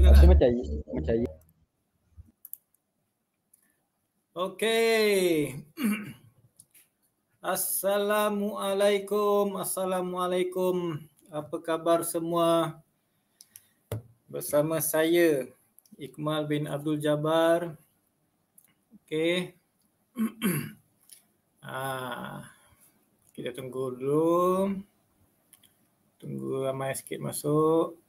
Rasa macam Okey. Assalamualaikum. Apa khabar semua? Bersama saya Iqmal bin Abdul Jabbar. Okey. Kita tunggu dulu. Tunggu ramai sikit masuk.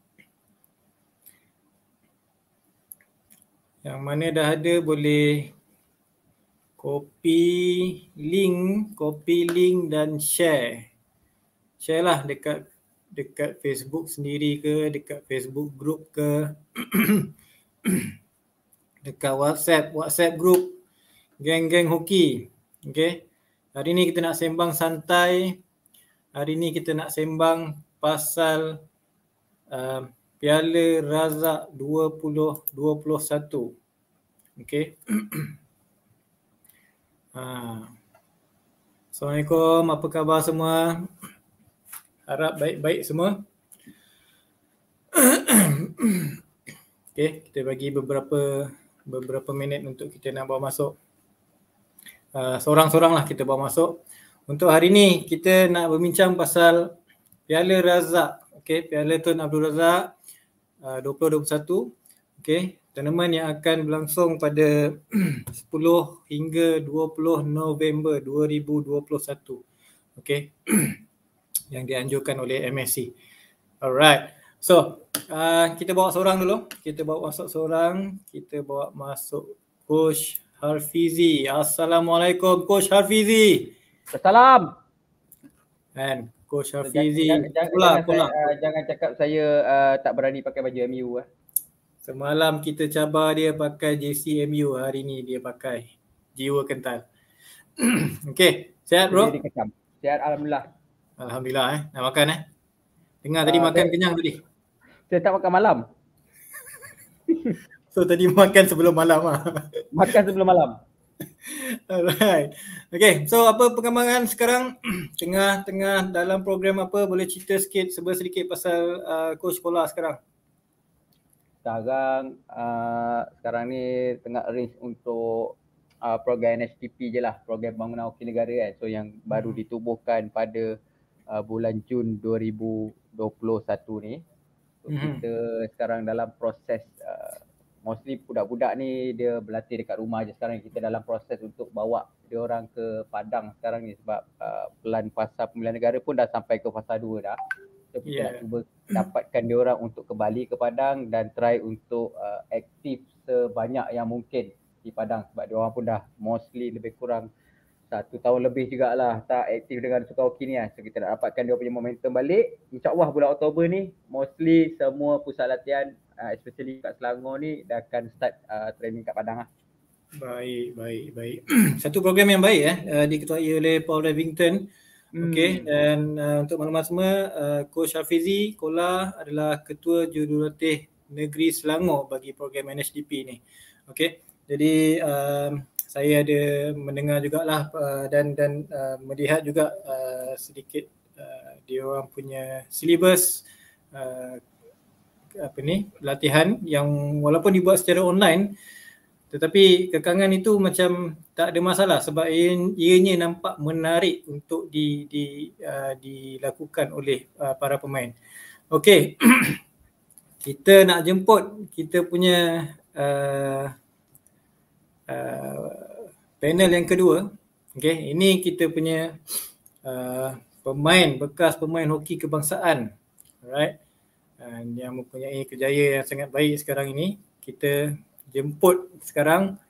Yang mana dah ada boleh copy link dan share. Share lah dekat Facebook sendiri ke, dekat Facebook group ke, dekat WhatsApp group geng-geng hoki. Okay. Hari ni kita nak sembang santai. Hari ni kita nak sembang pasal Piala Razak 2021. Okay. Assalamualaikum, apa khabar semua? Harap baik-baik semua. Okay, kita bagi beberapa minit untuk kita nak bawa masuk. Seorang-seorang lah kita bawa masuk. Untuk hari ni kita nak berbincang pasal Piala Razak. Okay, Piala Tun Abdul Razak 2021. Okay, tournament yang akan berlangsung pada 10 hingga 20 November 2021. Okay. Yang dianjurkan oleh MSC. Alright. So, kita bawa seorang dulu. Kita bawa masuk Coach Harfizi. Assalamualaikum Coach Harfizi. Assalam. And Coach Harfizi. Jangan cakap saya tak berani pakai baju MU. Semalam kita cabar dia pakai JC MU, hari ni dia pakai jiwa kental. Okay, sihat bro? Sihat, alhamdulillah. Alhamdulillah nak makan Dengar tadi makan kenyang tadi. Saya tak makan malam. So tadi makan sebelum malam Makan sebelum malam. Alright. Okay, so apa perkembangan sekarang? Tengah dalam program apa? Boleh cerita sikit sedikit pasal coach sekolah sekarang? Sekarang ni tengah arrange untuk program NHTP je lah, program Pembangunan Hoki Negara So yang baru ditubuhkan pada bulan Jun 2021 ni. So kita sekarang dalam proses mostly budak-budak ni dia berlatih dekat rumah je sekarang. Kita dalam proses untuk bawa dia orang ke Padang sekarang ni sebab pelan fasa pemilihan negara pun dah sampai ke fasa 2 dah. So kita nak cuba dapatkan dia orang untuk kembali ke Padang dan try untuk aktif sebanyak yang mungkin di Padang sebab dia orang pun dah mostly lebih kurang 1 tahun lebih jugalah tak aktif dengan sukan hoki ni So kita nak dapatkan dia punya momentum balik. InsyaAllah bulan Oktober ni mostly semua pusat latihan especially kat Selangor ni dah akan start training kat Padang Baik. Satu program yang baik diketuai oleh Paul Revington. Okay, dan untuk maklumat semua, Coach Harfizi Kola adalah Ketua Jurulatih Negeri Selangor bagi program NHDP ni. Okay, jadi saya ada mendengar jugalah dan melihat juga sedikit dia orang punya silibus latihan yang walaupun dibuat secara online tetapi kekangan itu macam tak ada masalah sebab ianya nampak menarik untuk dilakukan oleh para pemain. Okey. Kita nak jemput kita punya panel yang kedua. Okey, ini kita punya bekas pemain hoki kebangsaan. Alright. Yang mempunyai kejayaan yang sangat baik sekarang ini. Kita jemput sekarang.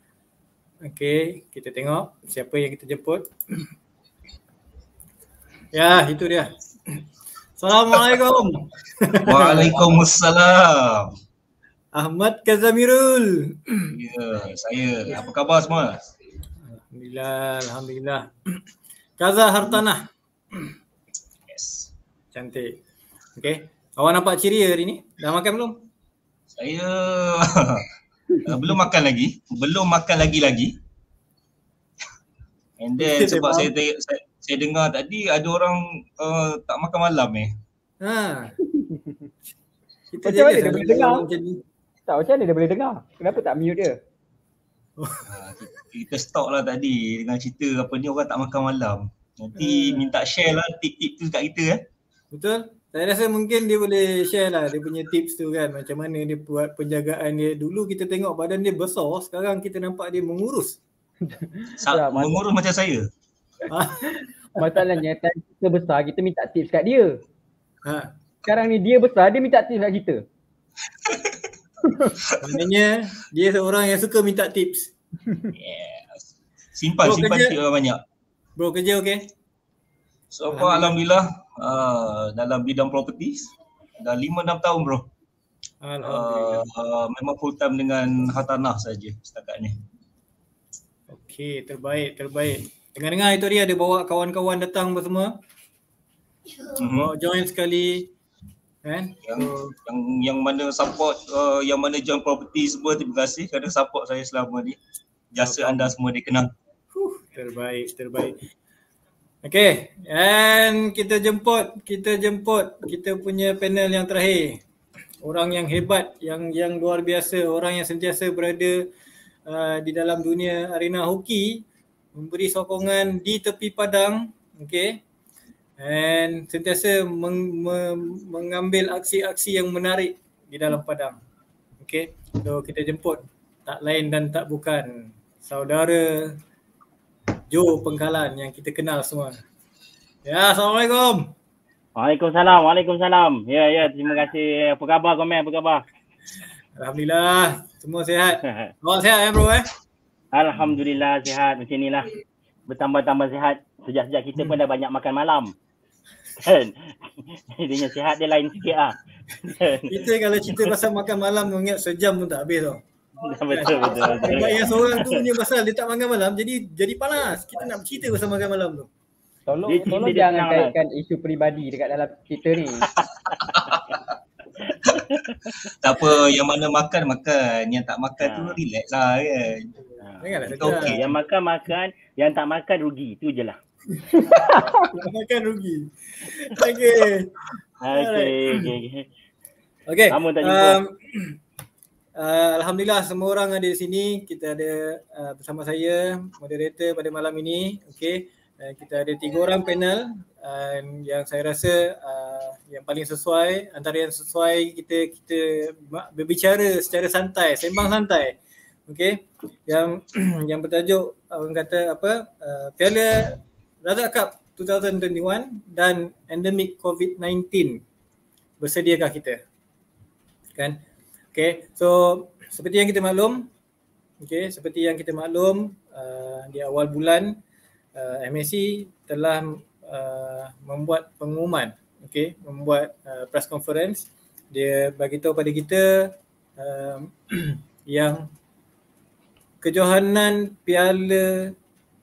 Okey, kita tengok siapa yang kita jemput. Ya, itu dia. Assalamualaikum. Waalaikumsalam. Ahmad Kazamirul. Ya, saya. Apa khabar semua? Alhamdulillah. Kaza Hartanah. Yes. Cantik. Okey. Awak nampak ceria hari ni? Dah makan belum? Saya belum makan lagi. And then sebab saya dengar tadi ada orang tak makan malam Kita Macam mana dia jangan boleh sampai dengar? macam ni. Tak, macam mana dia boleh dengar? Kenapa tak mute dia? Kita stop lah tadi dengan cerita apa ni orang tak makan malam. Nanti minta share lah tip-tip tu kat kita Betul? Saya rasa mungkin dia boleh share lah dia punya tips tu kan. Macam mana dia buat penjagaan dia. Dulu kita tengok badan dia besar, sekarang kita nampak dia mengurus. Ya, Mengurus macam saya. Masalahnya time kita besar, kita minta tips kat dia. Ha. Sekarang ni dia besar, dia minta tips kat kita. Maknanya dia seorang yang suka minta tips. Yes. Simpan Bro, kerja- tip banyak. Bro, kerja okey? So far Alhamdulillah dalam bidang property dah 5-6 tahun bro. Alhamdulillah. Memang full time dengan hartanah saja setakat ni. Okey, terbaik. Dengar-dengar itu dia ada bawa kawan-kawan datang semua. Bawa join sekali. Kan? Yang mana support yang mana join property semua, terima kasih kerana support saya selama ni. Jasa anda semua dikenal. Terbaik. Okay, and kita jemput kita punya panel yang terakhir. Orang yang hebat, yang luar biasa, orang yang sentiasa berada di dalam dunia arena hoki, memberi sokongan di tepi padang, okay. And sentiasa mengambil aksi-aksi yang menarik di dalam padang. Okay, so kita jemput tak lain dan tak bukan saudara Joe Pengkalan yang kita kenal semua. Ya, Assalamualaikum. Waalaikumsalam. Ya, terima kasih. Apa khabar Komel? Apa khabar? Alhamdulillah, semua sihat. Awak sihat ya bro Alhamdulillah sihat macam inilah. Bertambah-tambah sihat. Sejak-sejak kita pun dah banyak makan malam. Kan? Dia sihat dia lain sikit lah. Kita kalau cerita pasal makan malam ingat sejam pun tak habis tau. Betul. Sebab yang seorang tu punya pasal dia tak makan malam jadi panas. Kita nak bercerita pasal makan malam tu. Tolong dia jangan senang kaitkan isu peribadi dekat dalam cerita ni. Tak apa, yang mana makan, yang tak makan tu relax lah kan. Janganlah Kita sedar. okey. Yang makan, yang tak makan rugi. Tu je lah. Yang makan rugi. Okay. Okay. Lama tak jumpa. Alhamdulillah semua orang ada di sini. Kita ada bersama saya moderator pada malam ini. Okay. Kita ada 3 orang panel yang saya rasa yang paling sesuai, antara yang sesuai kita berbicara secara santai, sembang santai. Okey. Yang bertajuk orang kata apa? Piala Razak Cup 2021 dan endemik COVID-19. Bersediakah kita? Kan? Okey. So seperti yang kita maklum, di awal bulan MSC telah membuat pengumuman, membuat press conference. Dia bagi tahu pada kita yang kejohanan Piala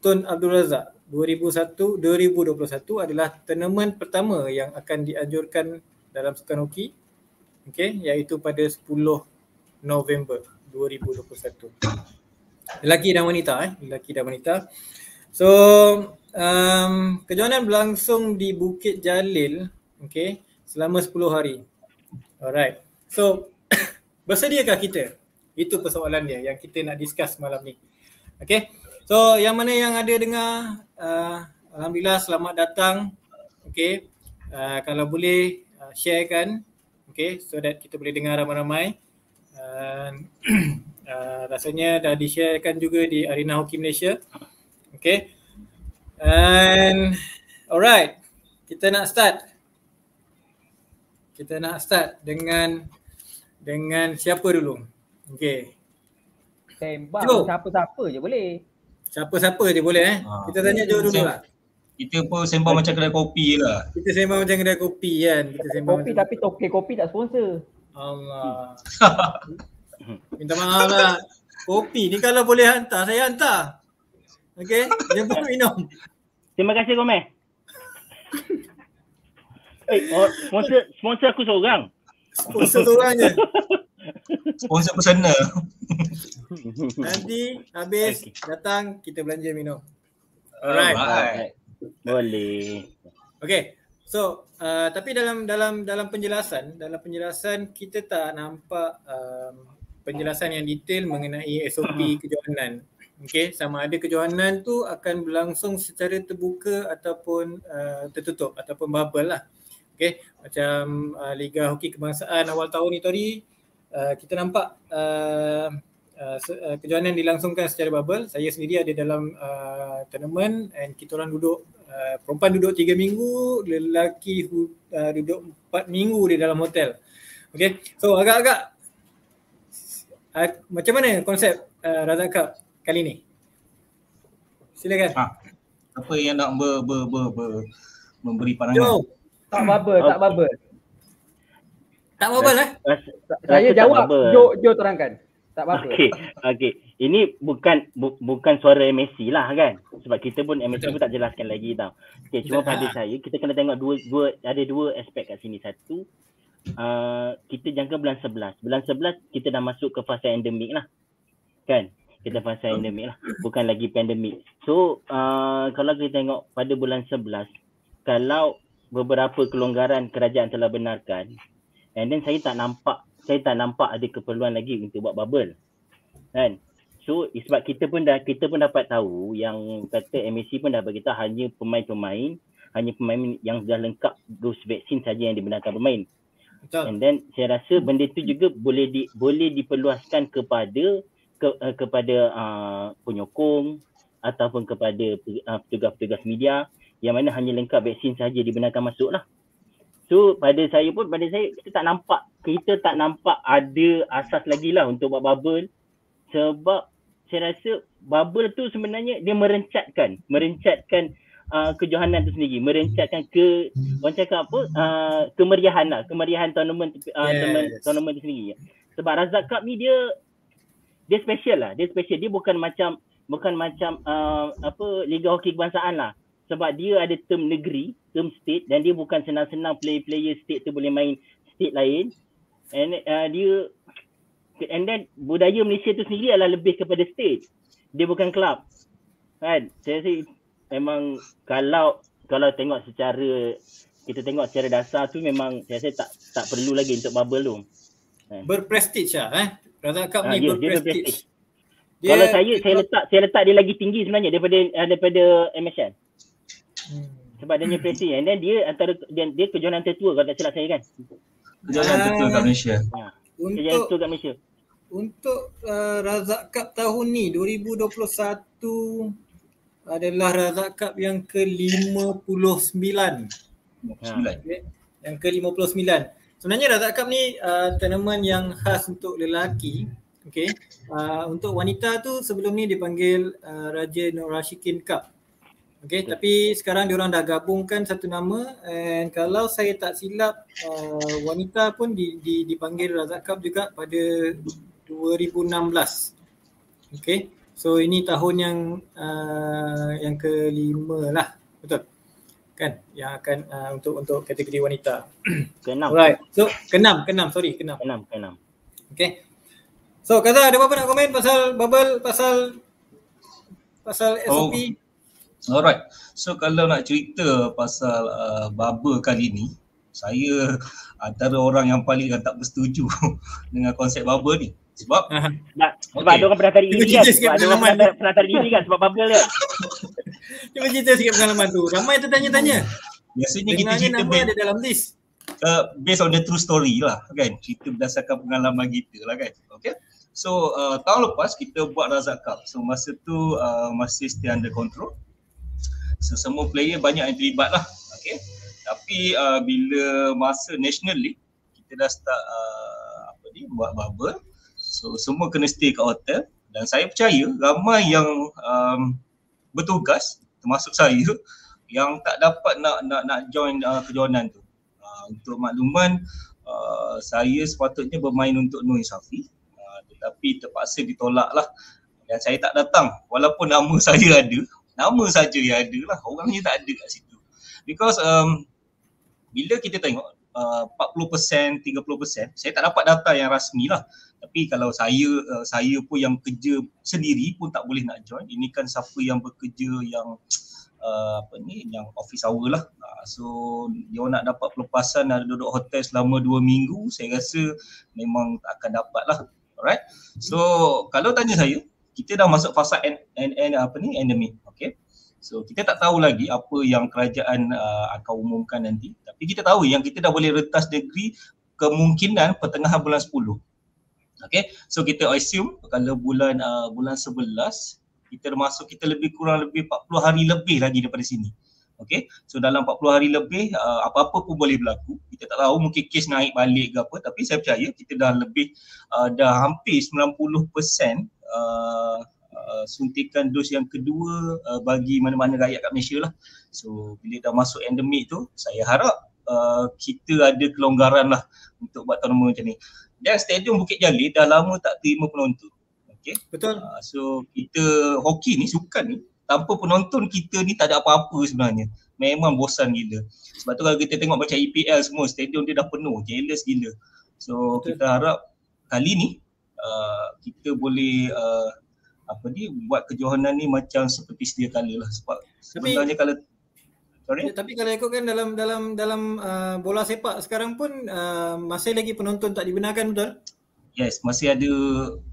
Tun Abdul Razak 2021 adalah tournament pertama yang akan dianjurkan dalam sukan hoki, iaitu pada 10 November 2021. Lelaki dan wanita. So kejohanan berlangsung di Bukit Jalil selama 10 hari. Alright. So bersediakah kita? Itu persoalan dia yang kita nak discuss malam ni. Okay. So yang mana yang ada dengar, alhamdulillah selamat datang. Okay. Kalau boleh sharekan, so that kita boleh dengar ramai-ramai. Rasanya dah di-sharekan juga di Arena Hoki Malaysia. Okay. And alright, kita nak start dengan siapa dulu? Okay. Tembak Joe. siapa-siapa je boleh. Siapa-siapa je boleh Kita tanya Joe dulu lah. Kita pun sembang macam kedai kopi je lah. Kita sembang macam kedai kopi kan. Kopi tapi tokek kopi tak sponsor. Allah. Minta maaf lah. Kopi ni kalau boleh hantar, saya hantar. Okay, jemput minum. Terima kasih Komel. Sponsor aku seorang. Sponsor seorang je. Sponsor personal. Nanti habis datang kita belanja minum. Alright. Boleh. Okay, Tapi dalam penjelasan kita tak nampak penjelasan yang detail mengenai SOP kejohanan. Okey, sama ada kejohanan tu akan berlangsung secara terbuka ataupun tertutup ataupun bubble lah. Okey, macam Liga Hoki Kebangsaan awal tahun ni tadi kita nampak kejohanan dilangsungkan secara bubble. Saya sendiri ada dalam tournament and kita orang duduk perempuan duduk 3 minggu, lelaki duduk 4 minggu di dalam hotel. Okey, so agak-agak macam mana konsep Razak Cup kali ni? Silakan. Apa yang nak memberi pandangan? Tak bubble. Tak bubble Saya jawab, Jo terangkan. Tak bubble. Okey. Ini bukan suara MSC lah kan. Sebab kita pun MSC pun tak jelaskan lagi tau. Okey, cuma pada saya kita kena tengok ada dua aspek kat sini. Satu, kita jangka bulan 11. Bulan 11 kita dah masuk ke fasa endemik lah. Kan? Kita fasa endemik lah. Bukan lagi pandemik. So, kalau kita tengok pada bulan 11, kalau beberapa kelonggaran kerajaan telah benarkan, and then saya tak nampak ada keperluan lagi untuk buat bubble. Kan? So, sebab kita pun dapat tahu yang kata MSC pun dah beritahu hanya pemain yang dah lengkap dos vaksin saja yang dibenarkan bermain. Betul. And then saya rasa benda tu juga boleh diperluaskan kepada penyokong ataupun kepada petugas-petugas media yang mana hanya lengkap vaksin saja dibenarkan masuk lah. So pada saya kita tak nampak ada asas lagi lah untuk buat bubble, sebab saya rasa bubble tu sebenarnya dia merencatkan kejohanan tu sendiri, merencatkan kemeriahan tournament tournament tu sendiri. Sebab Razak Cup ni dia special lah. Dia bukan macam Liga Hoki Kebangsaan lah. Sebab dia ada term negeri, term state, dan dia bukan senang-senang player state tu boleh main state lain. And then budaya Malaysia tu sendiri adalah lebih kepada state. Dia bukan club. Kan? Saya rasa memang kalau tengok secara dasar tu memang saya rasa tak perlu lagi untuk bubble tu. Berprestige lah Razak Cup ni berprestige. Kalau saya letak dia lagi tinggi sebenarnya daripada MSN. Sebab dia punya prestige, and then dia antara dia kejohanan tertua kalau tak silap saya kan. Kejohanan tertua kat Malaysia. Kejohanan tertua kat Malaysia. Untuk Razak Cup tahun ni 2021 adalah Razak Cup yang ke-59. Yang ke-59. Sebenarnya Razak Cup ni tournament yang khas untuk lelaki. Okey. Untuk wanita tu sebelum ni dipanggil Raja Nur Rashikin Cup. Okey, tapi sekarang diorang dah gabungkan satu nama, and kalau saya tak silap wanita pun dipanggil Razak Cup juga pada 2016. Okey. So ini tahun yang kelima lah. Betul? Kan? Yang akan untuk kategori wanita. Keenam. Alright. So keenam. Okay. So Kaza, ada apa-apa nak komen pasal bubble, pasal SOP? Alright. So kalau nak cerita pasal bubble kali ni, saya antara orang yang paling tak bersetuju dengan konsep bubble ni. Sebab ada orang pernah tarik diri kan. Pernah tarik diri kan sebab bubble kan. Cuba cerita sikit pengalaman tu. Ramai tertanya-tanya. Biasanya kita cerita ada dalam list. Based on the true story lah kan. Cerita berdasarkan pengalaman kita lah kan. Okay. So tahun lepas kita buat Razak Cup. So masa tu masih still under control. So semua player banyak yang terlibat lah. Okay. Tapi bila masa National League kita dah start buat bubble. So semua kena stay kat hotel, dan saya percaya ramai yang bertugas termasuk saya yang tak dapat nak join kejohanan tu. Untuk makluman, saya sepatutnya bermain untuk Nur Insafi, tetapi terpaksa ditolak lah, dan saya tak datang walaupun nama saya ada. Nama saja yang ada lah, orangnya tak ada kat situ. Because bila kita tengok 40%, 30%, saya tak dapat data yang rasmi lah. Tapi kalau saya pun yang kerja sendiri pun tak boleh nak join. Ini kan siapa yang bekerja yang yang office hour lah. So dia nak dapat pelepasan nak duduk hotel selama 2 minggu, saya rasa memang tak akan dapat lah. Alright. So kalau tanya saya, kita dah masuk fasa endemik. Okay. So kita tak tahu lagi apa yang kerajaan akan umumkan nanti. Tapi kita tahu yang kita dah boleh rentas negeri kemungkinan pertengahan bulan 10. Okay. So kita assume kalau bulan 11 kita lebih kurang 40 hari lebih lagi daripada sini. Okay. So dalam 40 hari lebih apa-apa pun boleh berlaku. Kita tak tahu, mungkin kes naik balik ke apa, tapi saya percaya kita dah hampir 90% suntikan dos yang kedua bagi mana-mana rakyat kat Malaysia lah. So bila dah masuk endemik tu, saya harap kita ada kelonggaran lah untuk buat tournament macam ni. Dan stadium Bukit Jalil dah lama tak terima penonton. Okay. Betul. So kita hoki ni, sukan ni, tanpa penonton kita ni tak ada apa-apa sebenarnya. Memang bosan gila. Sebab tu kalau kita tengok macam EPL semua, stadium dia dah penuh, jealous gila. So betul. Kita harap kali ni kita boleh buat kejohanan ni macam seperti sedia kala lah. Sebab sebenarnya kalau tapi kalau ikutkan dalam bola sepak sekarang pun masih lagi penonton tak dibenarkan, betul? Yes, masih ada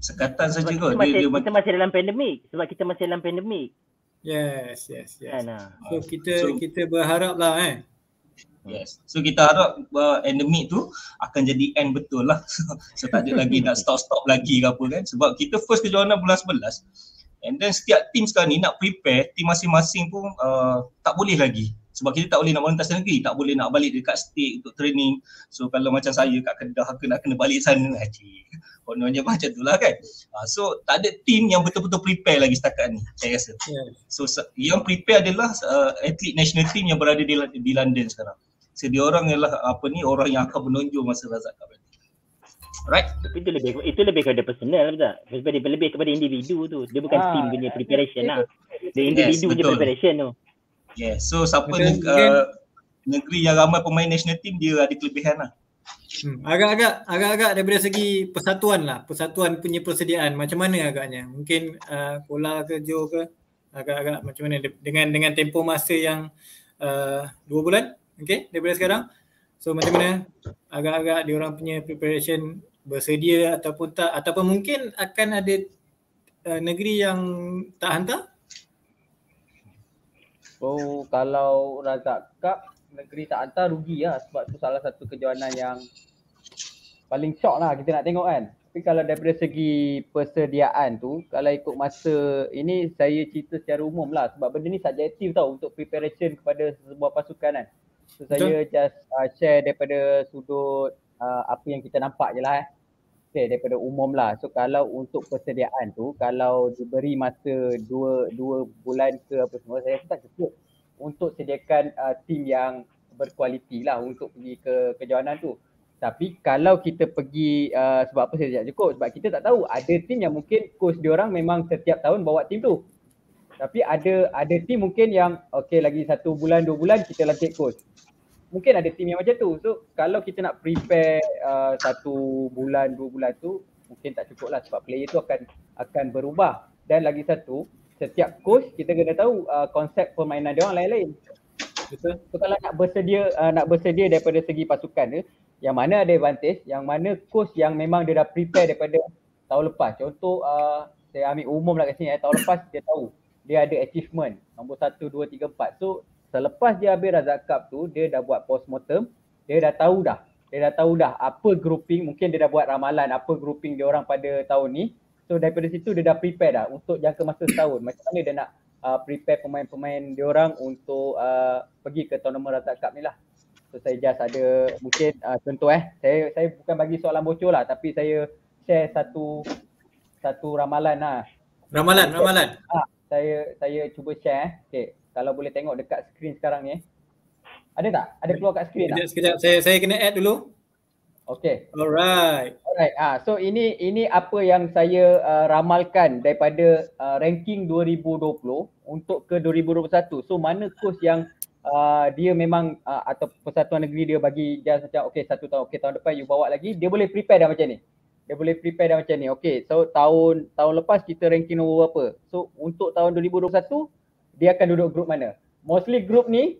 sekatan saja kot. Kita masih dalam pandemik. Sebab kita masih dalam pandemik. Yes. So kita berharap lah Yes. So kita harap endemik tu akan jadi end betul lah. So tak ada lagi nak stop lagi ke apa kan. Sebab kita first kejohanan bulan 11. And then setiap tim sekarang ni nak prepare, tim masing-masing pun tak boleh lagi. Sebab kita tak boleh nak melintas negeri, tak boleh nak balik dekat state untuk training. So kalau macam saya kat Kedah nak kena balik sana, kononnya macam tu lah kan. So tak ada tim yang betul-betul prepare lagi setakat ni, saya rasa. So yang prepare adalah atlet national team yang berada di London sekarang. So dia orang ialah orang yang akan menonjol masa Razak Cup nanti. Right? Tapi itu lebih kepada personal, betul? Lebih kepada individu tu. Dia bukan team punya preparation lah. Dia individu punya preparation tu. Yes, so siapa negeri yang ramai pemain national team, dia ada kelebihan lah. Agak-agak daripada segi persatuan punya persediaan macam mana agaknya? Mungkin Kola ke Jo ke agak-agak macam mana dengan tempoh masa yang 2 bulan, okay, daripada sekarang. So macam mana agak-agak diorang punya preparation bersedia ataupun tak, ataupun mungkin akan ada negeri yang tak hantar? So kalau Razak Cup negeri tak hantar, rugi lah. Sebab tu salah satu kejohanan yang paling shock lah kita nak tengok kan. Tapi kalau daripada segi persediaan tu, kalau ikut masa ini, saya cerita secara umum lah. Sebab benda ni subjektif tau untuk preparation kepada sebuah pasukan kan. So saya just share daripada sudut apa yang kita nampak je lah Okay, daripada umum lah. So kalau untuk persediaan tu, kalau diberi masa 2 bulan ke apa semua, saya rasa tak cukup untuk sediakan tim yang berkualiti lah untuk pergi ke kejohanan tu. Tapi kalau kita pergi, sebab apa saya tak cukup? Sebab kita tak tahu, ada tim yang mungkin coach diorang memang setiap tahun bawa tim tu. Tapi ada tim mungkin yang okay, lagi 1 bulan 2 bulan kita lantik coach. Mungkin ada tim yang macam tu. So kalau kita nak prepare 1 bulan 2 bulan tu, mungkin tak cukup lah sebab player tu akan berubah. Dan lagi satu, setiap coach kita kena tahu konsep permainan dia orang lain-lain. Betul. So kalau nak bersedia daripada segi pasukan tu, yang mana ada advantage, yang mana coach yang memang dia dah prepare daripada tahun lepas. Contoh saya ambil umum lah kat sini, tahun lepas dia tahu dia ada achievement nombor 1, 2, 3, 4. So selepas dia habis Razak Cup tu, dia dah buat postmortem, dia dah tahu dah apa grouping, mungkin dia dah buat ramalan apa grouping dia orang pada tahun ni. So daripada situ dia dah prepare dah untuk jangka masa setahun. Macam mana dia nak prepare pemain-pemain dia orang untuk pergi ke tournament Razak Cup ni lah. So saya just ada mungkin contoh saya bukan bagi soalan bocor lah, tapi saya share satu ramalan lah. Ramalan. Saya cuba share. Okay. Kalau boleh tengok dekat skrin sekarang ni. Ada tak? Ada keluar kat skrin tak? Sekejap, saya kena add dulu. Okay. Alright. So ini apa yang saya ramalkan daripada ranking 2020 untuk ke 2021. So mana coach yang dia memang atau persatuan negeri dia bagi just macam okay 1 tahun, okay tahun depan you bawa lagi, dia boleh prepare dah macam ni. Okay, so tahun lepas kita ranking nombor berapa? So untuk tahun 2021 dia akan duduk grup mana? mostly group ni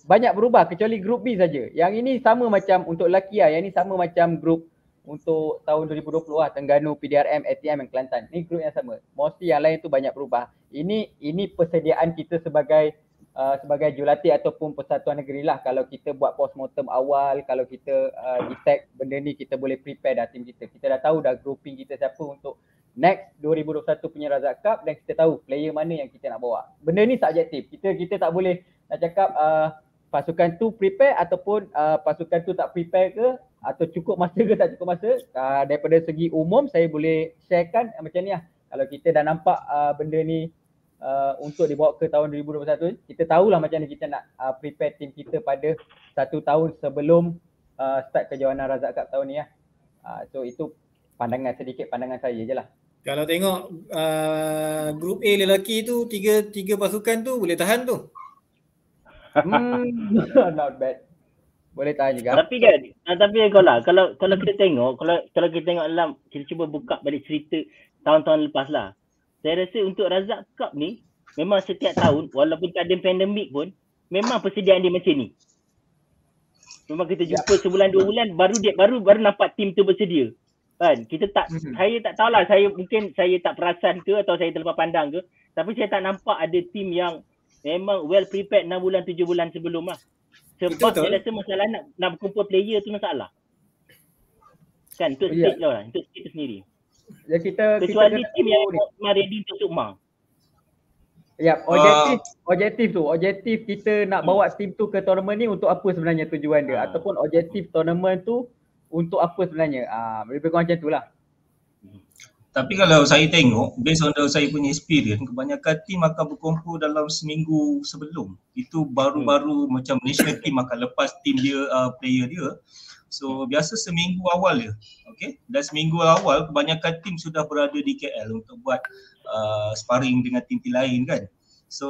banyak berubah kecuali group B saja. Yang ini sama macam untuk lelaki lah. Yang ini sama macam group untuk tahun 2020 lah, Terengganu, PDRM, ATM dan Kelantan. Ni group yang sama. Mostly yang lain tu banyak berubah. Ini persediaan kita sebagai jurulatih ataupun persatuan negeri lah. Kalau kita buat postmortem awal, kalau kita detect benda ni, kita boleh prepare dah tim kita. Kita dah tahu dah grouping kita siapa untuk next 2021 punya Razak Cup dan kita tahu player mana yang kita nak bawa. Benda ni subjektif. Kita tak boleh nak cakap pasukan tu prepare ataupun pasukan tu tak prepare ke, atau cukup masa ke tak cukup masa. Daripada segi umum saya boleh sharekan macam ni lah. Kalau kita dah nampak benda ni untuk dibawa ke tahun 2021, kita tahulah macam mana kita nak prepare tim kita pada 1 tahun sebelum start kejohanan Razak Cup tahun ni lah. So itu pandangan saya je lah. Kalau tengok grup A lelaki tu, tiga pasukan tu boleh tahan tu. Not bad. Boleh tahan juga. Tapi kalau kita tengok, kalau kita tengok dalam, kita cuba buka balik cerita tahun-tahun lepas lah. Saya rasa untuk Razak Cup ni memang setiap tahun walaupun tak ada pandemik pun memang persediaan dia macam ni. Memang kita jumpa sebulan 2 bulan baru nampak tim tu bersedia. Kan? Saya tak tahulah, saya tak perasan ke atau saya terlepas pandang ke, tapi saya tak nampak ada tim yang memang well prepared 6 bulan 7 bulan sebelum lah. Sebab saya rasa masalah nak berkumpul player tu masalah. Kan untuk stage lah, untuk stage tu sendiri. Ya, kecuali tim yang memang ready untuk sukma. Ya, objektif kita nak bawa tim tu ke tournament ni untuk apa sebenarnya tujuan dia, ataupun objektif tournament tu untuk apa sebenarnya. Lebih kurang macam tu lah. Tapi kalau saya tengok, based on saya punya experience, kebanyakan tim akan berkumpul dalam seminggu sebelum. Itu baru-baru macam national team akan lepas tim dia, player dia. So biasa seminggu awal je. Okay? Dan seminggu awal kebanyakan tim sudah berada di KL untuk buat sparring dengan tim-tim lain kan. So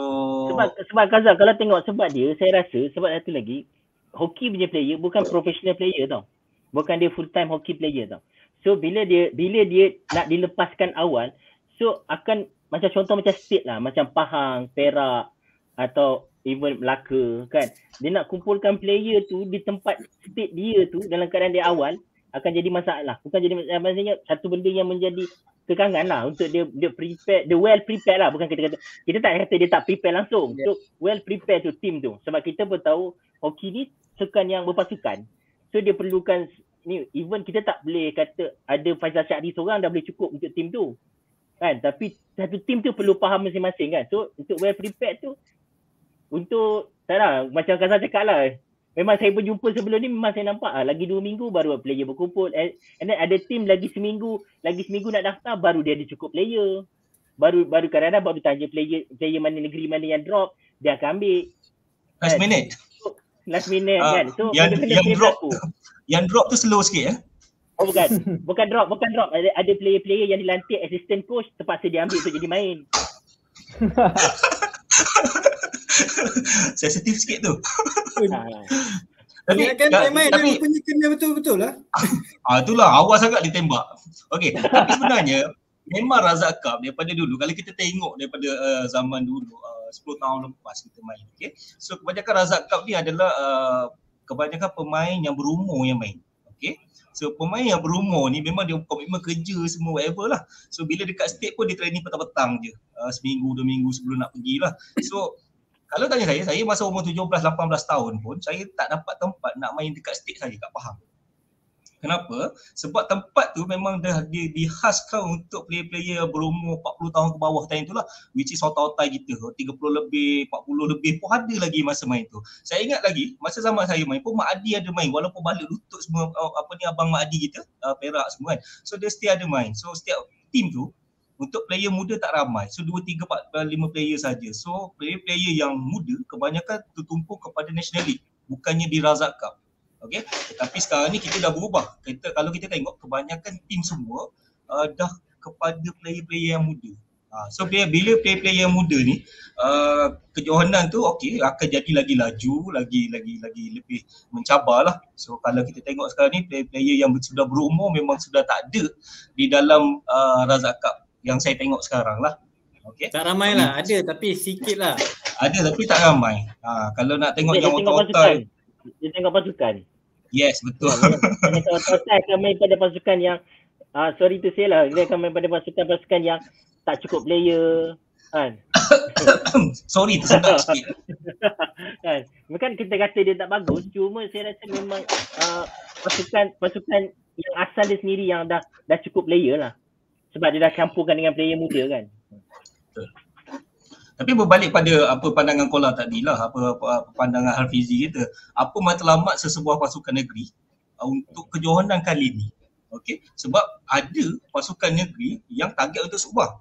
sebab Kazal, kalau tengok sebab dia, saya rasa sebab satu lagi, hoki punya player bukan professional player tau. Bukan dia full time hoki player tau. So bila dia nak dilepaskan awal, so akan macam contoh macam state lah, macam Pahang, Perak atau even Melaka kan. Dia nak kumpulkan player tu di tempat state dia tu dalam keadaan dia awal akan jadi masalah. Bukan jadi maksudnya satu benda yang menjadi kekangan lah untuk dia prepare, dia well prepared lah. Bukan kita tak kata dia tak prepare langsung. So well prepared tu team tu. Sebab kita pun tahu hoki ni sukan yang berpasukan. So dia perlukan ni, even kita tak boleh kata ada Faizal Syahri seorang dah boleh cukup untuk tim tu. Kan? Tapi satu tim tu perlu faham masing-masing kan. So untuk well prepared tu, untuk tak lah, macam Kazal cakap lah, memang saya berjumpa sebelum ni memang saya nampak lagi 2 minggu baru player berkumpul, and then ada tim lagi seminggu nak daftar baru dia ada cukup player. Baru kadang-kadang baru tanya player mana negeri mana yang drop, dia akan ambil last minute kan. So yang drop tu slow sikit Oh bukan drop. Ada player-player yang dilantik assistant coach terpaksa dia ambil untuk jadi main. Sensitif sikit tu. Tapi kan main dia punya kena betul-betul lah. Itulah awal sangat ditembak. Okey, tapi sebenarnya memang Razak Cup daripada dulu, kalau kita tengok daripada zaman dulu 10 tahun lepas kita main, okey. So kebanyakan Razak Cup ni adalah kebanyakan pemain yang berumur yang main. Okey. So pemain yang berumur ni memang dia komitmen kerja semua whatever lah. So bila dekat state pun dia training petang-petang je. Seminggu 2 minggu sebelum nak pergi lah. So kalau tanya saya masa umur 17-18 tahun pun saya tak dapat tempat nak main dekat state saja kat Pahang. Kenapa? Sebab tempat tu memang dah dihaskan untuk player-player berumur 40 tahun ke bawah time tu lah, which is otai-otai kita 30 lebih, 40 lebih pun ada lagi masa main tu. Saya ingat lagi masa zaman saya main pun Mak Adi ada main, walaupun balik lutut semua abang Mak Adi kita Perak semua kan. So dia still ada main. So setiap team tu untuk player muda tak ramai. So 2, 3, 4, 5 player saja. So player-player yang muda kebanyakan tertumpu kepada National League, bukannya di Razak Cup. Okey, tapi sekarang ni kita dah berubah. Kalau kita tengok kebanyakan tim semua dah kepada player-player yang muda. So bila player-player yang muda ni kejohanan tu okey akan jadi lagi laju, lagi lebih mencabar lah. So kalau kita tengok sekarang ni player-player yang sudah berumur memang sudah tak ada di dalam Razak Cup yang saya tengok sekarang lah. Okay. Tak ramai lah, ada tapi sikit lah. Ada tapi tak ramai. Kalau nak tengok Dia yang tengok otak-otak, pasukan. Dia tengok pasukan. yes betul. Dia tengok otak akan main pada pasukan yang sorry to say lah, dia akan main pada pasukan-pasukan yang tak cukup player kan. Sorry tersentak sikit. Kan. Bukan kita kata dia tak bagus, cuma saya rasa memang pasukan yang asal dia sendiri yang dah cukup player lah. Sebab dia dah campurkan dengan player muda kan. Tapi berbalik pada apa pandangan Kola tadi lah, apa pandangan Hafizi kita, apa matlamat sesebuah pasukan negeri untuk kejohanan kali ni. Okey, sebab ada pasukan negeri yang target untuk subah.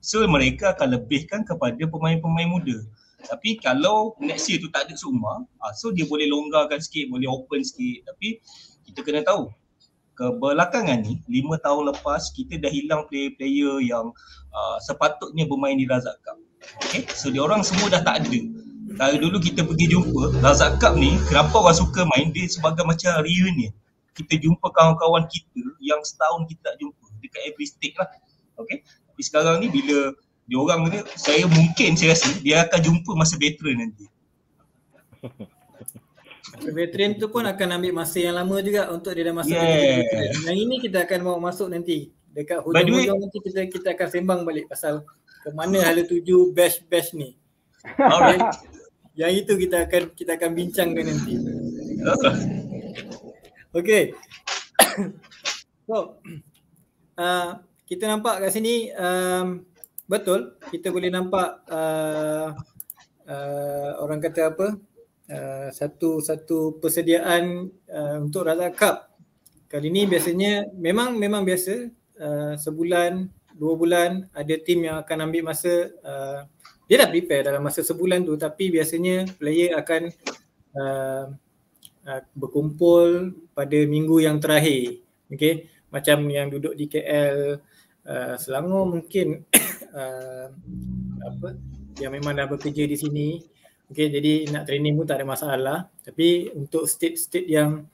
So mereka akan lebihkan kepada pemain-pemain muda. Tapi kalau next year tu tak ada Suma, so dia boleh longgarkan sikit, boleh open sikit. Tapi kita kena tahu, kebelakangan ni 5 tahun lepas kita dah hilang player-player yang sepatutnya bermain di Razak Cup. Okay, so diorang semua dah tak ada. Kalau dulu kita pergi jumpa Razak Cup ni, kenapa orang suka main dia sebagai macam reunion. Kita jumpa kawan-kawan kita yang setahun kita tak jumpa dekat every stage lah. Okay, tapi sekarang ni bila diorang ni, saya rasa dia akan jumpa masa veteran nanti. Veteran tu pun akan ambil masa yang lama juga untuk dia dah masuk. Yang ini kita akan mau masuk nanti. Dekat hujung-hujung nanti kita akan sembang balik pasal ke mana hala tuju batch ni. Alright. Yang itu kita akan bincangkan nanti. Okay. So kita nampak kat sini betul, kita boleh nampak orang kata apa, satu persediaan untuk Razak Cup kali ni. Biasanya memang biasa, sebulan 2 bulan ada tim yang akan ambil masa, dia dah prepare dalam masa sebulan tu, tapi biasanya player akan berkumpul pada minggu yang terakhir. Okay, macam yang duduk di KL, Selangor mungkin yang memang dah bekerja di sini. Okay, jadi nak training pun tak ada masalah. Tapi untuk state-state yang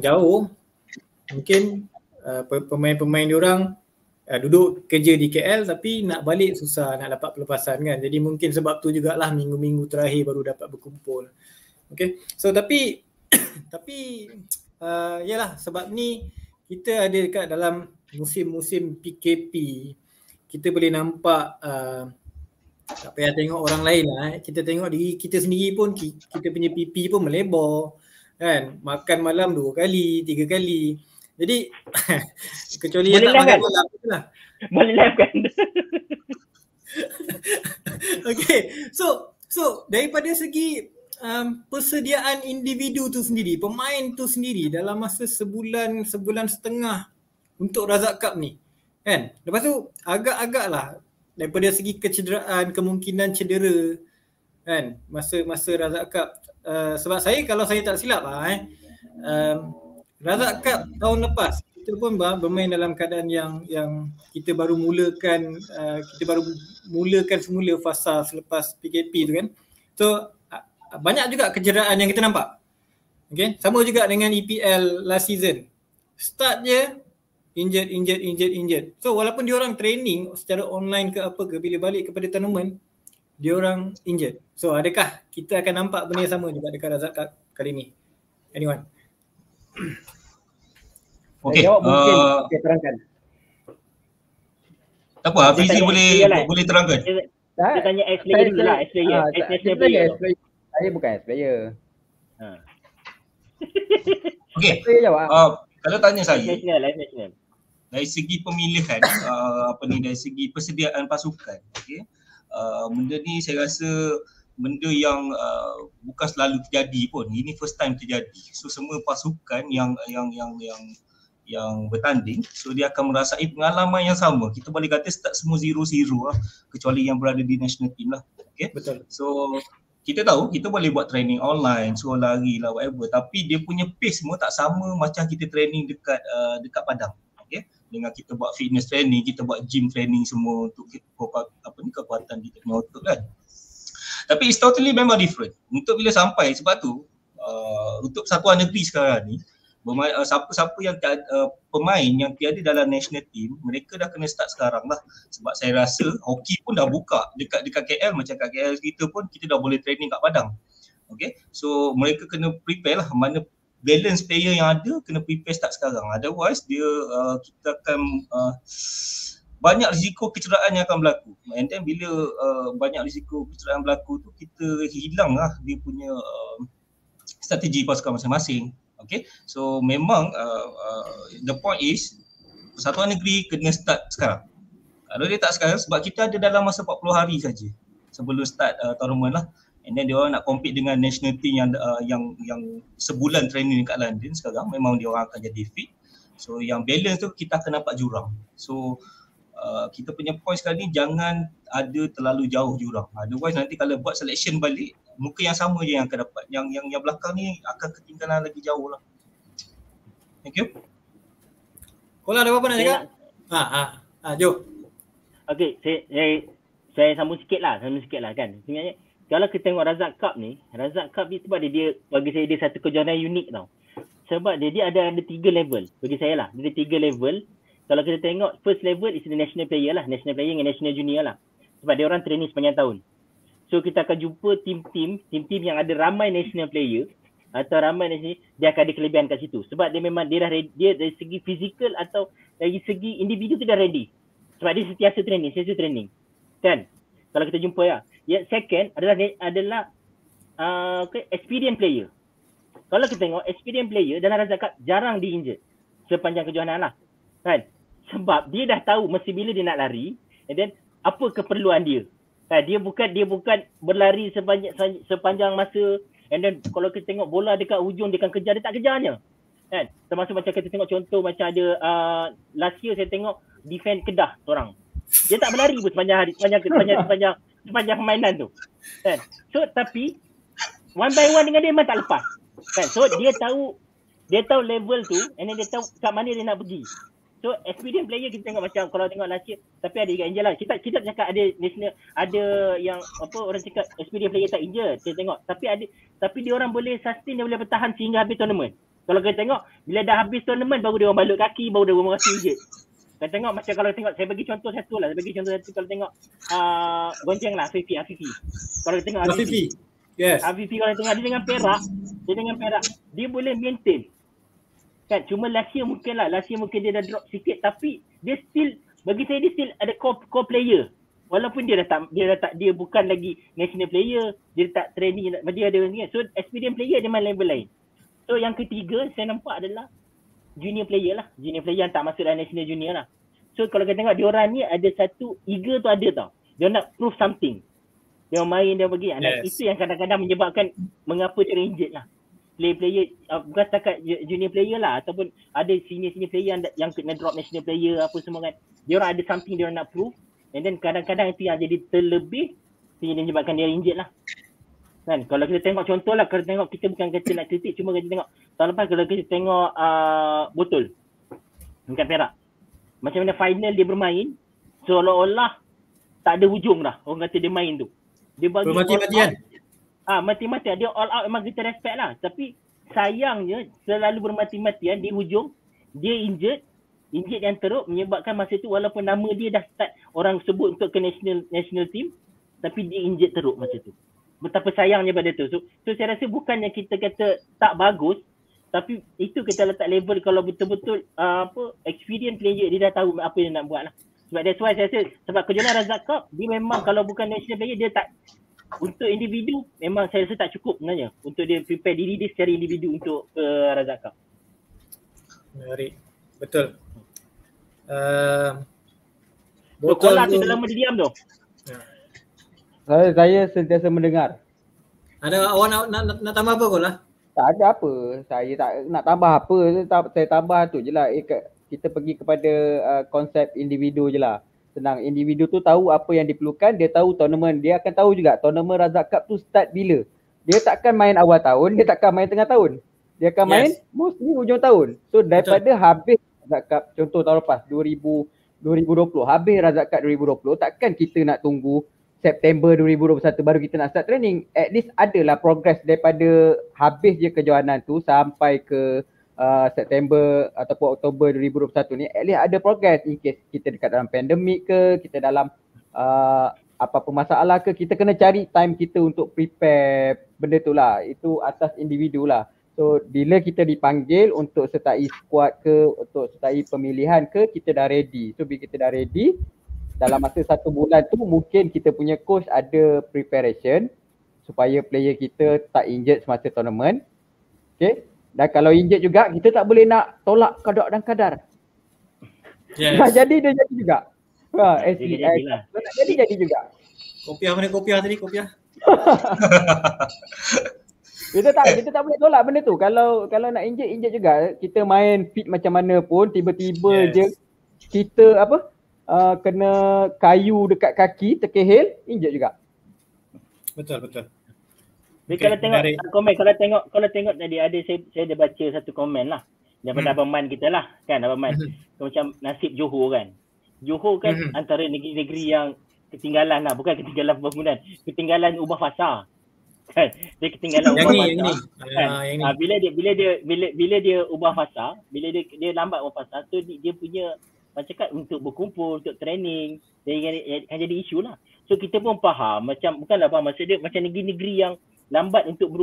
jauh, mungkin pemain-pemain diorang duduk kerja di KL tapi nak balik susah, nak dapat pelepasan kan. Jadi mungkin sebab tu jugalah minggu-minggu terakhir baru dapat berkumpul. Okay, so tapi yalah, sebab ni kita ada dekat dalam musim-musim PKP, kita boleh nampak tak payah tengok orang lain lah, kita tengok diri kita sendiri pun, kita punya PP pun melebar kan, makan malam 2 kali 3 kali. Jadi kecuali yang tak makan malam lah. Boleh live kan. Okay, so daripada segi persediaan individu tu sendiri, pemain tu sendiri dalam masa sebulan setengah untuk Razak Cup ni kan, lepas tu agak-agak lah daripada segi kecederaan, kemungkinan cedera kan masa Razak Cup. Sebab kalau saya tak silap lah Razak Cup tahun lepas kita pun bermain dalam keadaan yang kita baru mulakan semula fasa selepas PKP tu kan. So banyak juga kecederaan yang kita nampak. Okay, sama juga dengan EPL last season. Start je injured. So walaupun diorang training secara online ke apa ke, bila balik kepada tournament diorang injured. So adakah kita akan nampak benda yang sama juga dekat Razak Cup kali ni? Anyone? Okay, mungkin terangkan. Tak apa, Hafizi boleh terangkan. Dia tanya ex-player dulu lah, ex-player. Saya bukan ex-player. Okay, Saya jawab. kalau tanya saya, National. dari segi pemilihan, dari segi persediaan pasukan, okay, benda ni saya rasa benda yang bukan selalu terjadi pun. Ini first time terjadi. So semua pasukan yang bertanding, so dia akan merasai pengalaman yang sama. Kita boleh kata start semua 0-0 lah, kecuali yang berada di national team lah. Okay? Betul. So kita tahu kita boleh buat training online, suruh lari lah whatever, tapi dia punya pace semua tak sama macam kita training dekat padang. Okay? Dengan kita buat fitness training, kita buat gym training semua untuk kekuatan kita punya otot kan. Tapi it's totally memang different. Untuk bila sampai, sebab tu untuk Persatuan Negeri sekarang ni, Siapa-siapa yang pemain yang tiada dalam national team, mereka dah kena start sekarang lah. Sebab saya rasa hoki pun dah buka dekat KL, macam kat KL kita pun kita dah boleh training kat padang. Okay, so mereka kena prepare lah, mana balance player yang ada kena prepare start sekarang. Otherwise dia kita akan banyak risiko kecederaan yang akan berlaku. And then bila banyak risiko kecederaan berlaku tu, kita hilang lah dia punya strategi pasukan masing-masing. Okay, so memang the point is Persatuan Negeri kena start sekarang. Kalau dia tak sekarang, sebab kita ada dalam masa 40 hari saja sebelum start tournament lah. And then dia orang nak compete dengan national team yang sebulan training dekat London sekarang, memang dia orang akan jadi fit. So yang balance tu kita akan nampak jurang. So kita punya point sekarang ni jangan ada terlalu jauh jurang. Otherwise nanti kalau buat selection balik, muka yang sama je yang akan dapat. Yang belakang ni akan ketinggalan lagi jauh lah. Thank you. Kola ada apa nak cakap? Jo. Okay, saya sambung sikit lah kan. Sebenarnya kalau kita tengok Razak Cup ni sebab dia bagi saya dia satu kejohanan unik tau. Sebab dia ada 3 level bagi saya lah. Dia ada 3 level. Kalau kita tengok first level is the national player lah, national player dengan national junior lah. Sebab dia orang training sepanjang tahun. So kita akan jumpa tim-tim yang ada ramai national player atau ramai national, dia akan ada kelebihan kat situ. Sebab dia memang dia dah ready, dia dari segi fizikal atau dari segi individu tu dah ready. Sebab dia sentiasa training. Kan? Kalau kita jumpa ya. Yang second adalah experience player. Kalau kita tengok experience player dalam Razak Cup jarang di-injured sepanjang kejohanan lah. Kan? Sebab dia dah tahu mesti bila dia nak lari, and then apa keperluan dia. Kan? Dia bukan berlari sepanjang masa, and then kalau kita tengok bola dekat hujung dia akan kejar, dia tak kejarnya. Kan? Termasuk macam kita tengok contoh macam ada last year saya tengok defend Kedah seorang. Dia tak berlari pun sepanjang permainan tu. Kan? So tapi one by one dengan dia memang tak lepas. Kan? So dia tahu level tu, and then dia tahu kat mana dia nak pergi. So experience player kita tengok macam kalau tengok last year, tapi ada juga injured lah. Kita cakap ada national, ada yang apa orang cakap experience player tak injured. Kita tengok tapi dia orang boleh sustain, dia boleh bertahan sehingga habis tournament. Kalau kita tengok bila dah habis tournament baru dia orang balut kaki, baru dia orang rasa injured. Kita tengok macam kalau tengok, saya bagi contoh satu kalau tengok gonceng lah Afifi. Kalau kita tengok Afifi. Yes. Afifi kalau tengok dia dengan Perak, dia boleh maintain. Kan, cuma last year mungkin dia dah drop sikit, tapi dia still, bagi saya dia still ada core player. Walaupun dia bukan lagi national player, dia tak training, dia ada ni. So experience player dia main level lain. So yang ketiga saya nampak adalah junior player lah. Junior player yang tak masuk dalam national junior lah. So kalau kita tengok diorang ni ada satu eager tu ada tau. Dia nak prove something. Dia main, dia pergi. Yes. Itu yang kadang-kadang menyebabkan mengapa dia injured lah. Player bukan setakat junior player lah, ataupun ada senior player yang kena drop national player apa semua kan. Dia orang ada something dia orang nak prove, and then kadang-kadang itu yang jadi terlebih sehingga menyebabkan dia injured lah. Kan, kalau kita tengok contoh lah, kalau tengok kita bukan kata nak kritik, cuma kita tengok tahun lepas kalau kita tengok Botol dekat Perak, macam mana final dia bermain seolah-olah tak ada hujung dah. Orang kata dia main tu, dia bagi mati-matian. Mati-matian, dia all out, memang kita respect lah. Tapi sayangnya selalu bermati-matian di hujung, dia injured yang teruk, menyebabkan masa tu walaupun nama dia dah start orang sebut untuk ke national team, tapi dia injured teruk masa tu. Betapa sayangnya pada tu. So saya rasa bukannya kita kata tak bagus, tapi itu kita letak level kalau betul-betul experience player, dia dah tahu apa yang nak buat lah. Sebab that's why saya rasa, sebab kejohanan Razak Cup, dia memang kalau bukan national player, dia tak, untuk individu memang saya rasa tak cukup sebenarnya untuk dia prepare diri dia secara individu untuk Razak Cup. Menarik. Betul. Kola tu dalam dia diam tu. Saya sentiasa mendengar. Ada awak nak tambah apa Kola? Tak ada apa. Saya tak nak tambah apa. Saya tambah tu je lah. Kita pergi kepada konsep individu je lah. Senang, individu tu tahu apa yang diperlukan, dia tahu tournament, dia akan tahu juga tournament Razak Cup tu start bila. Dia takkan main awal tahun, dia takkan main tengah tahun. Dia akan main mostly hujung tahun. So daripada habis Razak Cup, contoh tahun lepas 2020, habis Razak Cup 2020, takkan kita nak tunggu September 2021 baru kita nak start training. At least adalah progress daripada habis je kejohanan tu sampai ke September ataupun Oktober 2021 ni at least ada progress in case kita dekat dalam pandemik ke, kita dalam apa-apa masalah ke, kita kena cari time kita untuk prepare benda tu lah. Itu atas individu lah. So bila kita dipanggil untuk sertai squad ke, untuk sertai pemilihan ke, kita dah ready. So bila kita dah ready, dalam masa 1 bulan tu mungkin kita punya coach ada preparation supaya player kita tak injured semasa tournament. Okay. Dan kalau injured juga, kita tak boleh nak tolak kadar dan kadar. Yes. Jadi dia jadi juga. Jadilah. Nak jadi juga. Kopiah mana kopiah tadi? Kopiah. Kita tak boleh tolak benda tu. Kalau nak injek juga, kita main fit macam mana pun tiba-tiba je kita kena kayu dekat kaki, terkehil, injek juga. Betul. Tapi kalau tengok komen, kalau tengok tadi ada saya ada baca satu komen lah daripada Abang Man kita lah kan, Abang Man. Macam nasib Johor kan. Johor kan antara negeri-negeri yang ketinggalan lah, bukan ketinggalan pembangunan, ketinggalan ubah fasa. Kan? Dia ketinggalan ubah fasa. Kan? Bila dia ubah fasa, bila dia lambat ubah fasa, so dia punya macam kat untuk berkumpul, untuk training, dia akan jadi isu lah. So kita pun faham, macam bukanlah faham, maksud dia macam negeri-negeri yang lambat untuk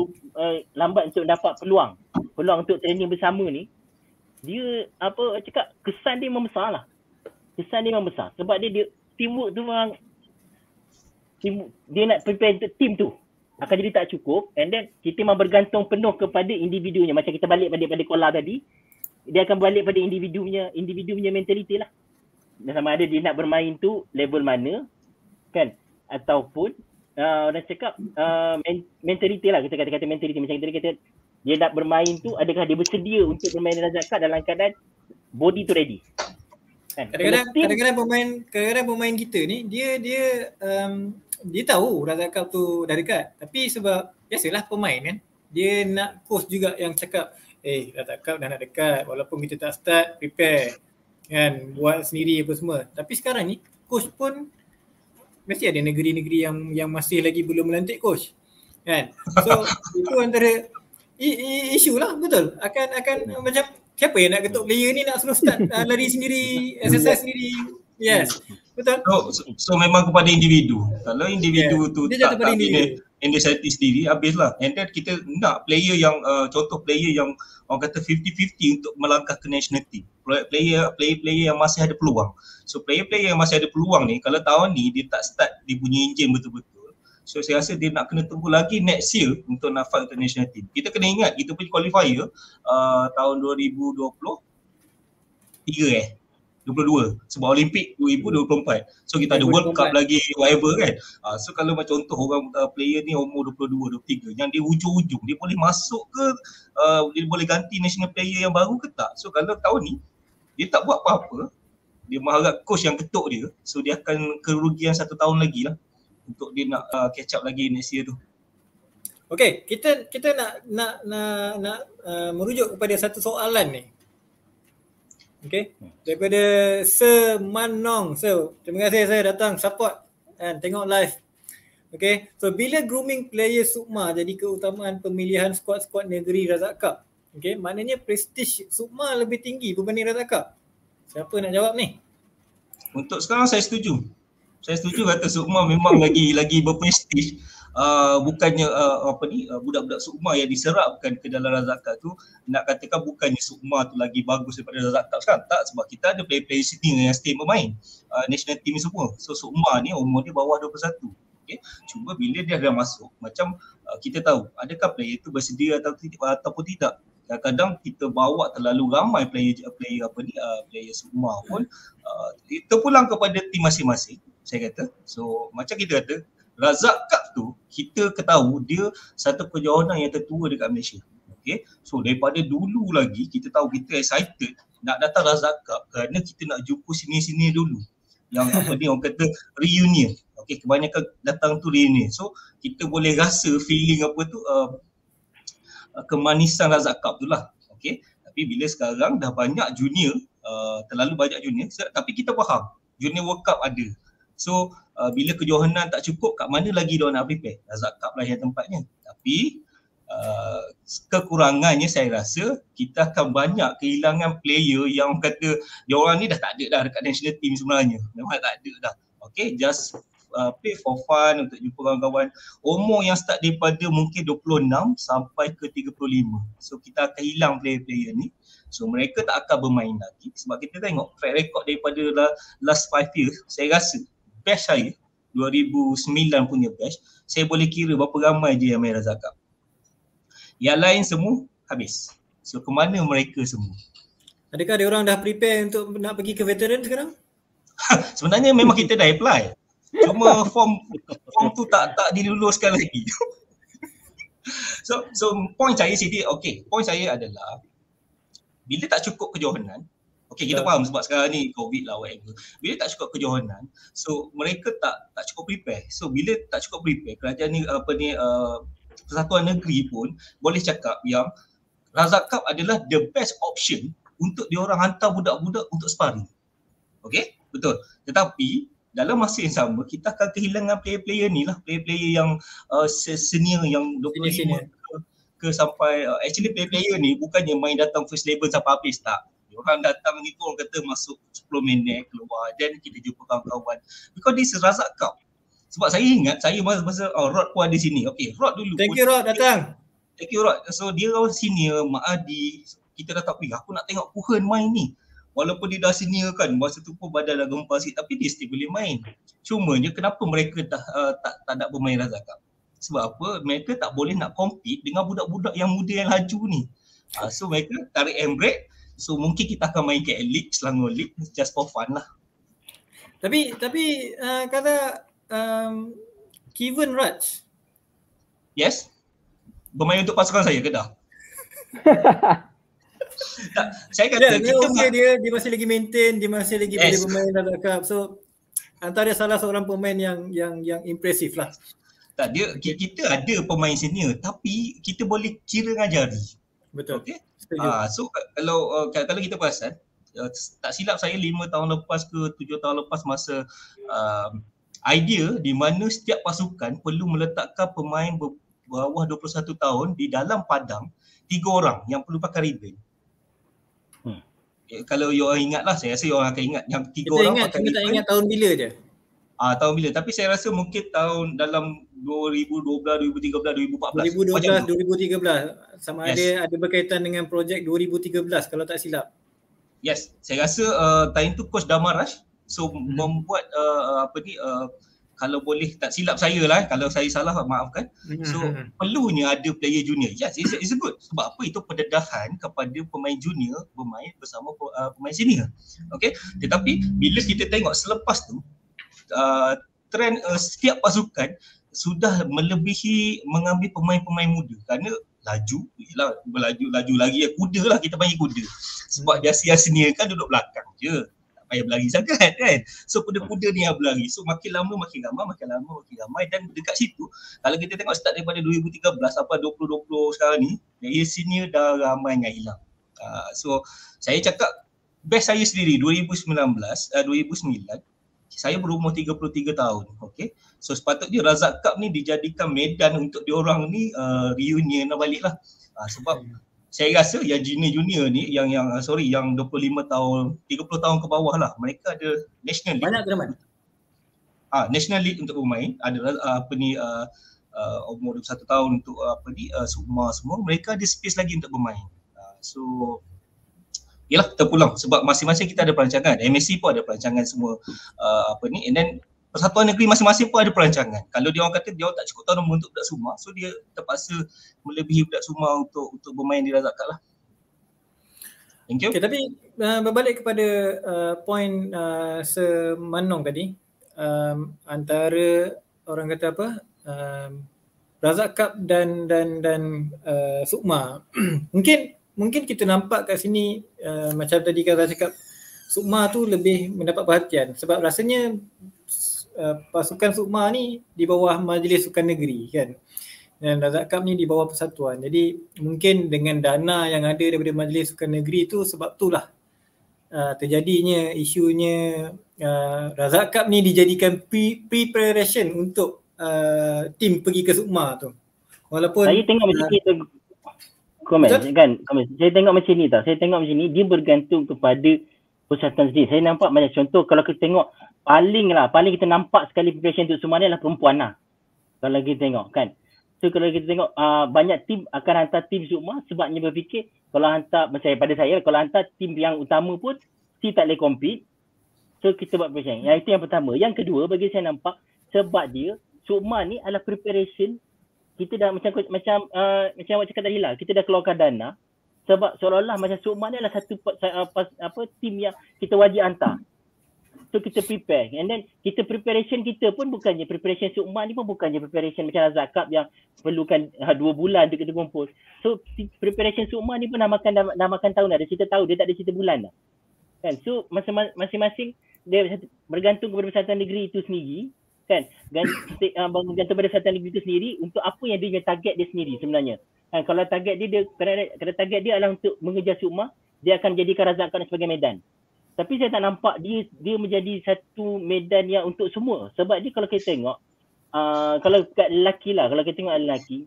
dapat peluang untuk training bersama ni, dia cakap kesan dia membesar lah. Kesan dia membesar sebab dia teamwork tu memang dia nak prepare untuk team tu akan jadi tak cukup, and then kita memang bergantung penuh kepada individunya. Macam kita balik pada kola tadi, dia akan balik pada individunya mentality lah. Dan sama ada dia nak bermain tu level mana kan, ataupun orang cakap mentality lah, kita kata mentality macam kita kata dia nak bermain tu, adakah dia bersedia untuk bermain dalam zakat dalam keadaan body tu ready kan. Kadang-kadang pemain kita ni dia tahu Razak Cup tu dah dekat, tapi sebab biasalah pemain kan, dia nak coach juga yang cakap Razak Cup dah nak dekat, walaupun kita tak start, prepare kan, buat sendiri apa semua. Tapi sekarang ni coach pun mesti ada negeri-negeri yang masih lagi belum melantik coach kan. So itu antara isu lah, betul. Akan macam siapa yang nak ketuk player ni nak suruh start lari sendiri, exercise sendiri. Yes, betul. So memang kepada individu. Kalau individu tu dia tak inisiatif sendiri, habislah. And then kita nak player yang contoh player yang orang kata 50-50 untuk melangkah ke national team. Player yang masih ada peluang. So player yang masih ada peluang ni, kalau tahun ni dia tak start dia punya enjin betul-betul, so saya rasa dia nak kena tunggu lagi next year untuk nafas ke national team. Kita kena ingat kita punya qualifier tahun 2023 22 sebab Olimpik 2024. So kita ada World Cup lagi whatever kan. So kalau macam contoh orang player ni umur 22, 23 yang dia ujung-ujung dia boleh masuk ke dia boleh ganti national player yang baru ke tak. So kalau tahun ni dia tak buat apa-apa, dia mengharap coach yang ketuk dia, so dia akan kerugian 1 tahun lagi lah untuk dia nak catch up lagi next year tu. Okay, kita nak merujuk kepada satu soalan ni. Okay, daripada Sir Manong. So, terima kasih saya datang support dan tengok live. Okay, so bila grooming player Sukma jadi keutamaan pemilihan skuad-skuad negeri Razak Cup, okay, maknanya prestige Sukma lebih tinggi berbanding Razak Cup. Siapa nak jawab ni? Untuk sekarang saya setuju. Saya setuju kata Sukma memang lagi berprestige. Bukannya budak-budak Sukma yang diserapkan ke dalam Razak Cup tu, nak katakan bukannya Sukma tu lagi bagus daripada Razak Cup sekarang. Tak, sebab kita ada player-player senior yang stay bermain national team semua. So Sukma ni umur dia bawah 21. Okay. Cuma bila dia dah masuk, macam kita tahu adakah player tu bersedia ataupun tidak. Kadang-kadang kita bawa terlalu ramai player Sukma pun terpulang kepada tim masing-masing, saya kata. So macam kita kata Razak Cup tu kita ketahui dia satu kejohanan yang tertua dekat Malaysia. Okay. So daripada dulu lagi kita tahu kita excited nak datang Razak Cup kerana kita nak jumpa sini-sini dulu. Yang orang kata reunion. Okay, kebanyakan datang tu reunion. So kita boleh rasa feeling kemanisan Razak Cup tu lah. Okay. Tapi bila sekarang dah banyak junior, terlalu banyak junior, tapi kita faham Junior World Cup ada. So bila kejohanan tak cukup, kat mana lagi dia nak prepare? Razak Cup lah yang tempatnya. Tapi kekurangannya saya rasa kita akan banyak kehilangan player yang kata dia orang ni dah tak ada dah dekat national team sebenarnya. Memang tak ada dah. Okay, just play for fun untuk jumpa kawan-kawan. Umur yang start daripada mungkin 26 sampai ke 35. So kita akan hilang player-player ni. So mereka tak akan bermain lagi sebab kita tengok track record daripada last 5 years, saya rasa batch saya 2009 punya batch, saya boleh kira berapa ramai je yang main Razak Cup. Yang lain semua habis. So ke mana mereka semua? Adakah ada orang dah prepare untuk nak pergi ke veteran sekarang? Sebenarnya memang kita dah apply. Cuma form tu tak diluluskan lagi. So point saya sini, point saya adalah bila tak cukup kejohanan, kita faham sebab sekarang ni COVID lah whatever. Bila tak cukup kejohanan, so mereka tak cukup prepare. So bila tak cukup prepare, kerajaan ni Persatuan Negeri pun boleh cakap yang Razak Cup adalah the best option untuk diorang hantar budak-budak untuk sparring. Okay, betul. Tetapi dalam masa yang sama kita akan kehilangan player-player ni lah, player-player yang senior yang 25 ke sampai actually player-player ni bukannya main datang first level sampai habis, tak. Diorang datang ni pun kata masuk 10 minit keluar, then kita jumpa kawan-kawan. Because this is Razak Cup. Sebab saya ingat saya masa Rod pun ada sini. Okay, Rod dulu. Thank you Rod datang. Thank you Rod. So dia orang senior, Mak Adi. Kita dah tak aku nak tengok Puhan main ni. Walaupun dia dah senior kan, masa tu pun badan dah gempar sikit, tapi dia still boleh main. Cumanya kenapa mereka tak nak bermain Razak Cup? Sebab apa? Mereka tak boleh nak compete dengan budak-budak yang muda yang laju ni. So mereka tarik handbrake. So mungkin kita akan main KL League, Selangor League just for fun lah. Tapi kata Kevin Raj. Yes. Bermain untuk pasukan saya ke dah? Tak, saya kata dia masih lagi maintain, dia masih lagi boleh bermain Razak Cup. So antara salah seorang pemain yang impresif lah. Tak, kita ada pemain senior tapi kita boleh kira dengan jari. Betul. Okay. So kalau kita perasan, tak silap saya 5 tahun lepas ke 7 tahun lepas masa idea di mana setiap pasukan perlu meletakkan pemain bawah 21 tahun di dalam padang 3 orang yang perlu pakai ribbon. Kalau you orang ingat lah, saya rasa you orang akan ingat yang 3 orang pakai ribbon. Kita tak ingat tahun bila je. Tahun bila, tapi saya rasa mungkin tahun dalam 2012, 2013, 2014. 2013 sama ada berkaitan dengan projek 2013 kalau tak silap. Yes, saya rasa time tu coach Damarash membuat kalau boleh tak silap saya lah, kalau saya salah maafkan. So perlunya ada player junior. Yes, it's good. Sebab apa? Itu pendedahan kepada pemain junior bermain bersama pemain senior. Okay, tetapi bila kita tengok selepas tu trend setiap pasukan sudah melebihi mengambil pemain-pemain muda kerana laju lagi ya, kuda lah, kita panggil kuda. Sebab jasi yang senior kan duduk belakang je, tak payah berlari sangat kan. So kuda-kuda ni yang berlari. So makin lama makin ramai dan dekat situ kalau kita tengok start daripada 2013 sampai 2020 sekarang ni, player senior dah ramai yang hilang. So saya cakap best saya sendiri 2009 saya berumur 33 tahun. Okay. So sepatutnya Razak Cup ni dijadikan medan untuk diorang ni reunion balik lah. Sebab saya rasa yang junior ni yang 25 tahun, 30 tahun ke bawah lah, mereka ada national league. Banyak teman. National league untuk bermain, ada umur 21 tahun untuk Sukma semua, mereka ada space lagi untuk bermain. So yalah, terpulang sebab masing-masing kita ada perancangan. MSC pun ada perancangan semua and then Persatuan Negeri masing-masing pun ada perancangan. Kalau dia orang kata dia orang tak cukup tahun untuk budak Suma, so dia terpaksa melebihi budak Suma untuk bermain di Razak Cup lah. Thank you. Okay, tapi berbalik kepada point Semanong tadi, antara orang kata apa, Razak Cup dan Sukma. Mungkin kita nampak kat sini macam tadi Kazal cakap, Sukma tu lebih mendapat perhatian sebab rasanya pasukan Sukma ni di bawah Majlis Sukan Negeri kan, dan Razak Cup ni di bawah Persatuan. Jadi mungkin dengan dana yang ada daripada Majlis Sukan Negeri tu, sebab itulah terjadinya isunya Razak Cup ni dijadikan preparation untuk tim pergi ke Sukma tu. Walaupun saya tengok macam ni komen kan, saya tengok macam ni tau. Saya tengok macam ni, dia bergantung kepada persatuan sendiri. Saya nampak macam contoh kalau kita tengok paling kita nampak sekali preparation untuk semua ni adalah perempuan lah. Kalau kita tengok kan. So kalau kita tengok banyak tim akan hantar tim semua sebabnya berfikir kalau hantar macam pada saya, kalau hantar tim yang utama pun si tak boleh compete. So kita buat preparation. Yang itu yang pertama. Yang kedua bagi saya nampak sebab dia Sukma ni adalah preparation. Kita dah macam awak cakap tadi lah, kita dah keluarkan dana sebab seolah-olah macam Sukma ni adalah satu tim yang kita wajib hantar. So kita prepare and then kita preparation kita pun bukannya preparation Sukma ni pun bukannya preparation macam Razak Cup yang perlukan 2 bulan untuk kita kumpul. So preparation Sukma ni pun dah makan tahun dah. Kita tahu dia tak ada cerita bulan dah. Kan? So masing-masing dia bergantung kepada persatuan negeri itu sendiri kan, bergantung pada persatuan negeri itu sendiri untuk apa yang dia target dia sendiri sebenarnya. Kan? Kalau target dia kalau target dia adalah untuk mengejar Sukma, dia akan jadikan Razak Cup sebagai medan. Tapi saya tak nampak dia menjadi satu medan yang untuk semua. Sebab dia kalau kita tengok kalau kat lelaki lah, kalau kita tengok lelaki,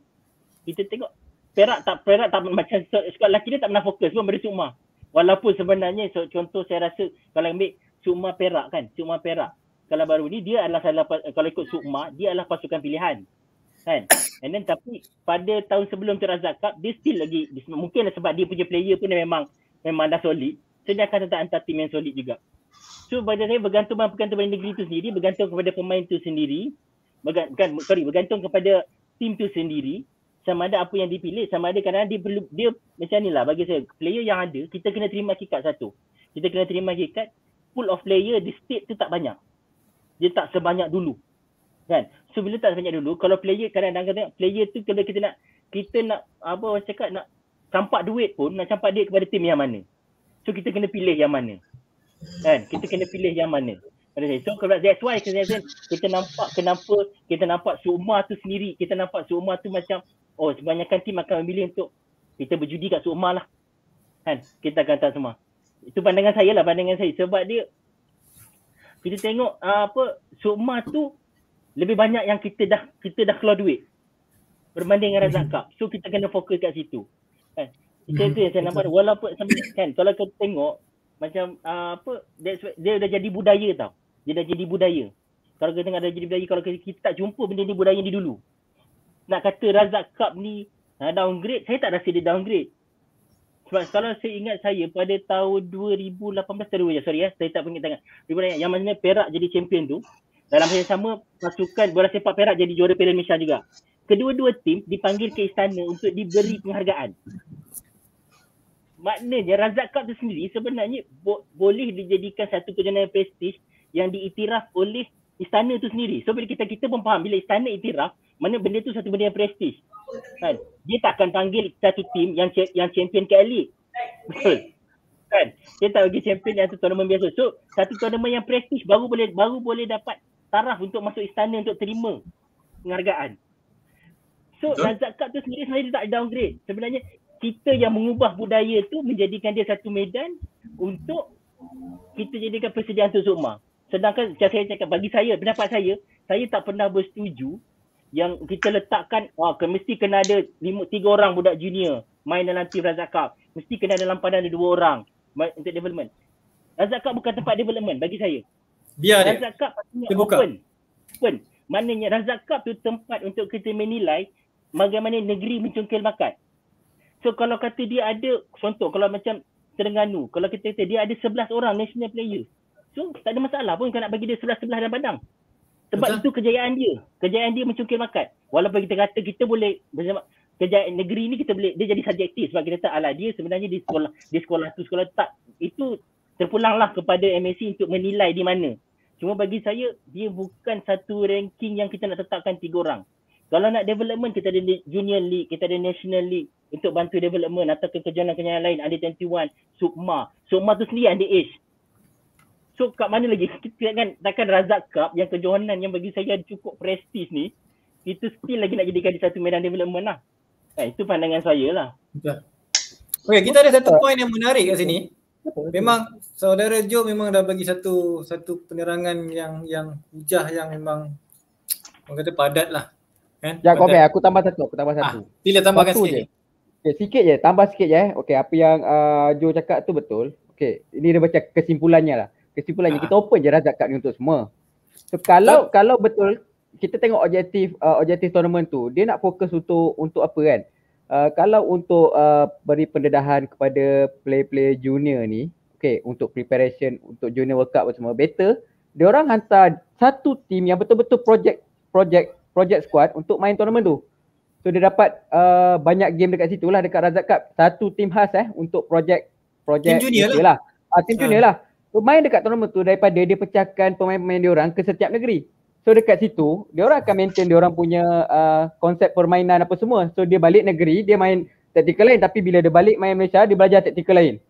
kita tengok Perak tak macam squad lelaki dia tak pernah fokus pun pada Sukma. Walaupun sebenarnya contoh saya rasa kalau ambil Sukma Perak kan, Sukma Perak kalau baru ni dia adalah kalau ikut Sukma dia adalah pasukan pilihan kan. And then tapi pada tahun sebelum tu Razak Cup dia still lagi mungkin sebab dia punya player pun memang dah solid. So dia akan tetap hantar tim yang solid juga. So pada saya bergantung pada negeri tu sendiri, bergantung kepada pemain tu sendiri, bergantung kepada tim tu sendiri, sama ada apa yang dipilih, sama ada kadang-kadang dia macam ni lah bagi saya. Player yang ada, kita kena terima hakikat satu. Kita kena terima hakikat pool of player di state tu tak banyak. Dia tak sebanyak dulu. Kan? So bila tak sebanyak dulu, kalau player kadang-kadang player tu kalau kita nak apa orang cakap nak campak duit pun, nak campak duit kepada tim yang mana. So kita kena pilih yang mana. Kan? Kita kena pilih yang mana. So that's why kita nampak kenapa kita nampak Sukma tu sendiri, kita nampak Sukma tu macam sebanyakan tim akan memilih untuk kita berjudi kat Sukma lah. Kan? Kita akan hantar semua. Itu pandangan saya sebab dia kita tengok Sukma tu lebih banyak yang kita dah keluar duit berbanding dengan Razak Cup. So kita kena fokus kat situ. Kan? Itu yang saya nampak walaupun kan kalau kita tengok macam dia dah jadi budaya tau. Dia dah jadi budaya. Kalau kita tengok dah jadi budaya, kalau kita tak jumpa benda ni budaya ni dulu. Nak kata Razak Cup ni downgrade, saya tak rasa dia downgrade. Sebab kalau saya ingat saya pada tahun 2018 saya tak ingat sangat. Yang mana Perak jadi champion tu, dalam masa yang sama pasukan bola sepak Perak jadi juara Piala Malaysia juga. Kedua-dua tim dipanggil ke istana untuk diberi penghargaan. Maknanya Razak Cup tu sendiri sebenarnya boleh dijadikan satu kejohanan prestis yang diiktiraf oleh istana tu sendiri. So bila kita pun faham bila istana iktiraf, mana benda tu satu benda yang prestis. Kan? Dia tak akan panggil satu tim yang champion ke elite. Betul. Kan? Dia tak bagi champion yang satu tournament biasa. So satu tournament yang prestis baru boleh dapat taraf untuk masuk istana untuk terima penghargaan. So Razak Cup tu sendiri sebenarnya dia tak downgrade. Sebenarnya kita yang mengubah budaya tu menjadikan dia satu medan untuk kita jadikan persediaan untuk Sukma. Sedangkan saya cakap bagi saya, pendapat saya tak pernah bersetuju yang kita letakkan mesti kena ada 3 orang budak junior main dalam tim Razak Cup. Mesti kena dalam padan ada 2 orang untuk development. Razak Cup bukan tempat development bagi saya. Biar Razak Cup patutnya open. Maknanya Razak Cup tu tempat untuk kita menilai bagaimana negeri mencungkil bakat. So kalau kata dia ada, contoh kalau macam Terengganu, kalau kita kata dia ada 11 orang national player. So tak ada masalah pun kalau nak bagi dia 11 dalam padang. Sebab itu kejayaan dia. Kejayaan dia mencungkil bakat. Walaupun kita kata kita boleh bersama kejayaan negeri ni kita boleh dia jadi subjektif sebab kita tak dia sebenarnya di sekolah tu sekolah tak. Itu terpulanglah kepada MSC untuk menilai di mana. Cuma bagi saya dia bukan satu ranking yang kita nak tetapkan 3 orang. Kalau nak development, kita ada junior league, kita ada national league untuk bantu development atau kejohanan-kejohanan lain, under 21, Sukma. Sukma tu sendiri underage. So kat mana lagi? Kita takkan Razak Cup yang kejohanan yang bagi saya cukup prestis ni, itu still lagi nak jadikan di satu medan development lah. Itu pandangan saya lah. Betul. Okay, kita ada satu poin yang menarik kat sini. Memang saudara Joe memang dah bagi satu penerangan yang hujah yang memang orang kata padat lah. Kan? Ya, Kobe, aku tambah satu. Sila tambahkan Satu sikit. je. Okay, sikit je, tambah sikit je. Okay, apa yang Joe cakap tu betul. Okay, ini dia macam kesimpulannya lah. Kesimpulannya, kita open je Razak Cup ni untuk semua. So kalau betul, kita tengok objektif tournament tu, dia nak fokus untuk apa kan? Kalau untuk beri pendedahan kepada player-player junior ni, okay, untuk preparation untuk junior World Cup semua, better dia orang hantar satu team yang betul-betul project squad untuk main tournament tu. So dia dapat banyak game dekat situ lah, dekat Razak Cup. Satu team khas untuk project Team junior lah. Team junior lah. So main dekat tournament tu daripada dia pecahkan pemain-pemain dia orang ke setiap negeri. So dekat situ dia orang akan maintain dia orang punya konsep permainan apa semua. So dia balik negeri, dia main taktikal lain, tapi bila dia balik main Malaysia, dia belajar taktikal lain.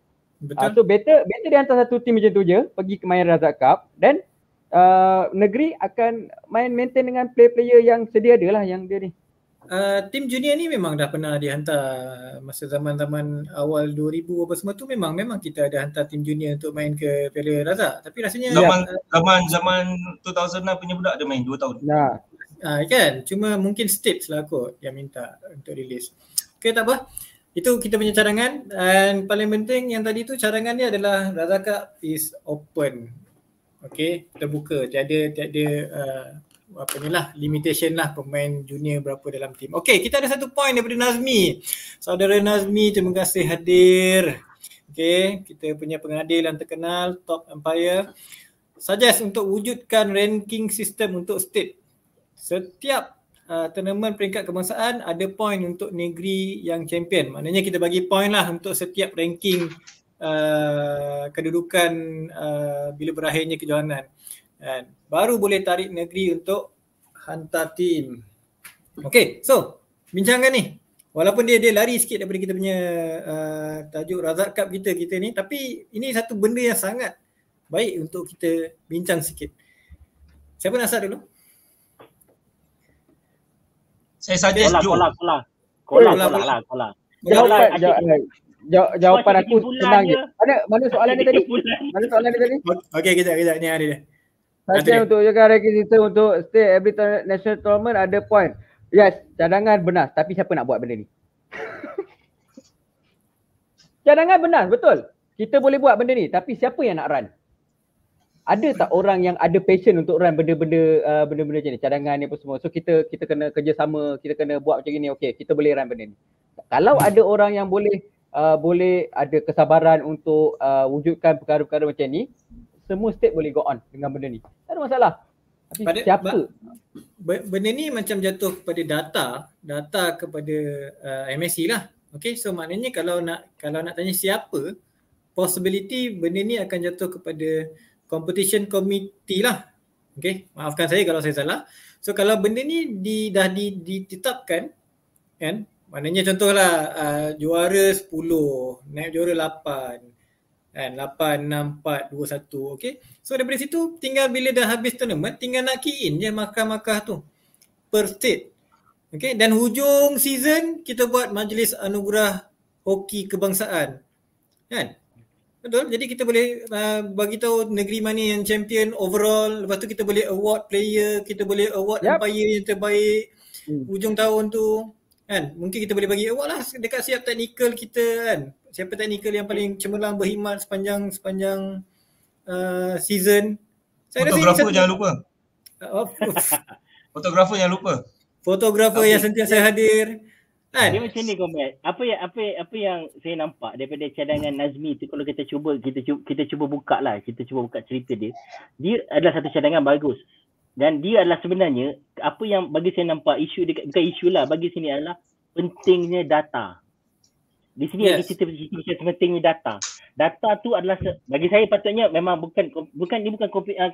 So better dia hantar satu team macam tu je pergi ke main Razak Cup, dan negeri akan maintain dengan player-player yang sedia ada lah yang dia ni. Tim junior ni memang dah pernah dihantar masa zaman-zaman awal 2000 apa semua tu, memang kita ada hantar tim junior untuk main ke Piala Razak, tapi rasanya zaman 2009 punya budak ada main 2 tahun. Nah. Kan, cuma mungkin states lah kot yang minta untuk release. Okay, tak apa. Itu kita punya cadangan, dan paling penting yang tadi tu cadangan dia adalah Razak Cup is open. Okay, terbuka, tiada apa ni lah, limitation lah pemain junior berapa dalam tim. Okay, kita ada satu point daripada Nazmi. Saudara Nazmi, terima kasih hadir. Okay, kita punya pengadil yang terkenal, top umpire, suggest untuk wujudkan ranking system untuk state. Setiap tournament peringkat kebangsaan ada point untuk negeri yang champion. Maknanya kita bagi point lah untuk setiap ranking kedudukan bila berakhirnya kejohanan. Dan baru boleh tarik negeri untuk hantar tim. Okay, so bincangkan ni. Walaupun dia lari sikit daripada kita punya tajuk Razak Cup kita ni, tapi ini satu benda yang sangat baik untuk kita bincang sikit. Siapa nak start dulu? Saya suggest Joe. Jawapan aku senang je. Mana soalan dia tadi? Okey, kejap ni ada dia. Saya untuk jaga ranking system untuk stay every national tournament ada point. Yes, cadangan benar, tapi siapa nak buat benda ni? Cadangan benar, betul. Kita boleh buat benda ni, tapi siapa yang nak run? Ada tak orang yang ada passion untuk run benda-benda macam ni, cadangan ni apa semua. So kita kena kerjasama, kita kena buat macam ni. Okey, kita boleh run benda ni. Kalau ada orang yang boleh ada kesabaran untuk wujudkan perkara-perkara macam ni, semua state boleh go on dengan benda ni. Tak ada masalah. Tapi siapa? Benda ni macam jatuh kepada data kepada MSC lah. Okay, so maknanya kalau nak tanya siapa, possibility benda ni akan jatuh kepada competition committee lah. Okay, maafkan saya kalau saya salah. So kalau benda ni dah ditetapkan, kan, maknanya contohlah juara 10, naik juara 8, kan, 8, 6, 4, 2, 1. Okay, so daripada situ tinggal bila dah habis tournament, tinggal nak key in je markah-markah tu per state. Okay, dan hujung season kita buat majlis anugerah hoki kebangsaan, kan. Betul, jadi kita boleh bagi tahu negeri mana yang champion overall. Lepas tu kita boleh award player, kita boleh award umpire yang terbaik hujung tahun tu, kan. Mungkin kita boleh bagi award lah dekat siap teknikal kita, kan. Siapa teknikal yang paling cemerlang berkhidmat sepanjang season. Fotografer jangan lupa. Fotografer jangan lupa. Fotografer yang sentiasa hadir. Kan? Dia macam ni Comrade. Apa yang saya nampak daripada cadangan Nazmi tu, kalau kita cuba buka lah, kita cuba buka cerita dia. Dia adalah satu cadangan bagus. Dan dia adalah sebenarnya apa yang bagi saya nampak isu dia, bukan isu lah, bagi sini adalah pentingnya data. Di sini ada cerita pentingnya data. Data tu adalah bagi saya patutnya memang bukan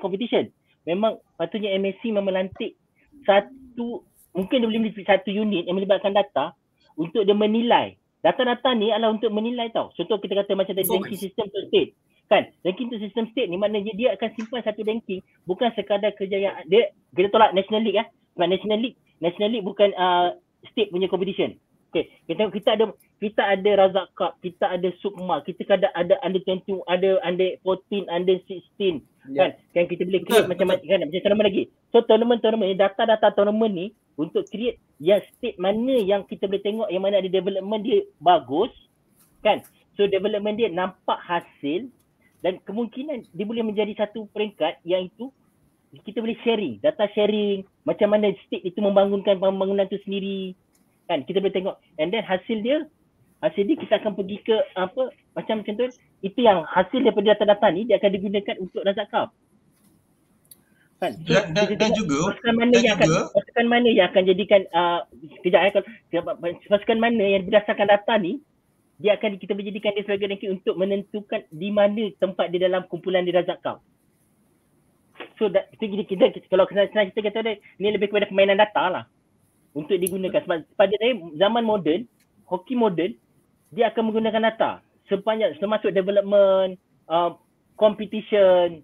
competition. Memang patutnya MSC memelantik mungkin dia boleh satu unit yang melibatkan data untuk dia menilai. Data-data ni adalah untuk menilai tau. Contoh kita kata macam tadi ranking system per state. Kan? Ranking to system state ni maknanya dia akan simpan satu ranking, bukan sekadar kejayaan. Dia kita tolak National League Sebab National League bukan state punya competition. Okay, kita ada Razak Cup, kita ada Sukma, kita ada under 20, ada under 14, under 16 kan. Kan kita boleh create macam tournament lagi. So tournament ni, data tournament ni untuk create yang state mana yang kita boleh tengok yang mana ada development dia bagus kan. So development dia nampak hasil dan kemungkinan dia boleh menjadi satu peringkat yang itu kita boleh sharing, data sharing, macam mana state itu membangunkan pembangunan tu sendiri kan. Kita boleh tengok and then hasil dia kita akan pergi ke apa macam tu, itu yang hasil daripada data-data ni dia akan digunakan untuk Razak Cup kan. So, dan juga pasukan mana yang akan jadikan pasukan mana yang berdasarkan data ni dia akan kita menjadikan dia sebagai ranking untuk menentukan di mana tempat dia dalam kumpulan di Razak Cup. So kita kalau senang kita kata ni lebih kepada permainan data lah untuk digunakan. Sebab pada zaman moden, hoki moden, dia akan menggunakan data termasuk development, competition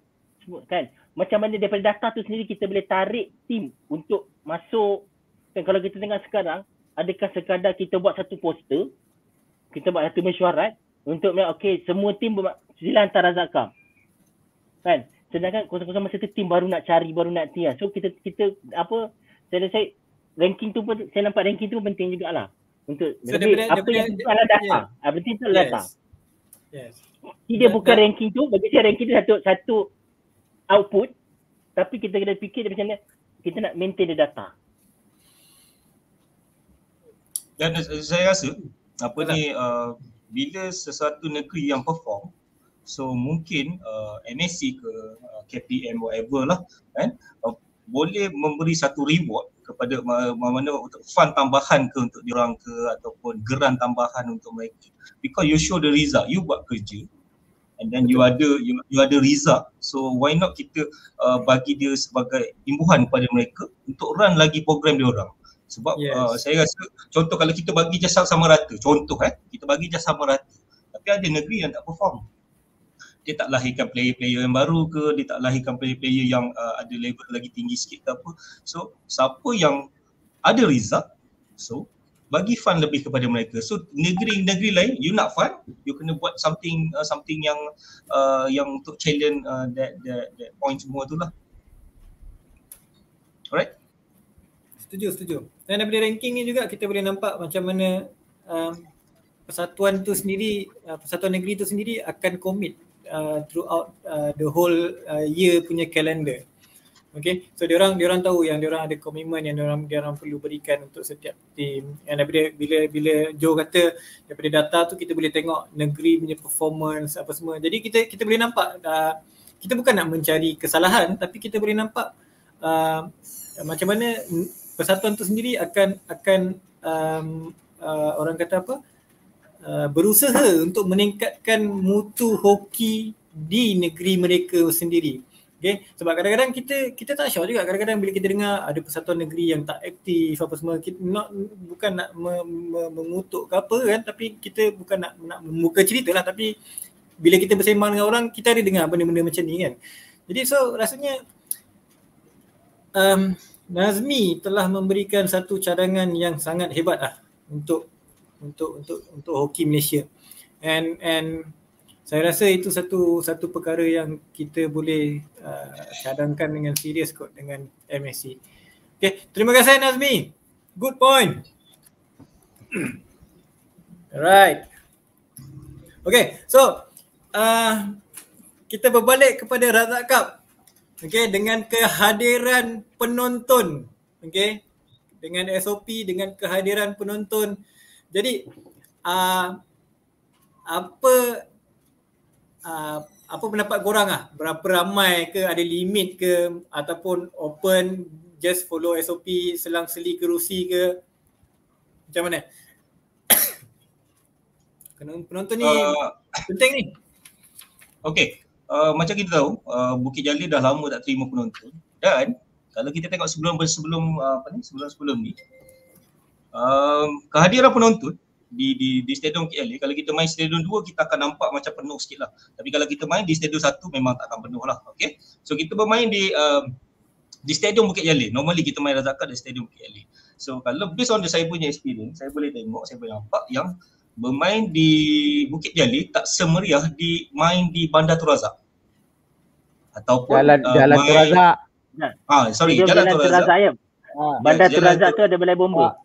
kan. Macam mana daripada data tu sendiri kita boleh tarik tim untuk masuk kan. Kalau kita tengok sekarang, adakah sekadar kita buat satu poster, kita buat satu mesyuarat untuk semua tim sila hantar Razak Cup kan. Sedangkan kosong-kosong masa tu tim baru nak cari, baru nak tiar. So kita saya ranking tu pun, saya nampak ranking tu penting jugalah untuk So, apa yang itu adalah data. Penting tu adalah data. Yes. Dia bukan ranking tu, bagi saya ranking tu satu output, tapi kita kena fikir macam mana kita nak maintain the data. Dan saya rasa bila sesuatu negeri yang perform, so mungkin MSC ke KPM whatever lah kan, boleh memberi satu reward kepada mana untuk fund tambahan ke untuk diorang ke ataupun geran tambahan untuk mereka, because you show the result, you buat kerja and then you ada result. So why not kita bagi dia sebagai imbuhan kepada mereka untuk run lagi program diorang. Sebab saya rasa contoh kalau kita bagi jasa sama rata, kita bagi jasa sama rata, tapi ada negeri yang tak perform. Dia tak lahirkan player-player yang baru ke, dia tak lahirkan player-player yang ada level lagi tinggi sikit ke apa. So siapa yang ada result, so bagi fund lebih kepada mereka. So negeri-negeri lain, you nak fund, you kena buat something yang untuk challenge that point semua tu lah. Alright? Setuju. Dan daripada ranking ni juga kita boleh nampak macam mana persatuan negeri tu sendiri akan commit throughout the whole year punya calendar. Okay, so diorang tahu yang diorang ada komitmen yang diorang perlu berikan untuk setiap tim. And daripada bila Joe kata daripada data tu kita boleh tengok negeri punya performance apa semua. Jadi kita boleh nampak kita bukan nak mencari kesalahan, tapi kita boleh nampak macam mana persatuan tu sendiri akan orang kata apa, berusaha untuk meningkatkan mutu hoki di negeri mereka sendiri. Okay, sebab kadang-kadang kita tak sure juga, kadang-kadang bila kita dengar ada persatuan negeri yang tak aktif apa semua, kita bukan nak mengutuk ke apa kan, tapi kita bukan nak membuka cerita lah, tapi bila kita bersembang dengan orang, kita ada dengar benda-benda macam ni kan. Jadi so rasanya Nazmi telah memberikan satu cadangan yang sangat hebat lah untuk hoki Malaysia. And saya rasa itu satu perkara yang kita boleh cadangkan dengan serius kot dengan MSC. Okay, terima kasih Nazmi. Good point. Alright. Okay, so kita berbalik kepada Razak Cup. Okay, dengan kehadiran penonton. Okay, dengan SOP, dengan kehadiran penonton. Jadi apa pendapat korang lah? Berapa ramai ke, ada limit ke, ataupun open, just follow SOP, selang-seli kerusi ke? Macam mana? Penonton ni penting ni. Okay, macam kita tahu, Bukit Jalil dah lama tak terima penonton, dan kalau kita tengok sebelum ni, kehadiran penonton di stadium KL, kalau kita main stadium 2 kita akan nampak macam penuh sikit lah, tapi kalau kita main di stadium 1 memang tak akan penuh lah. Okay, so kita bermain di stadium Bukit Jalil. Normally kita main Razak Cup di stadium Bukit Jalil. So kalau based on saya punya experience, saya boleh tengok, saya boleh nampak yang bermain di Bukit Jalil tak semeriah main di Bandar Tun Razak. Ataupun Jalan Tun Razak. Jalan Tun Razak. Ya. Bandar Tun Razak tu ada balai bomba.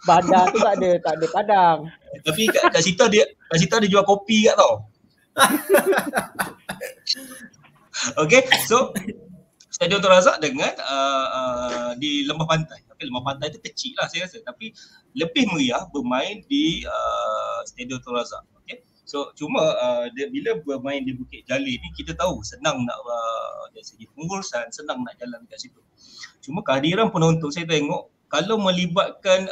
Bandar tu tak ada padang. Tapi kat situ dia jual kopi kat tau. Okay, so Stadium Tun Razak dengan di Lembah Pantai. Tapi Lembah Pantai tu kecil lah saya rasa. Tapi lebih meriah bermain di Stadium Tun Razak. Okay. So cuma bila bermain di Bukit Jalil ni kita tahu senang nak dari segi pengurusan, senang nak jalan kat situ. Cuma kehadiran penonton saya tengok kalau melibatkan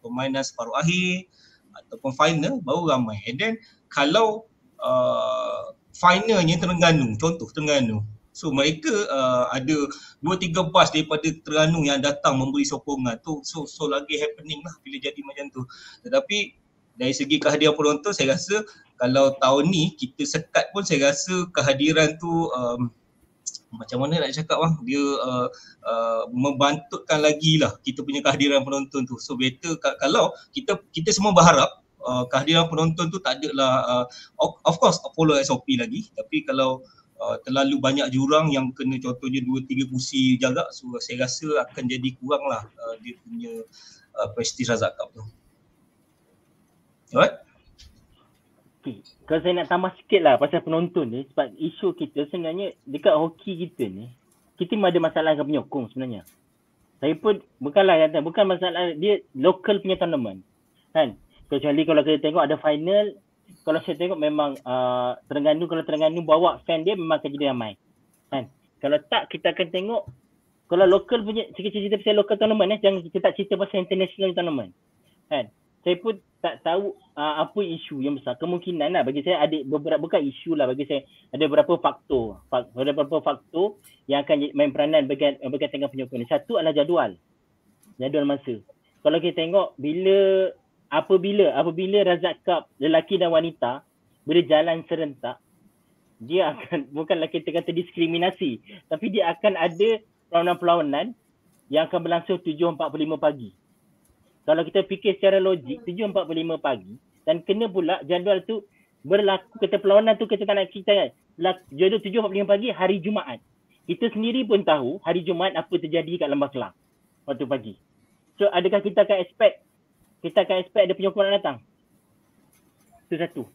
permainan separuh akhir ataupun final baru ramai. And then kalau finalnya Terengganu, contoh Terengganu. So mereka ada 2-3 bas daripada Terengganu yang datang memberi sokongan tu. So lagi happening lah bila jadi macam tu. Tetapi dari segi kehadiran penonton saya rasa kalau tahun ni kita sekat pun saya rasa kehadiran tu macam mana nak cakap bang, dia membantutkan lagi lah kita punya kehadiran penonton tu. So better kalau kita semua berharap kehadiran penonton tu tak adalah of course follow SOP lagi, tapi kalau terlalu banyak jurang yang kena contohnya 2-3 kursi jarak, so saya rasa akan jadi kurang lah dia punya Prestige Razak Cup tu. Alright? Okay. Kalau saya nak tambah sikit lah pasal penonton ni, sebab isu kita sebenarnya dekat hoki kita ni, kita memang ada masalah dengan penyokong sebenarnya. Saya pun bukan masalah dia local punya tournament kan. Kecuali kalau kita tengok ada final, kalau saya tengok memang Terengganu bawa fan dia memang akan jadi ramai kan. Kalau tak kita akan tengok kalau local punya cerita pasal local tournament jangan kita tak cerita pasal international tournament kan. Saya pun tak tahu apa isu yang besar. Kemungkinan lah bagi saya ada beberapa, bukan isu lah bagi saya, ada beberapa faktor yang akan main peranan berkaitan dengan penyokong ni. Satu adalah jadual masa. Kalau kita tengok apabila Razak Cup lelaki dan wanita berjalan serentak, dia akan bukanlah kita kata diskriminasi, tapi dia akan ada perlawanan-perlawanan yang akan berlangsung 7.45 pagi. Kalau kita fikir secara logik 7.45 pagi dan kena pula jadual tu berlaku, kata perlawanan tu kita tak nak cerita kan, jadual 7.45 pagi hari Jumaat. Kita sendiri pun tahu hari Jumaat apa terjadi kat Lembah Kelang waktu pagi. So adakah kita akan expect ada penyokong nak datang? Itu satu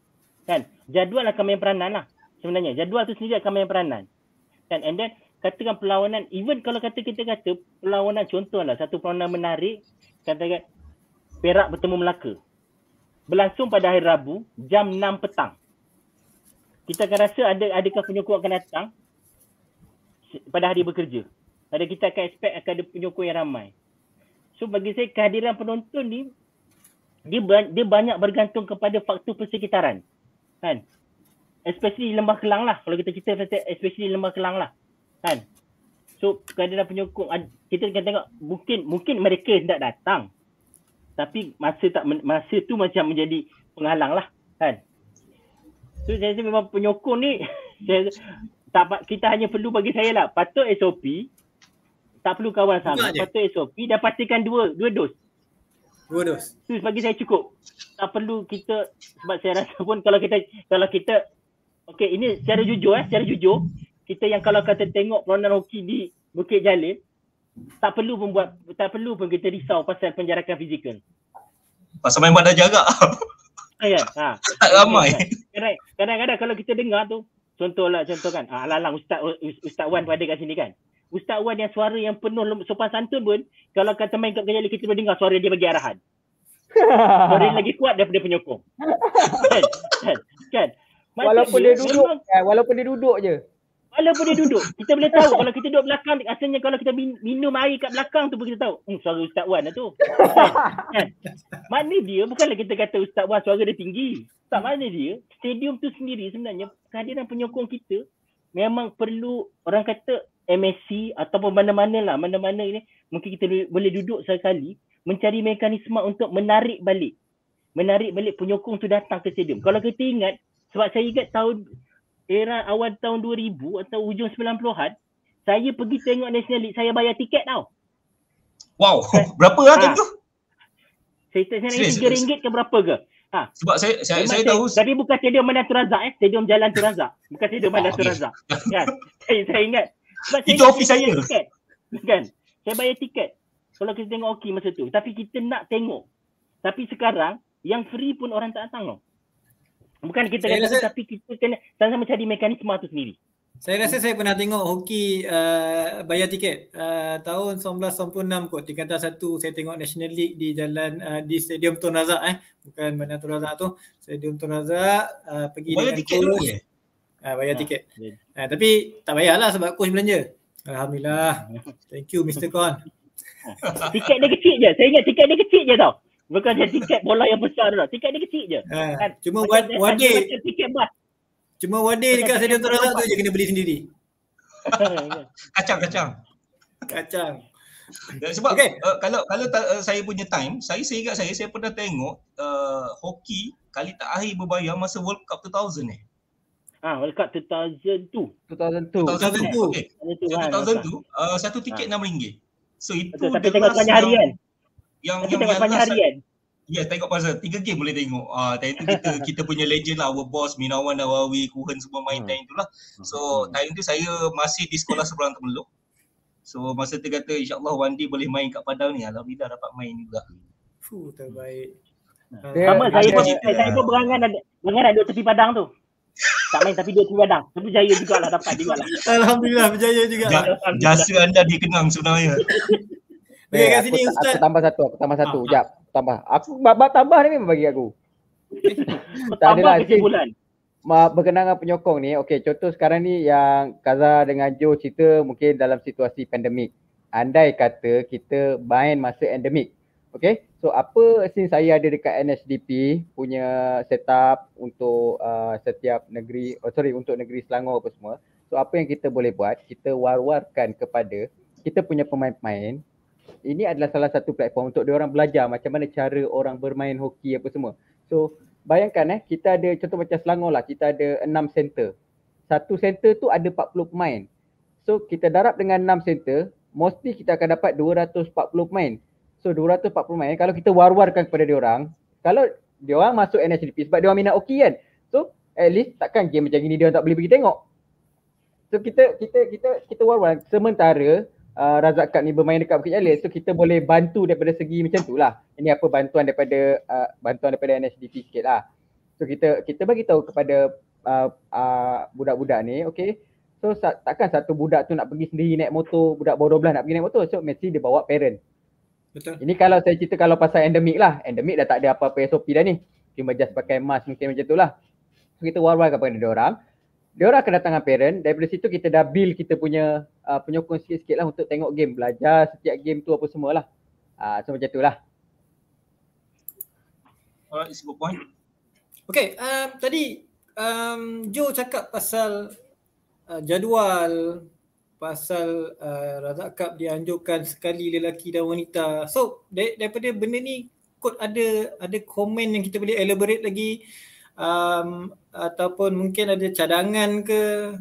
kan. Jadual akan main peranan lah sebenarnya. Jadual tu sendiri akan main peranan kan. And then katakan perlawanan, even kalau kita kata perlawanan, contohlah satu perlawanan menarik, katakan Perak bertemu Melaka, berlangsung pada hari Rabu jam 6 petang. Kita akan rasa adakah penyokong akan datang pada hari bekerja? Kita akan expect akan ada penyokong yang ramai. So bagi saya kehadiran penonton ni dia banyak bergantung kepada faktor persekitaran kan. Especially Lembah Kelang lah. Kalau kita cerita especially Lembah Kelang lah kan. So kehadiran penyokong kita akan tengok mungkin mereka hendak datang, tapi masa tu macam menjadi penghalang lah kan. So saya rasa memang penyokong ni kita hanya perlu, bagi saya lah, patut SOP, tak perlu kawan sangat, patut SOP dan pastikan dua dos. Tu bagi saya cukup. Tak perlu kita, sebab saya rasa pun kalau kita okey, ini secara jujur kita yang kalau kata tengok perlawanan hoki di Bukit Jalil, tak perlu pun kita risau pasal penjarakan fizikal. Pasal main bandar jarak. Ya. Tak ramai. Kadang-kadang kalau kita dengar tu, contoh kan, alalang Ustaz Wan pada kat sini kan. Ustaz Wan yang suara yang penuh sopan santun pun, kalau kata main kat Jalil kita boleh dengar suara dia bagi arahan. Suara dia lagi kuat daripada penyokong. Kan? Walaupun dia duduk je. Walaupun dia duduk, kita boleh tahu. Kalau kita duduk belakang, asalnya kalau kita minum air kat belakang tu pun kita tahu, suara Ustaz Wan lah tu. Kan? Makna dia, bukanlah kita kata Ustaz Wan suara dia tinggi. Tak, makna dia, stadium tu sendiri sebenarnya, kehadiran penyokong kita memang perlu, orang kata MSC ataupun mana-mana ini, mungkin kita boleh duduk sekali, mencari mekanisme untuk menarik balik penyokong tu datang ke stadium. Kalau kita ingat, sebab saya ingat era awal tahun 2000 atau hujung 90-an, saya pergi tengok National League, saya bayar tiket tau. Wow, berapa lah time tu? Saya naik RM3 ke berapa ke? Sebab saya tahu. Tapi bukan stadium Mandatul Razak stadium Jalan Tun Razak. Bukan stadium Mandatul Razak. Kan? Saya ingat. Sebab itu office saya. Tiket. Kan? Saya bayar tiket. Kalau kita tengok hoki masa tu. Tapi kita nak tengok. Tapi sekarang yang free pun orang tak datang tau. Bukan kita kata tapi kita kena sama-sama cari mekanisme tu sendiri. Saya rasa saya pernah tengok hoki bayar tiket tahun 1996 kot, tingkatan 1 saya tengok National League di jalan di Stadium Tun Razak bukan mana Tun Razak tu, Stadium Tun Razak pergi bayar dengan tiket coach. Bayar tiket. Tapi tak payahlah sebab coach belanja. Alhamdulillah. Thank you Mr. Kon. Tiket dia kecil je. Saya ingat tiket dia kecil je tau. Bukan dia tiket bola yang besar tau. Tiket dia kecil je. Kan? Cuma wadir. Tiket bas. Cuma wadir dekat Stadium Tun Razak tu je kena beli sendiri. Kacang. Sebab kalau saya punya time, saya ingat saya pernah tengok hoki kali terakhir berbayar masa World Cup 2000 World Cup 2002. Okay. 2002 satu tiket RM6. So itu tapi tengok sepanjang harian. Yang harian. Ya, tengok pasal 3 game boleh tengok. Time tu kita punya legend lah, our boss Minawan, Nawawi, Kuhen semua main time tu lah. So time tu saya masih di sekolah seberang Temeluk. So masa tu kata insyaAllah one day boleh main kat Padang ni. Alhamdulillah dapat main juga. Terbaik. Sama saya pun berangan ada tepi Padang tu. Tak main tapi dia tepi Padang. Tapi berjaya jugalah, dapat jugalah. Alhamdulillah berjaya juga. Jasa anda dikenang sebenarnya. Okay, kat sini Ustaz. Aku tambah satu. Sekejap. Tambah. Aku bab tambah ni memang bagi aku. Tak adalah kesimpulan. Berkenaan dengan penyokong ni, okey, contoh sekarang ni yang Kaza dengan Joe cerita mungkin dalam situasi pandemik. Andai kata kita main masa endemik. Okey. So apa since saya ada dekat NSDP punya setup untuk setiap negeri, untuk negeri Selangor apa semua. So apa yang kita boleh buat, kita war-warkan kepada kita punya pemain-pemain. Ini adalah salah satu platform untuk diorang belajar macam mana cara orang bermain hoki apa semua. So bayangkan kita ada contoh macam Selangor lah, kita ada 6 center. Satu center tu ada 40 pemain. So kita darab dengan 6 center, mesti kita akan dapat 240 pemain. So 240 pemain kalau kita war-warkan kepada diorang, kalau diorang masuk NSDP sebab diorang minat hoki kan. So at least takkan game macam gini diorang tak boleh pergi tengok. So kita war-war sementara Razak Cup ni bermain dekat Bukit Jalil, so kita boleh bantu daripada segi macam tu lah. Ini apa bantuan daripada NSDP sikit lah. So kita bagi tahu kepada budak-budak ni, okay. So takkan satu budak tu nak pergi sendiri naik motor, budak bawah 12 nak pergi naik motor, so mesti dia bawa parent. Betul. Ini kalau saya cerita kalau pasal endemik lah, endemik dah tak ada apa-apa SOP dah ni. Cuma just pakai mask mungkin macam tu lah. So kita war-war kepada diorang. Diorang akan datang dengan parent, daripada situ kita dah build kita punya penyokong sikit-sikit lah untuk tengok game, belajar setiap game tu apa semualah. So macam tu lah. Alright, it's a good point. Okay, tadi Joe cakap pasal jadual, pasal Razak Cup dianjurkan sekali lelaki dan wanita. So daripada benda ni kot ada komen yang kita boleh elaborate lagi, ataupun mungkin ada cadangan ke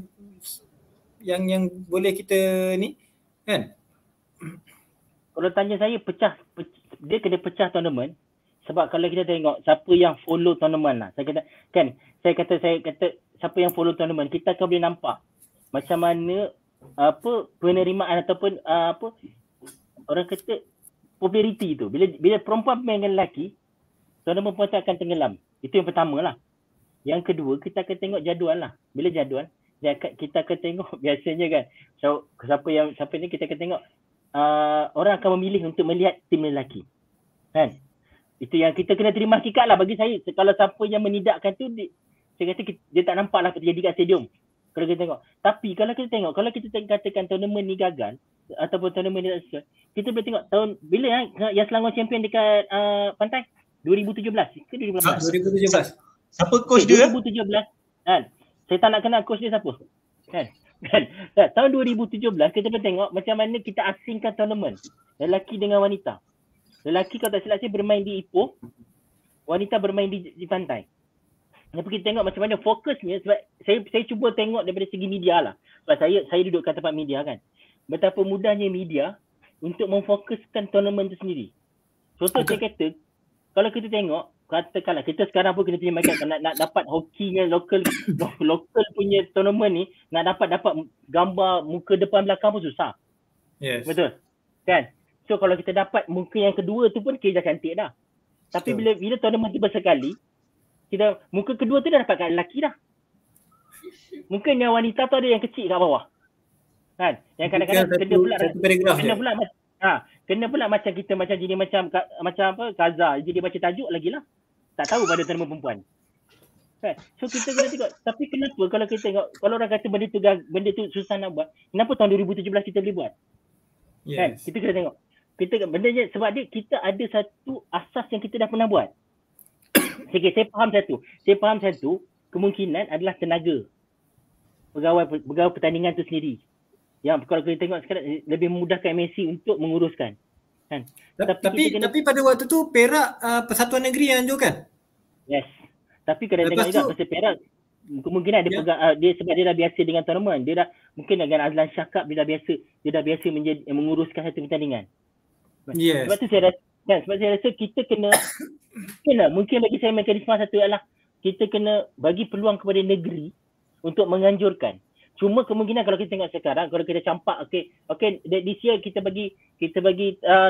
yang boleh kita ni kan? Kalau tanya saya dia kena pecah tournament. Sebab kalau kita tengok siapa yang follow tournament lah, saya kata siapa yang follow tournament, kita akan boleh nampak macam mana penerimaan ataupun orang kata populariti tu. Bila perempuan main dengan lelaki, tournament perempuan akan tenggelam. Itu yang pertama lah. Yang kedua, kita akan tengok jadual lah. Bila jadual, kita akan tengok biasanya kan. So siapa ni kita akan tengok orang akan memilih untuk melihat tim lelaki. Kan? Itu yang kita kena terima hakikat lah bagi saya. Kalau siapa yang menidakkan tu, saya kata dia tak nampak lah terjadi kat stadium. Kalau kita tengok. Tapi kalau kita katakan tournament ni gagal ataupun tournament ni tak sesuai, kita boleh tengok tahun bila yang Selangor champion dekat pantai 2017 ke 2018? 2017. Siapa coach dia? 2017 kan. Saya tak nak kenal coach dia siapa. Kan? Tahun 2017 kita boleh tengok macam mana kita asingkan tournament lelaki dengan wanita. Lelaki kalau tak silap saya bermain di Ipoh, wanita bermain di pantai. Tapi kita tengok macam mana fokusnya, sebab saya cuba tengok daripada segi media lah. Sebab saya duduk kat tempat media kan. Betapa mudahnya media untuk memfokuskan tournament tu sendiri. Contoh saya kata, kalau kita tengok, katakanlah kita sekarang pun kita punya market nak dapat hokinya local punya tournament ni, nak dapat gambar muka depan belakang pun susah. Yes. Betul? Kan? So kalau kita dapat muka yang kedua tu pun dah cantik dah. Tapi bila tournament tiba sekali, kita muka kedua tu dah dapat kat lelaki dah. Mungkin yang wanita tu ada yang kecil kat bawah. Kan? Yang kadang-kadang kena pula macam kita macam jenis macam apa Kaza, jadi baca tajuk lagi lah. Tak tahu pada tournament perempuan. Kan? So kita kena tengok. Tapi kenapa kalau kita tengok, kalau orang kata benda tu susah nak buat, kenapa tahun 2017 kita boleh buat? Yes. Kan? Kita kena tengok. Benda je sebab kita ada satu asas yang kita dah pernah buat. Okay, saya faham satu. Kemungkinan adalah tenaga pegawai pertandingan tu sendiri. Yang kalau kita tengok sekarang lebih memudahkan MSC untuk menguruskan. Kan? Tapi pada waktu tu Perak Persatuan Negeri yang anjurkan. Yes. Tapi kena tengok juga pasal Perak kemungkinan dia sebab dia dah biasa dengan tournament. Dia dah mungkin dengan Azlan Syakab dia dah biasa menguruskan satu pertandingan. Yes. Sebab tu saya rasa kita kena mungkin bagi saya mekanisme satu adalah kita kena bagi peluang kepada negeri untuk menganjurkan. Cuma kemungkinan kalau kita tengok sekarang, kalau kita campak, okay, this year kita bagi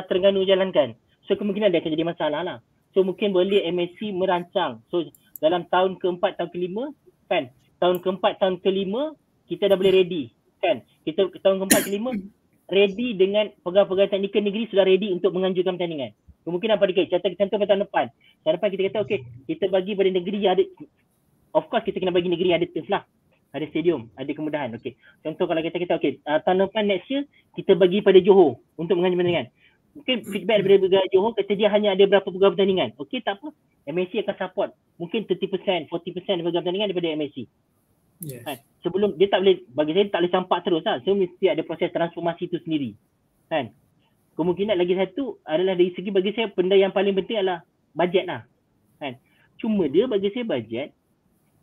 Terengganu jalankan. So kemungkinan dia akan jadi masalah lah. So mungkin boleh MSC merancang. So dalam tahun keempat, tahun kelima, kan? Tahun keempat, tahun kelima, kita dah boleh ready. Kan? Kita tahun keempat, kelima, ready dengan pegawai-pegawai teknikal negeri sudah ready untuk menganjurkan pertandingan. Kemungkinan pada contoh tahun depan. Tahun depan kita kata, okay, kita bagi pada negeri yang ada, of course kita kena bagi negeri yang ada turf lah. Ada stadium, ada kemudahan. Okay. Contoh kalau kita kata, okay, tahun depan next year, kita bagi pada Johor untuk menganjur pertandingan. Mungkin feedback daripada pegawai Johor kata dia hanya ada berapa pegawai pertandingan. Okay, tak apa. MSC akan support. Mungkin 30%, 40% pegawai pertandingan daripada MSC. Yes. Kan? Sebelum dia tak boleh, bagi saya tak boleh campak terus lah. So mesti ada proses transformasi tu sendiri. Kan? Kemungkinan lagi satu adalah dari segi bagi saya benda yang paling penting adalah bajet lah. Kan? Cuma dia bagi saya bajet,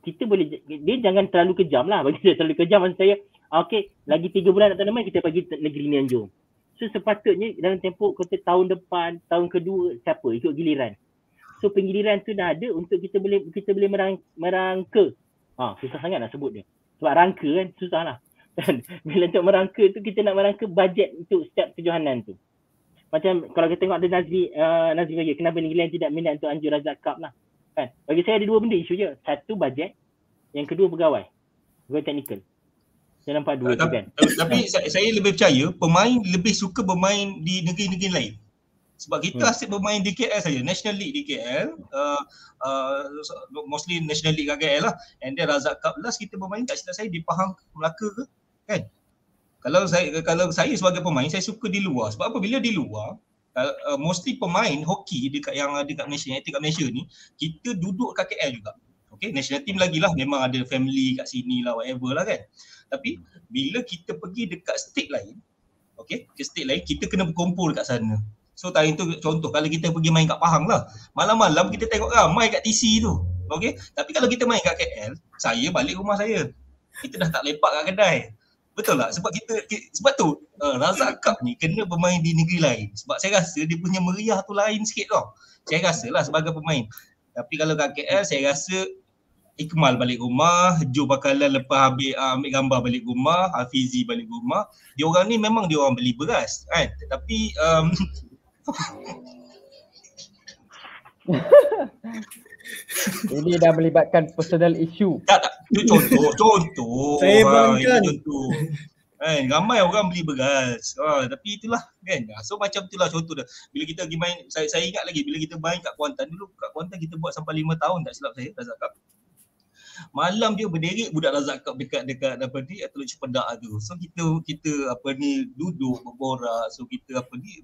kita boleh, dia jangan terlalu kejam lah. Bagi saya terlalu kejam maksud saya, okay, lagi 3 bulan nak tournament kita bagi negeri ni anjur. So sepatutnya dalam tempoh kata tahun depan, tahun kedua, siapa ikut giliran. So penggiliran tu dah ada untuk kita boleh merangka. Susah sangat nak sebut dia. Sebab rangka kan susah lah. Bila untuk merangka tu kita nak merangka bajet untuk setiap kejohanan tu. Macam kalau kita tengok ada Nazri bagi kenapa Negeri Lain tidak minat untuk anjur Razak Cup lah. Kan? Bagi saya ada 2 benda isu je. Satu bajet, yang kedua pegawai teknikal. Saya nampak 2 tu kan. Tapi saya lebih percaya pemain lebih suka bermain di negeri-negeri lain. Sebab kita asyik bermain di KL saja, National League di KL, mostly National League kat KL lah. And then Razak Cup last kita bermain kat silap saya di Pahang, Melaka ke, kan? Kalau saya sebagai pemain, saya suka di luar. Sebab apa? Bila di luar, mostly pemain hoki yang ada kat Malaysia, yang aktif kat Malaysia ni, kita duduk kat KL juga. Okay, national team lagi lah, memang ada family kat sini lah, whatever lah kan. Tapi bila kita pergi dekat state lain, okay, ke state lain, kita kena berkumpul kat sana. So tadi tu contoh, kalau kita pergi main kat Pahang lah, malam-malam kita tengok ramai kat TC tu. Okay, tapi kalau kita main kat KL, saya balik rumah saya. Kita dah tak lepak kat kedai. Betul tak? Sebab tu Razak Cup ni kena bermain di negeri lain. Sebab saya rasa dia punya meriah tu lain sikit tau. Saya rasa lah sebagai pemain. Tapi kalau kat KL saya rasa Ikmal balik rumah, Jo Bakalan lepas ambil gambar balik rumah, Hafizi balik rumah. Dia orang ni memang dia orang beli beras kan. Tetapi ini dah melibatkan personal issue. Tak. Itu contoh. Saya bangkan. Contoh. Kan, ramai orang beli beras. Tapi itulah kan. So macam itulah contoh dah. Bila kita pergi main, saya ingat lagi bila kita main kat Kuantan dulu, kat Kuantan kita buat sampai 5 tahun tak silap saya, Razak Cup. Malam dia berdiri budak Razak Cup dekat apa ni Teluk Cempedak tu. So kita apa ni duduk berborak, so kita apa ni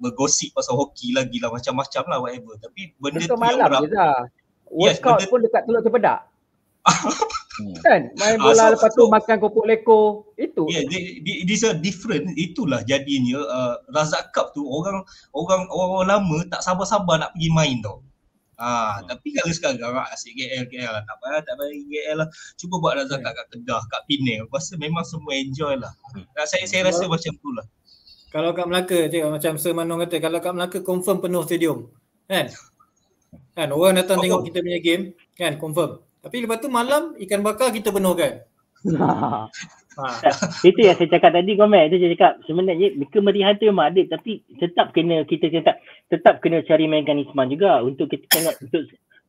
bergosip pasal hoki lagi lah, macam-macam lah whatever. Tapi benda tu malam je lah. Workout pun dekat Teluk Cempedak. Kan main bola lepas tu makan kopok leko itu. Yeah, this a different. Itulah jadinya Razak Cup tu orang lama tak sabar-sabar nak pergi main tau. Tapi kalau sekarang asyik KL lah, tak payah KL lah. Cuba buat Razak Cup kat Kedah, kat Penang. Aku rasa memang semua enjoy lah. Saya rasa macam tu lah. Kalau kat Melaka cakap macam Sir Manong kata, kalau kat Melaka confirm penuh stadium. Kan? Kan orang datang tengok kita punya game, kan confirm. Tapi lepas tu malam ikan bakar kita penuhkan. Itu yang saya cakap tadi, komen tu saya cakap sebenarnya kemeriahan tu memang ada, tapi tetap kena kita tetap kena cari mekanisme juga untuk kita tengok, untuk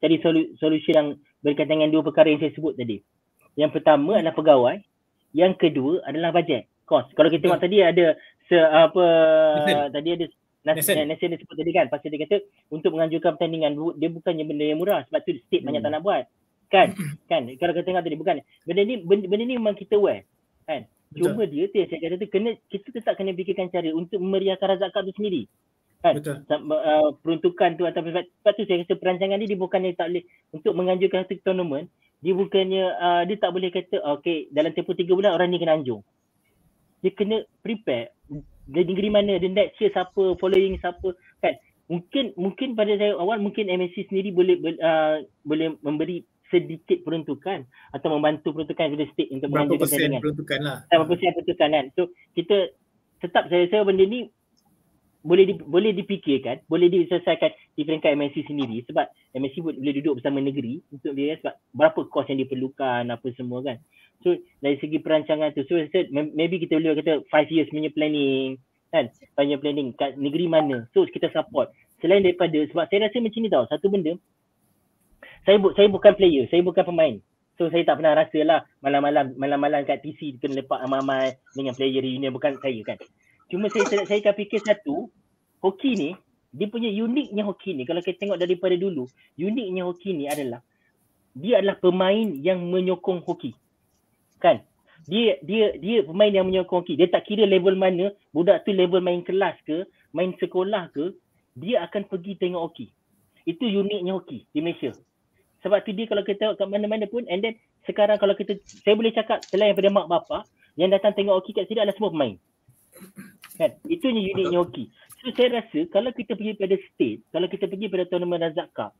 cari solusi yang berkaitan dengan dua perkara yang saya sebut tadi. Yang pertama adalah pegawai, yang kedua adalah bajet, kos. Kalau kita tengok tadi ada tadi ada Nasir dia sebut tadi kan, pasal dia kata untuk menganjurkan pertandingan dia bukannya benda yang murah, sebab tu state banyak tak nak buat. Kan kalau kita tengok tadi, bukan benda ni memang kita aware kan. Cuma dia tu yang saya kata tu, kita tetap kena fikirkan cara untuk memeriahkan Razak Cup tu sendiri kan. Peruntukan tu atau sebab tu saya kata perancangan dia bukannya tak boleh untuk menganjurkan satu tournament, dia bukannya dia tak boleh kata okey dalam tempoh 3 bulan orang ni kena anjur. Dia kena prepare di negeri mana, the next year siapa, following siapa kan. Mungkin pada saya awal mungkin MSC sendiri boleh memberi sedikit peruntukan atau membantu peruntukan kepada state untuk menganjurkan persenjagaan. Peruntukan lah. Berapa persen peruntukan kan. So kita tetap saya rasa benda ni boleh dipikirkan, boleh diselesaikan di peringkat MSC sendiri, sebab MSC boleh duduk bersama negeri untuk dia sebab berapa kos yang diperlukan apa semua kan. So dari segi perancangan tu, so maybe kita boleh kata 5 years punya planning kan, 5 year planning kat negeri mana, so kita support. Selain daripada, sebab saya rasa macam ni tau, satu benda, saya bukan player, saya bukan pemain. So saya tak pernah rasa lah malam-malam kat TC kena lepak ramai-ramai dengan player reunion, bukan saya kan. Cuma saya akan fikir satu, hoki ni, dia punya uniknya hoki ni, kalau kita tengok daripada dulu, uniknya hoki ni adalah dia adalah pemain yang menyokong hoki. Kan? Dia pemain yang menyokong hoki. Dia tak kira level mana, budak tu level main kelas ke, main sekolah ke, dia akan pergi tengok hoki. Itu uniknya hoki di Malaysia. Sebab tu dia kalau kita tengok kat mana-mana pun, and then sekarang kalau saya boleh cakap selain daripada mak bapak yang datang tengok hoki kat sini adalah semua pemain. Kan? Itu uniknya hoki. So saya rasa kalau kita pergi pada state, kalau kita pergi pada tournament Razak Cup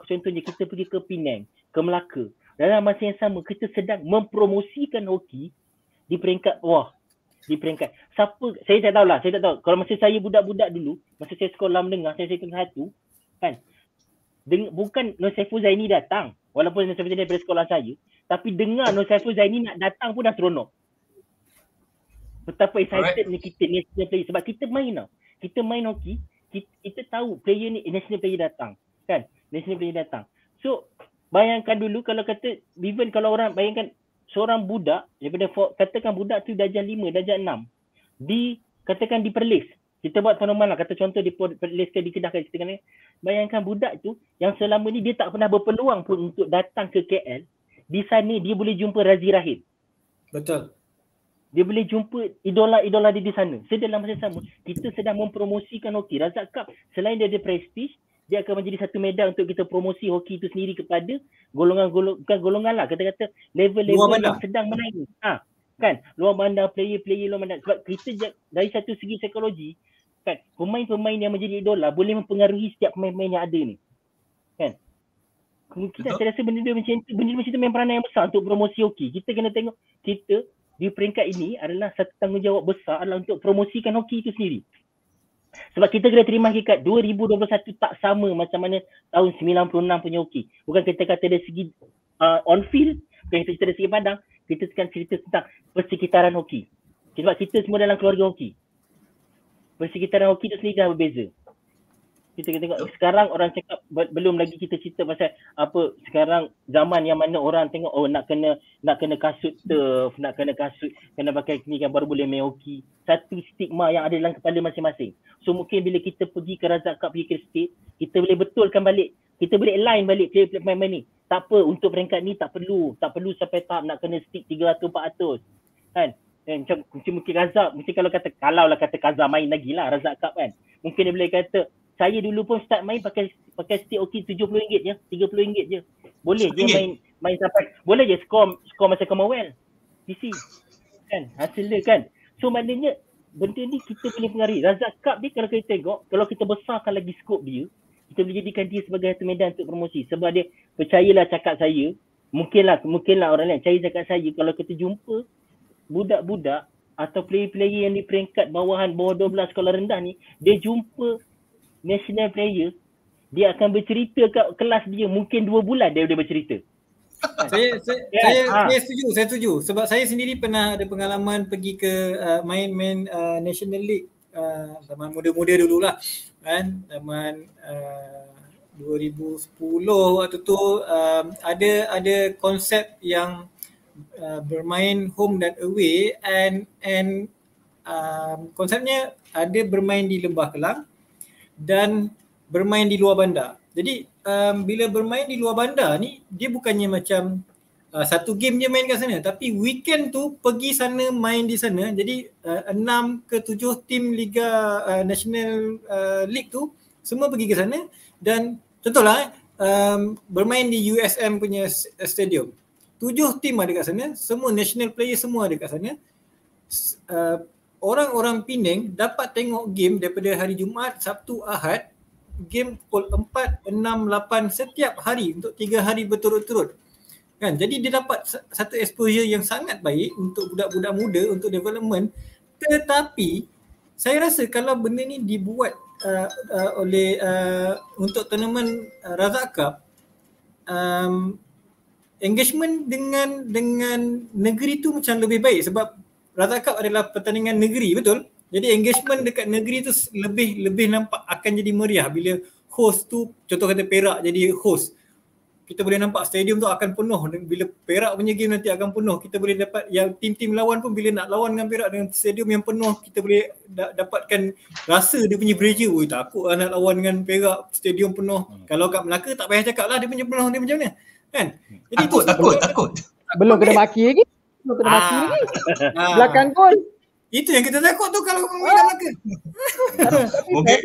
contohnya kita pergi ke Penang, ke Melaka, dalam masa yang sama kita sedang mempromosikan hoki di peringkat siapa, saya tak tahu. Kalau masa saya budak-budak dulu, masa saya sekolah menengah, saya tengah 1 kan, bukan Nur Saiful Zaini datang, walaupun Nur Saiful Zaini daripada sekolah saya, tapi dengar Nur Saiful Zaini nak datang pun dah seronok. Betapa excited ni kita national player, sebab kita main tau. Kita main hoki, kita tahu player ni national player datang kan, national player datang. So bayangkan dulu kalau kata, even kalau orang bayangkan seorang budak daripada katakan budak tu darjah 5, darjah 6, katakan di Perlis, kita buat tournament lah, kata contoh di Perlis ke di Kedah ke, bayangkan budak tu yang selama ni dia tak pernah berpeluang pun untuk datang ke KL, di sana dia boleh jumpa Razi Rahim. Betul. Dia boleh jumpa idola-idola dia di sana. Dalam masa sama, kita sedang mempromosikan hoki. Razak Cup selain dia ada prestige, dia akan menjadi satu medan untuk kita promosi hoki itu sendiri kepada golongan lah, kata-kata level-level yang sedang menaik. Kan, luar bandar, player-player luar bandar. Sebab kita dari satu segi psikologi kan, pemain-pemain yang menjadi idola boleh mempengaruhi setiap pemain-pemain yang ada ni. Kan? Kemungkinan saya rasa benda macam tu main peranan yang besar untuk promosi hoki. Kita kena tengok, kita di peringkat ini adalah satu tanggungjawab besar adalah untuk promosikan hoki itu sendiri. Sebab kita kena terima hakikat 2021 tak sama macam mana tahun 96 punya hoki. Bukan kita kata dari segi on field, bukan kita cerita dari segi padang, kita akan cerita tentang persekitaran hoki. Sebab kita semua dalam keluarga hoki. Persekitaran hoki itu sendiri dah berbeza. Kita tengok sekarang orang cakap, belum lagi kita cerita pasal apa sekarang zaman yang mana orang tengok nak kena kasut turf, nak kena kasut, kena pakai ni kan baru boleh main hoki. Satu stigma yang ada dalam kepala masing-masing. So mungkin bila kita pergi ke Razak Cup, pergi ke state, kita boleh betulkan balik, kita boleh align balik player pemain ni. Tak apa, untuk peringkat ni tak perlu sampai tahap nak kena stick 300-400 kan. Macam mungkin Razak, mungkin kalau kata Kaza main lagi lah Razak Cup kan, mungkin dia boleh kata saya dulu pun start main pakai stick hoki RM70 je, RM30 je. Boleh je main sampai, boleh je skor macam Commonwealth PC kan, hasil dia kan. So maknanya benda ni kita boleh pengaruhi. Razak Cup ni kalau kita tengok, kalau kita besarkan lagi skop dia, kita boleh jadikan dia sebagai satu medan untuk promosi. Sebab dia, percayalah cakap saya, mungkinlah orang lain percaya cakap saya, kalau kita jumpa budak-budak atau player-player yang di peringkat bawah 12 sekolah rendah ni, dia jumpa national player, dia akan bercerita kat kelas dia mungkin 2 bulan dia bercerita. Saya setuju sebab saya sendiri pernah ada pengalaman pergi ke main National League zaman muda-muda dululah kan, zaman 2010 waktu tu ada konsep yang bermain home dan away and konsepnya ada bermain di Lembah Kelang dan bermain di luar bandar. Jadi bila bermain di luar bandar ni dia bukannya macam satu game je main kat sana, tapi weekend tu pergi sana main di sana. Jadi 6 ke 7 tim Liga National League tu semua pergi ke sana dan contohlah bermain di USM punya stadium. 7 tim ada kat sana, semua national player semua ada kat sana. Orang-orang Penang dapat tengok game daripada hari Jumaat, Sabtu, Ahad, game pukul 4, 6, 8 setiap hari untuk 3 hari berturut-turut. Kan? Jadi dia dapat satu exposure yang sangat baik untuk budak-budak muda untuk development. Tetapi saya rasa kalau benda ni dibuat oleh untuk tournament Razak Cup, engagement dengan negeri tu macam lebih baik sebab Razak Cup adalah pertandingan negeri, betul? Jadi engagement dekat negeri tu lebih nampak akan jadi meriah bila host tu, contoh kata Perak jadi host. Kita boleh nampak stadium tu akan penuh. Bila Perak punya game nanti akan penuh. Kita boleh dapat yang tim-tim lawan pun bila nak lawan dengan Perak dengan stadium yang penuh, kita boleh dapatkan rasa dia punya pressure. Oi, takut nak lawan dengan Perak stadium penuh. Kalau kat Melaka tak payah cakap lah dia punya penuh dia macam mana. Kan? Jadi Takut. Belum kena maki lagi. Belum kena maki lagi. Belakang gol. Itu yang kita takut tu kalau main kat Melaka. Mungkin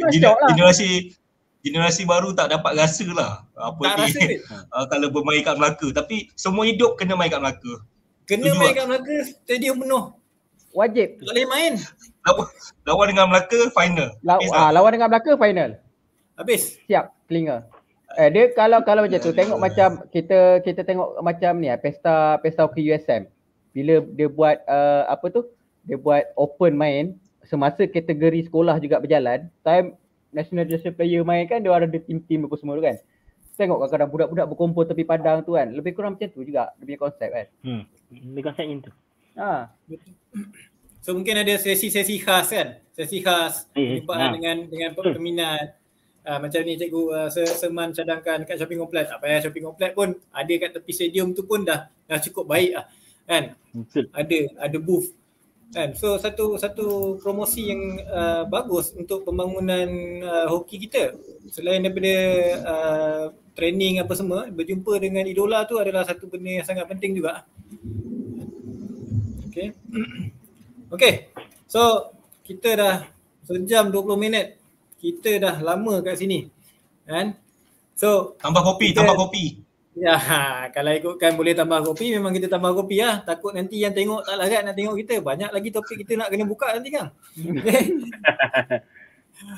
generasi baru tak dapat rasa lah apa ni kalau bermain kat Melaka, tapi semua hidup kena main kat Melaka. Kena main kat Melaka, stadium penuh. Wajib. Tak boleh main. Lawan dengan Melaka final. Lawan dengan Melaka final. Habis. Siap, telinga. Dia kalau macam tu tengok macam kita tengok macam ni pesta hoki USM. Bila dia buat dia buat open main semasa kategori sekolah juga berjalan, time national player main kan dia ada tim-tim apa semua tu kan. Tengok kadang-kadang budak-budak berkumpul tepi padang tu kan. Lebih kurang macam tu juga dia punya konsep kan. Lebih konsepnya tu. So mungkin ada sesi-sesi khas kan. Sesi khas jumpa dengan peminat. Macam ni cikgu Seman cadangkan kat shopping complex. Tak payah shopping complex pun ada kat tepi stadium tu pun dah cukup baik lah kan. Ada booth kan. So satu promosi yang bagus untuk pembangunan hoki kita. Selain daripada training apa semua, berjumpa dengan idola tu adalah satu benda yang sangat penting juga. Okay. So kita dah sejam 20 minit. Kita dah lama kat sini kan. So tambah kopi. Ya, kalau ikutkan boleh tambah kopi, memang kita tambah kopi lah. Takut nanti yang tengok tak larat nak tengok kita. Banyak lagi topik kita nak kena buka nanti kan.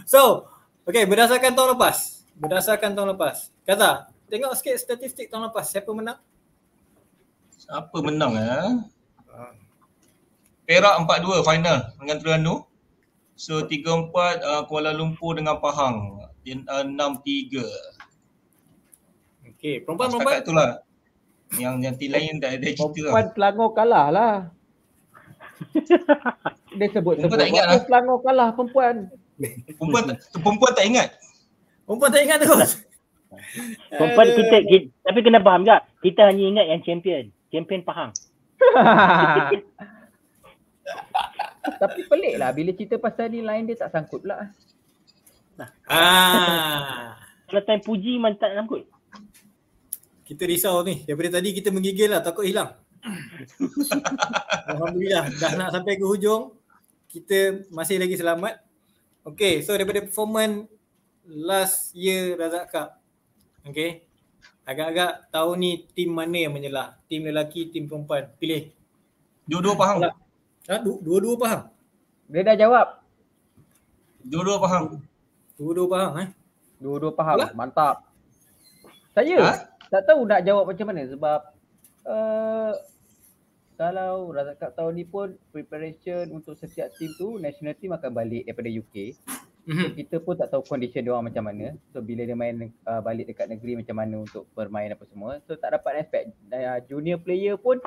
So, berdasarkan tahun lepas. Kata, tengok sikit statistik tahun lepas. Siapa menang? Perak 4-2 final dengan Terengganu. So 3-4 Kuala Lumpur dengan Pahang. 6-3. Okay, perempuan. Itulah. Yang tim lain tak ada cerita. Perempuan Selangor kalah lah. Dia sebut tak ingat lah. Selangor kalah perempuan. Perempuan tak ingat. Perempuan tak ingat terus. Perempuan kita tapi kena faham tak? Kita hanya ingat yang champion Pahang. Tapi pelik lah bila cerita pasal ni lain dia tak sangkut pula. Kalau time puji memang tak sangkut. Kita risau ni. Daripada tadi kita menggigil lah, takut hilang. Alhamdulillah dah nak sampai ke hujung. Kita masih lagi selamat. Okay, so daripada performance last year Razak Cup. Okay, agak-agak tahun ni tim mana yang menyelah? Tim lelaki, tim perempuan? Pilih. Dua-dua Pahang. Dua-dua Pahang. Dia dah jawab. Dua-dua Pahang. Dua-dua Pahang. Alah? Mantap. Saya tak tahu nak jawab macam mana sebab kalau Razak Cup tahun ni pun preparation untuk setiap team tu, national team akan balik daripada UK. So kita pun tak tahu condition dia orang macam mana. So bila dia main balik dekat negeri macam mana untuk bermain apa semua. So tak dapat expect. Junior player pun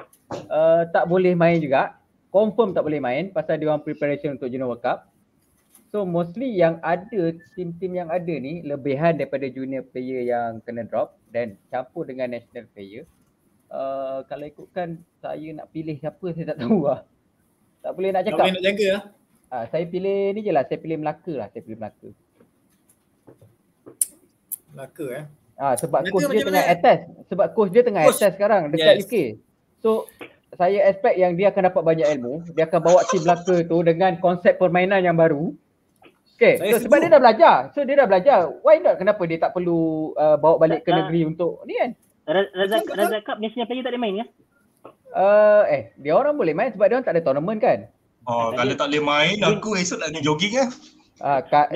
tak boleh main juga. Confirm tak boleh main pasal dia orang preparation untuk Junior World Cup. So mostly yang ada, tim-tim yang ada ni lebihan daripada junior player yang kena drop dan campur dengan national player. Kalau ikutkan saya nak pilih siapa saya tak tahu lah. Tak boleh nak cakap. Tak boleh nak jaga lah. Saya pilih ni je lah, saya pilih Melaka lah, saya pilih Melaka. Melaka Sebab Melaka coach dia macam tengah mana? attest. Sebab coach dia tengah Coach. attest sekarang dekat Yes. UK. So saya expect yang dia akan dapat banyak ilmu. Dia akan bawa tim Melaka tu dengan konsep permainan yang baru. Okay, Saya so sebab setuju. dia dah belajar. So dia dah belajar. Why not? Kenapa dia tak perlu bawa balik ke Tak, negeri untuk ni kan? Razak Cup national player tak ada main ke? Dia orang boleh main sebab dia orang tak ada tournament kan. Kalau tak boleh main, aku esok nak pergi jogging lah.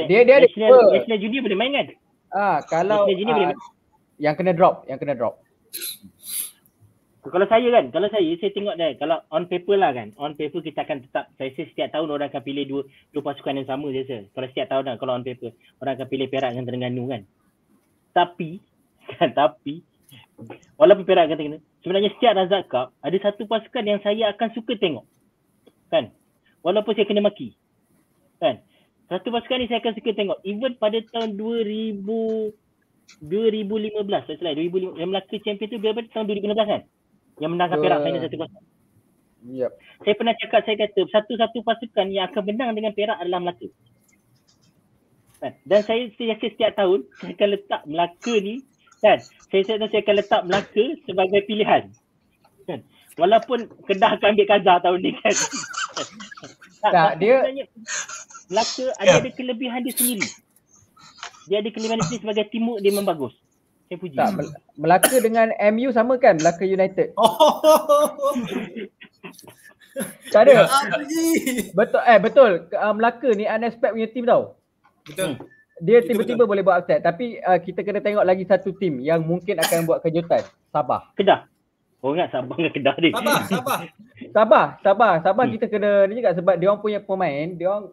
Dia ada National Junior boleh main kan? kalau National Junior boleh main. yang kena drop. Kalau saya tengok dah, kalau on paper lah kan, on paper kita akan tetap, saya rasa setiap tahun orang akan pilih dua pasukan yang sama je rasa. Kalau setiap tahun lah, kalau on paper, orang akan pilih Perak dengan Terengganu kan. Tapi, walaupun Perak dengan Terengganu, sebenarnya setiap Razak Cup, ada satu pasukan yang saya akan suka tengok. Kan? Walaupun saya kena maki. Kan? Satu pasukan ni saya akan suka tengok. Even pada tahun 2015, saya salah, 2015, yang Melaka champion tu berapa tahun 2016 kan? Yang menangkan Perak final 1-0. Yep. Saya pernah cakap, saya kata satu-satu pasukan yang akan menang dengan Perak adalah Melaka. Kan? Dan saya rasa setiap tahun saya akan letak Melaka ni kan. Saya akan letak Melaka sebagai pilihan. Kan? Walaupun Kedah akan ambil Kazah tahun ni kan. Tak, dia Melaka ada kelebihan dia sendiri. Dia ada kelebihan dia sendiri sebagai teamwork dia memang bagus. Saya puji. tak Melaka dengan MU sama kan? Melaka United. Tak ada. Betul. Melaka ni unexpected punya team tau. Betul. Dia Itu tiba-tiba boleh buat upset. Tapi kita kena tengok lagi satu team yang mungkin akan buat kejutan. Sabah. Kedah. Oh ingat Sabah dengan Kedah ni. Sabah kita kena ni juga sebab dia orang punya pemain, dia orang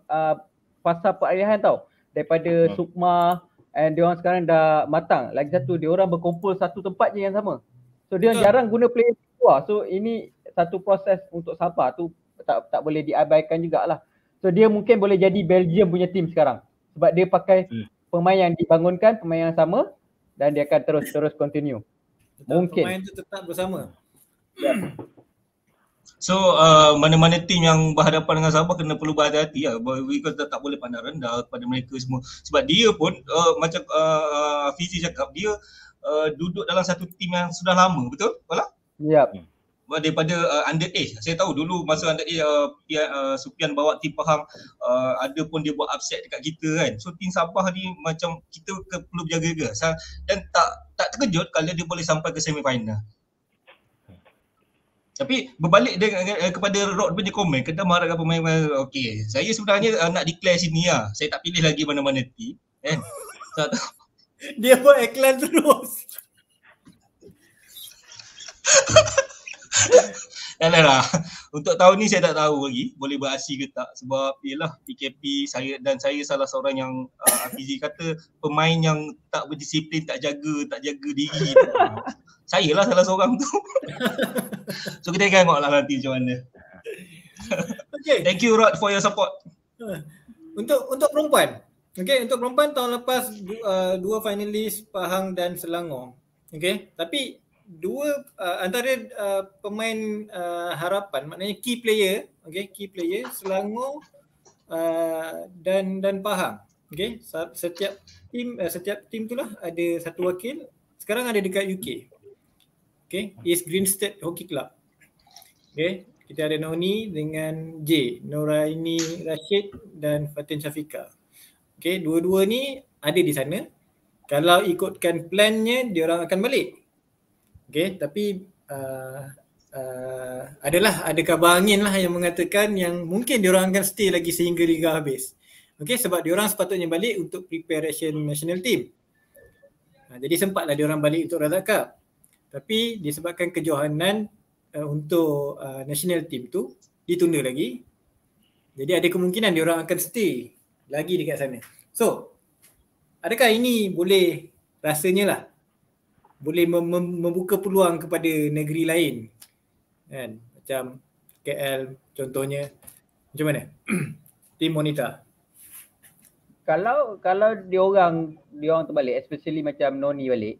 pasal peralihan tau. Daripada Sukma and dia orang sekarang dah matang. Lagi satu, dia orang berkumpul satu tempat je yang sama. So dia jarang guna player luar. So ini satu proses untuk Sabah tu tak boleh diabaikan jugalah. So dia mungkin boleh jadi Belgium punya team sekarang. Sebab dia pakai pemain yang dibangunkan, pemain yang sama dan dia akan terus continue. Mungkin. Pemain tu tetap bersama. So mana-mana tim yang berhadapan dengan Sabah kena perlu berhati-hati lah. Kita tak boleh pandang rendah kepada mereka semua. Sebab dia pun macam Fizi cakap, dia duduk dalam satu tim yang sudah lama, betul? Betul? Yep. Daripada underage. Saya tahu dulu masa underage Sufian bawa tim Pahang, ada pun dia buat upset dekat kita kan. So tim Sabah ni macam kita perlu berjaga-jaga. Dan tak terkejut kalau dia boleh sampai ke semi final. Tapi berbalik kepada Rod punya komen, Kedah marahkan pemain-pemain. Okey, saya sebenarnya nak declare sini lah. Saya tak pilih lagi mana-mana team kan. Dia buat iklan terus. Yalah, untuk tahun ni saya tak tahu lagi boleh beraksi ke tak, sebab yalah PKP saya salah seorang yang Fizi kata pemain yang tak berdisiplin, tak jaga diri. Saya lah salah seorang tu. So kita tengoklah nanti macam mana. Okay. Thank you Rod for your support. Untuk perempuan. Okay, untuk perempuan tahun lepas dua finalis Pahang dan Selangor. Okay, tapi antara pemain harapan, maknanya key player, okay, key player Selangor dan Pahang. Okay, setiap tim tu lah ada satu wakil. Sekarang ada dekat UK. Okay, East Grinstead Hockey Club. Okay, kita ada Noni dengan J, Noraini Rashid dan Fatin Syafiqah. Okay, dua-dua ni ada di sana. Kalau ikutkan plannya, dia orang akan balik. Okay, tapi ada kabar angin lah yang mengatakan yang mungkin dia orang akan stay lagi sehingga liga habis. Okay, sebab dia orang sepatutnya balik untuk preparation national team. Jadi sempatlah dia orang balik untuk Razak Cup. Tapi disebabkan kejohanan untuk national team tu ditunda lagi. Jadi ada kemungkinan diorang akan stay lagi dekat sana. So, adakah ini boleh rasanya lah boleh membuka peluang kepada negeri lain kan, macam KL contohnya, macam mana? Tim wanita. Kalau diorang terbalik, especially macam Noni balik,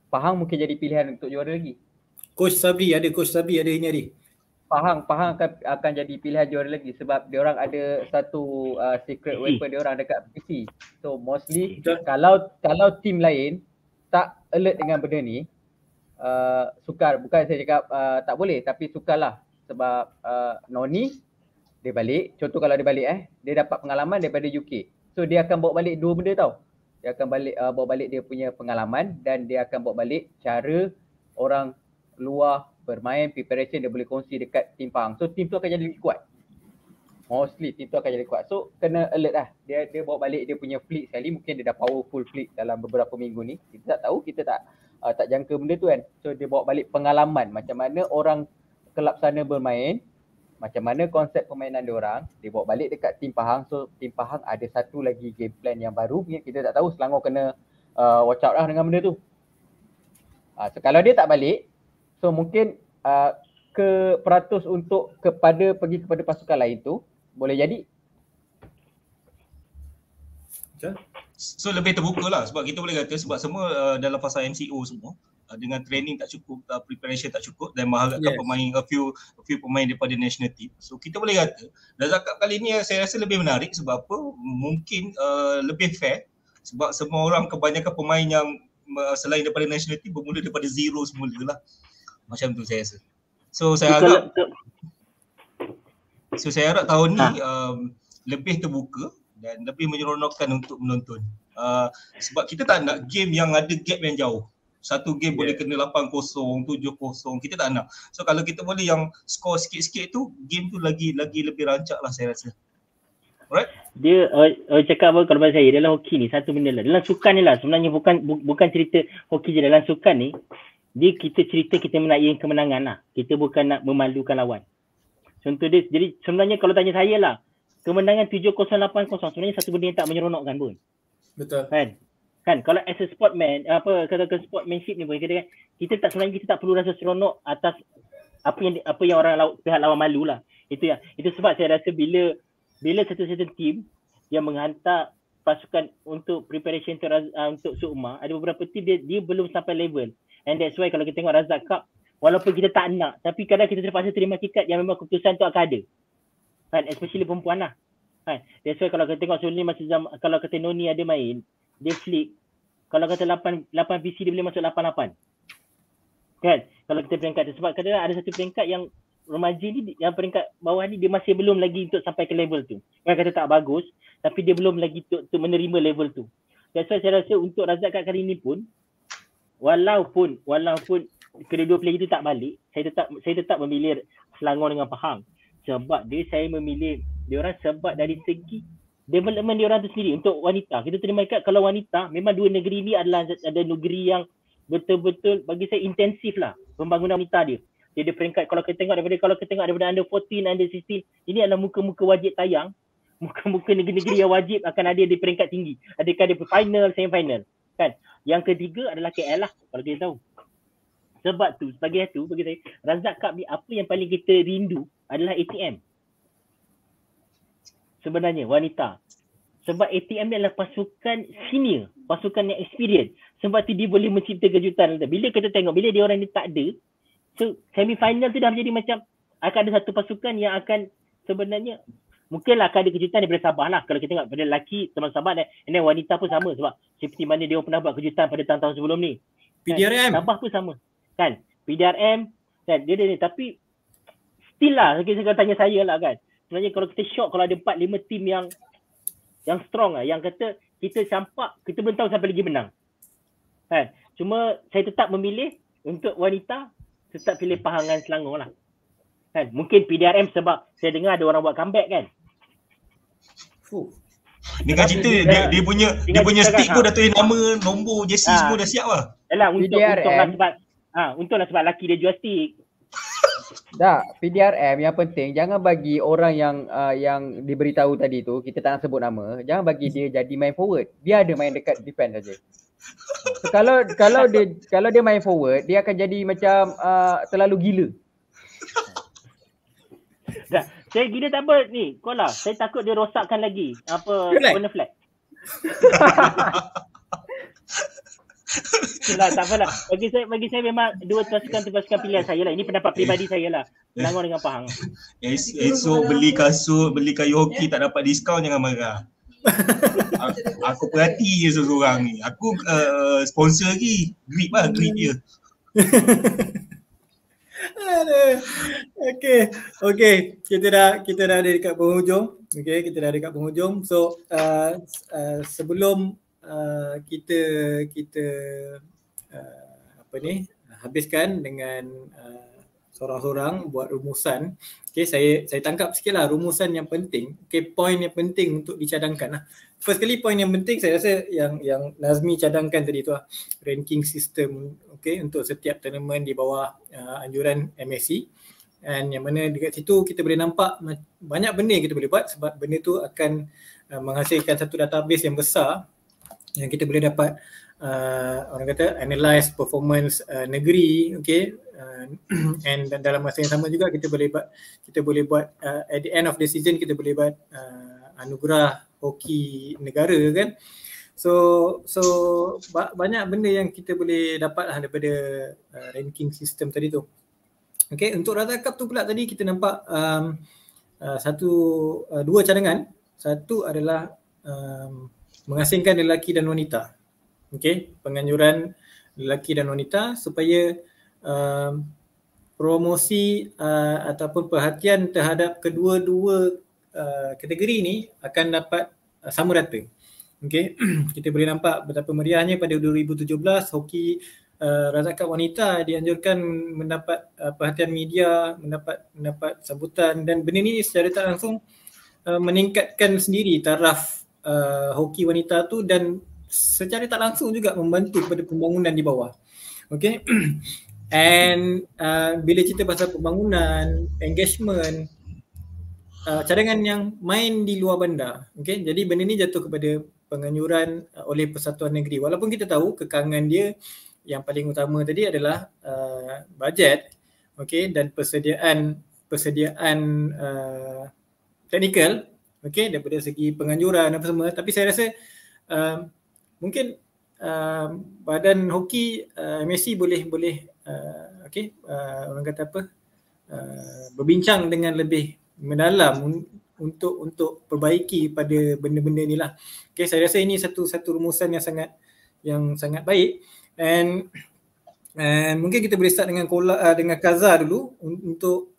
Pahang mungkin jadi pilihan untuk juara lagi. Coach Sabri ada ini hari. Pahang akan jadi pilihan juara lagi sebab diorang ada satu secret weapon diorang dekat PC. So mostly kalau team lain tak alert dengan benda ni, sukar, bukan saya cakap tak boleh, tapi sukarlah sebab Noni dia balik, contoh kalau dia balik dia dapat pengalaman daripada UK. So dia akan bawa balik dua benda tau. Dia akan bawa balik dia punya pengalaman dan dia akan bawa balik cara orang luar bermain, preparation dia boleh kongsi dekat tim Pahang. So tim tu akan jadi lebih kuat. Mostly tim tu akan jadi kuat. So kena alert lah. Dia bawa balik dia punya fleet sekali, mungkin dia dah powerful fleet dalam beberapa minggu ni. Kita tak tahu, kita tak jangka benda tu kan. So dia bawa balik pengalaman macam mana orang kelab sana bermain, macam mana konsep permainan diorang, dia bawa balik dekat tim Pahang. So tim Pahang ada satu lagi game plan yang baru, kita tak tahu. Selangor kena watch out lah dengan benda tu. So kalau dia tak balik, so mungkin ke peratus untuk pergi kepada pasukan lain tu boleh jadi. So lebih terbuka lah sebab kita boleh kata sebab semua dalam fasa MCO semua dengan training tak cukup, preparation tak cukup dan mengharapkan pemain a few pemain daripada national team. So kita boleh kata Razak Cup kali ni saya rasa lebih menarik sebab apa? Mungkin lebih fair sebab semua orang, kebanyakan pemain yang selain daripada national team bermula daripada zero semula lah. Macam tu saya rasa. So saya harap tahun ni lebih terbuka dan lebih menyeronokkan untuk menonton. Sebab kita tak nak game yang ada gap yang jauh. Satu game boleh kena 8-0, 7-0, kita tak nak. So kalau kita boleh yang skor sikit-sikit tu, game tu lagi lebih rancak lah saya rasa. Alright? Dia cakap apa kalau saya dalam hoki ni satu benda lah. Dalam sukan ni lah sebenarnya bukan cerita hoki je, dalam sukan ni kita cerita kita nak ingin kemenangan lah. Kita bukan nak memalukan lawan. Contoh dia, jadi sebenarnya kalau tanya saya lah, kemenangan 7-0, 8-0 sebenarnya satu benda yang tak menyeronokkan pun. Betul. Kan kalau as a sportman, katakan sportmanship ni pun kita tak perlu rasa seronok atas apa yang orang pihak lawan malu lah. Itu sebab saya rasa bila satu team yang menghantar pasukan untuk preparation untuk Sukma, ada beberapa team dia belum sampai level. And that's why kalau kita tengok Razak Cup, walaupun kita tak nak, tapi kadang kita terpaksa terima hakikat yang memang keputusan tu akan ada. Kan, especially perempuan lah. Kan, that's why kalau kita tengok sebelum ni kalau kata Noni ada main, dia flip. Kalau kata 8 PC dia boleh masuk 8-8. Kan, kalau kita peringkat tu. Sebab kadang ada satu peringkat yang remaja ni, yang peringkat bawah ni dia masih belum lagi untuk sampai ke level tu. Bukan kata tak bagus, tapi dia belum lagi untuk menerima level tu. That's why saya rasa untuk Razak Cup kali ni pun, walaupun kedua-dua player tu tak balik, saya tetap memilih Selangor dengan Pahang. Sebab saya memilih diorang sebab dari segi development diorang tu sendiri. Untuk wanita, kita terima ikat kalau wanita, memang dua negeri ni ada negeri yang betul-betul bagi saya intensif lah pembangunan wanita dia. Dia ada peringkat, kalau kita tengok daripada under 14, under 16, ini adalah muka-muka wajib tayang, muka-muka negeri-negeri yang wajib akan ada di peringkat tinggi. Adakah dia final, semi-final. Kan? Yang ketiga adalah KL lah, kalau kita tahu. Sebab tu, sebagai itu, bagi saya, Razak Cup ni apa yang paling kita rindu adalah ATM. Sebenarnya, wanita. Sebab ATM ni adalah pasukan senior, pasukan yang experience. Sebab tu dia boleh mencipta kejutan. Bila kita tengok, bila dia orang ni tak ada, so semi-final tu dah menjadi macam, akan ada satu pasukan yang akan sebenarnya, mungkinlah akan ada kejutan daripada Sabah lah. Kalau kita tengok pada lelaki, teman Sabah dan wanita pun sama. Sebab seperti mana dia pernah buat kejutan pada tahun-tahun sebelum ni. PDRM. Sabah pun sama. Kan? PDRM. Kan? Dia ni. Tapi still lah, kalau tanya saya lah kan. Sebenarnya kalau kita shock kalau ada 4-5 tim yang strong lah. Yang kata kita campak, kita belum tahu sampai lagi menang. Kan? Cuma saya tetap memilih untuk wanita, tetap pilih Pahang dan Selangor lah. Kan? Mungkin PDRM sebab saya dengar ada orang buat comeback kan. Dengan cerita dia punya stick pun dah tulis nama, nombor, jersey semua dah siap lah. Yalah untuk lah sebab Untunglah sebab laki dia jual stick. Tak, PDRM yang penting jangan bagi orang yang diberitahu tadi tu, kita tak nak sebut nama, jangan bagi dia jadi main forward. Dia ada main dekat defense saja. So, kalau dia main forward, dia akan jadi macam terlalu gila. Dah, saya gila tak apa ni. Kau lah, saya takut dia rosakkan lagi benda flag. Itulah, tak apalah. Bagi saya memang dua pasukan pilihan saya lah. Ini pendapat peribadi saya lah. Selangor dengan Pahang. Esok beli kasut, beli kayu hoki tak dapat diskaun, jangan marah. Aku perhati je seorang ni. Aku sponsor lagi. Grip dia. Okay. Kita dah ada dekat penghujung. Okay, kita dah dekat penghujung. So sebelum kita habiskan dengan seorang-seorang buat rumusan. Okay, saya tangkap sikit lah rumusan yang penting. Okay, point yang penting untuk dicadangkan lah. First kali point yang penting saya rasa yang Nazmi cadangkan tadi tu lah. Ranking system, okay, untuk setiap tournament di bawah anjuran MSC. And yang mana dekat situ kita boleh nampak banyak benda yang kita boleh buat sebab benda tu akan menghasilkan satu database yang besar yang kita boleh dapat orang kata analyze performance negeri, okay, and dalam masa yang sama juga kita boleh buat at the end of the season kita boleh buat anugerah hoki negara kan. So banyak benda yang kita boleh dapat lah daripada ranking system tadi tu. Okay, untuk Razak Cup tu pula tadi kita nampak dua cadangan. Satu adalah mengasingkan lelaki dan wanita. Okay, penganjuran lelaki dan wanita supaya promosi ataupun perhatian terhadap kedua-dua kategori ni akan dapat sama rata. Okay, kita boleh nampak betapa meriahnya pada 2017 hoki Razak Cup wanita dianjurkan mendapat perhatian media, mendapat sambutan, dan benda ni secara tak langsung meningkatkan sendiri taraf hoki wanita tu dan secara tak langsung juga membantu pada pembangunan di bawah. Okay. And bila cerita pasal pembangunan, engagement, cadangan yang main di luar bandar. Okay. Jadi benda ni jatuh kepada penganjuran oleh Persatuan Negeri. Walaupun kita tahu kekangan dia yang paling utama tadi adalah bajet, okay, dan persediaan teknikal, okay, daripada segi penganjuran apa semua. Tapi saya rasa mungkin badan hoki MSC boleh orang kata apa, berbincang dengan lebih mendalam untuk perbaiki pada benda-benda ni lah. Okay, saya rasa ini satu rumusan yang sangat baik. And mungkin kita boleh start dengan Kaza dulu untuk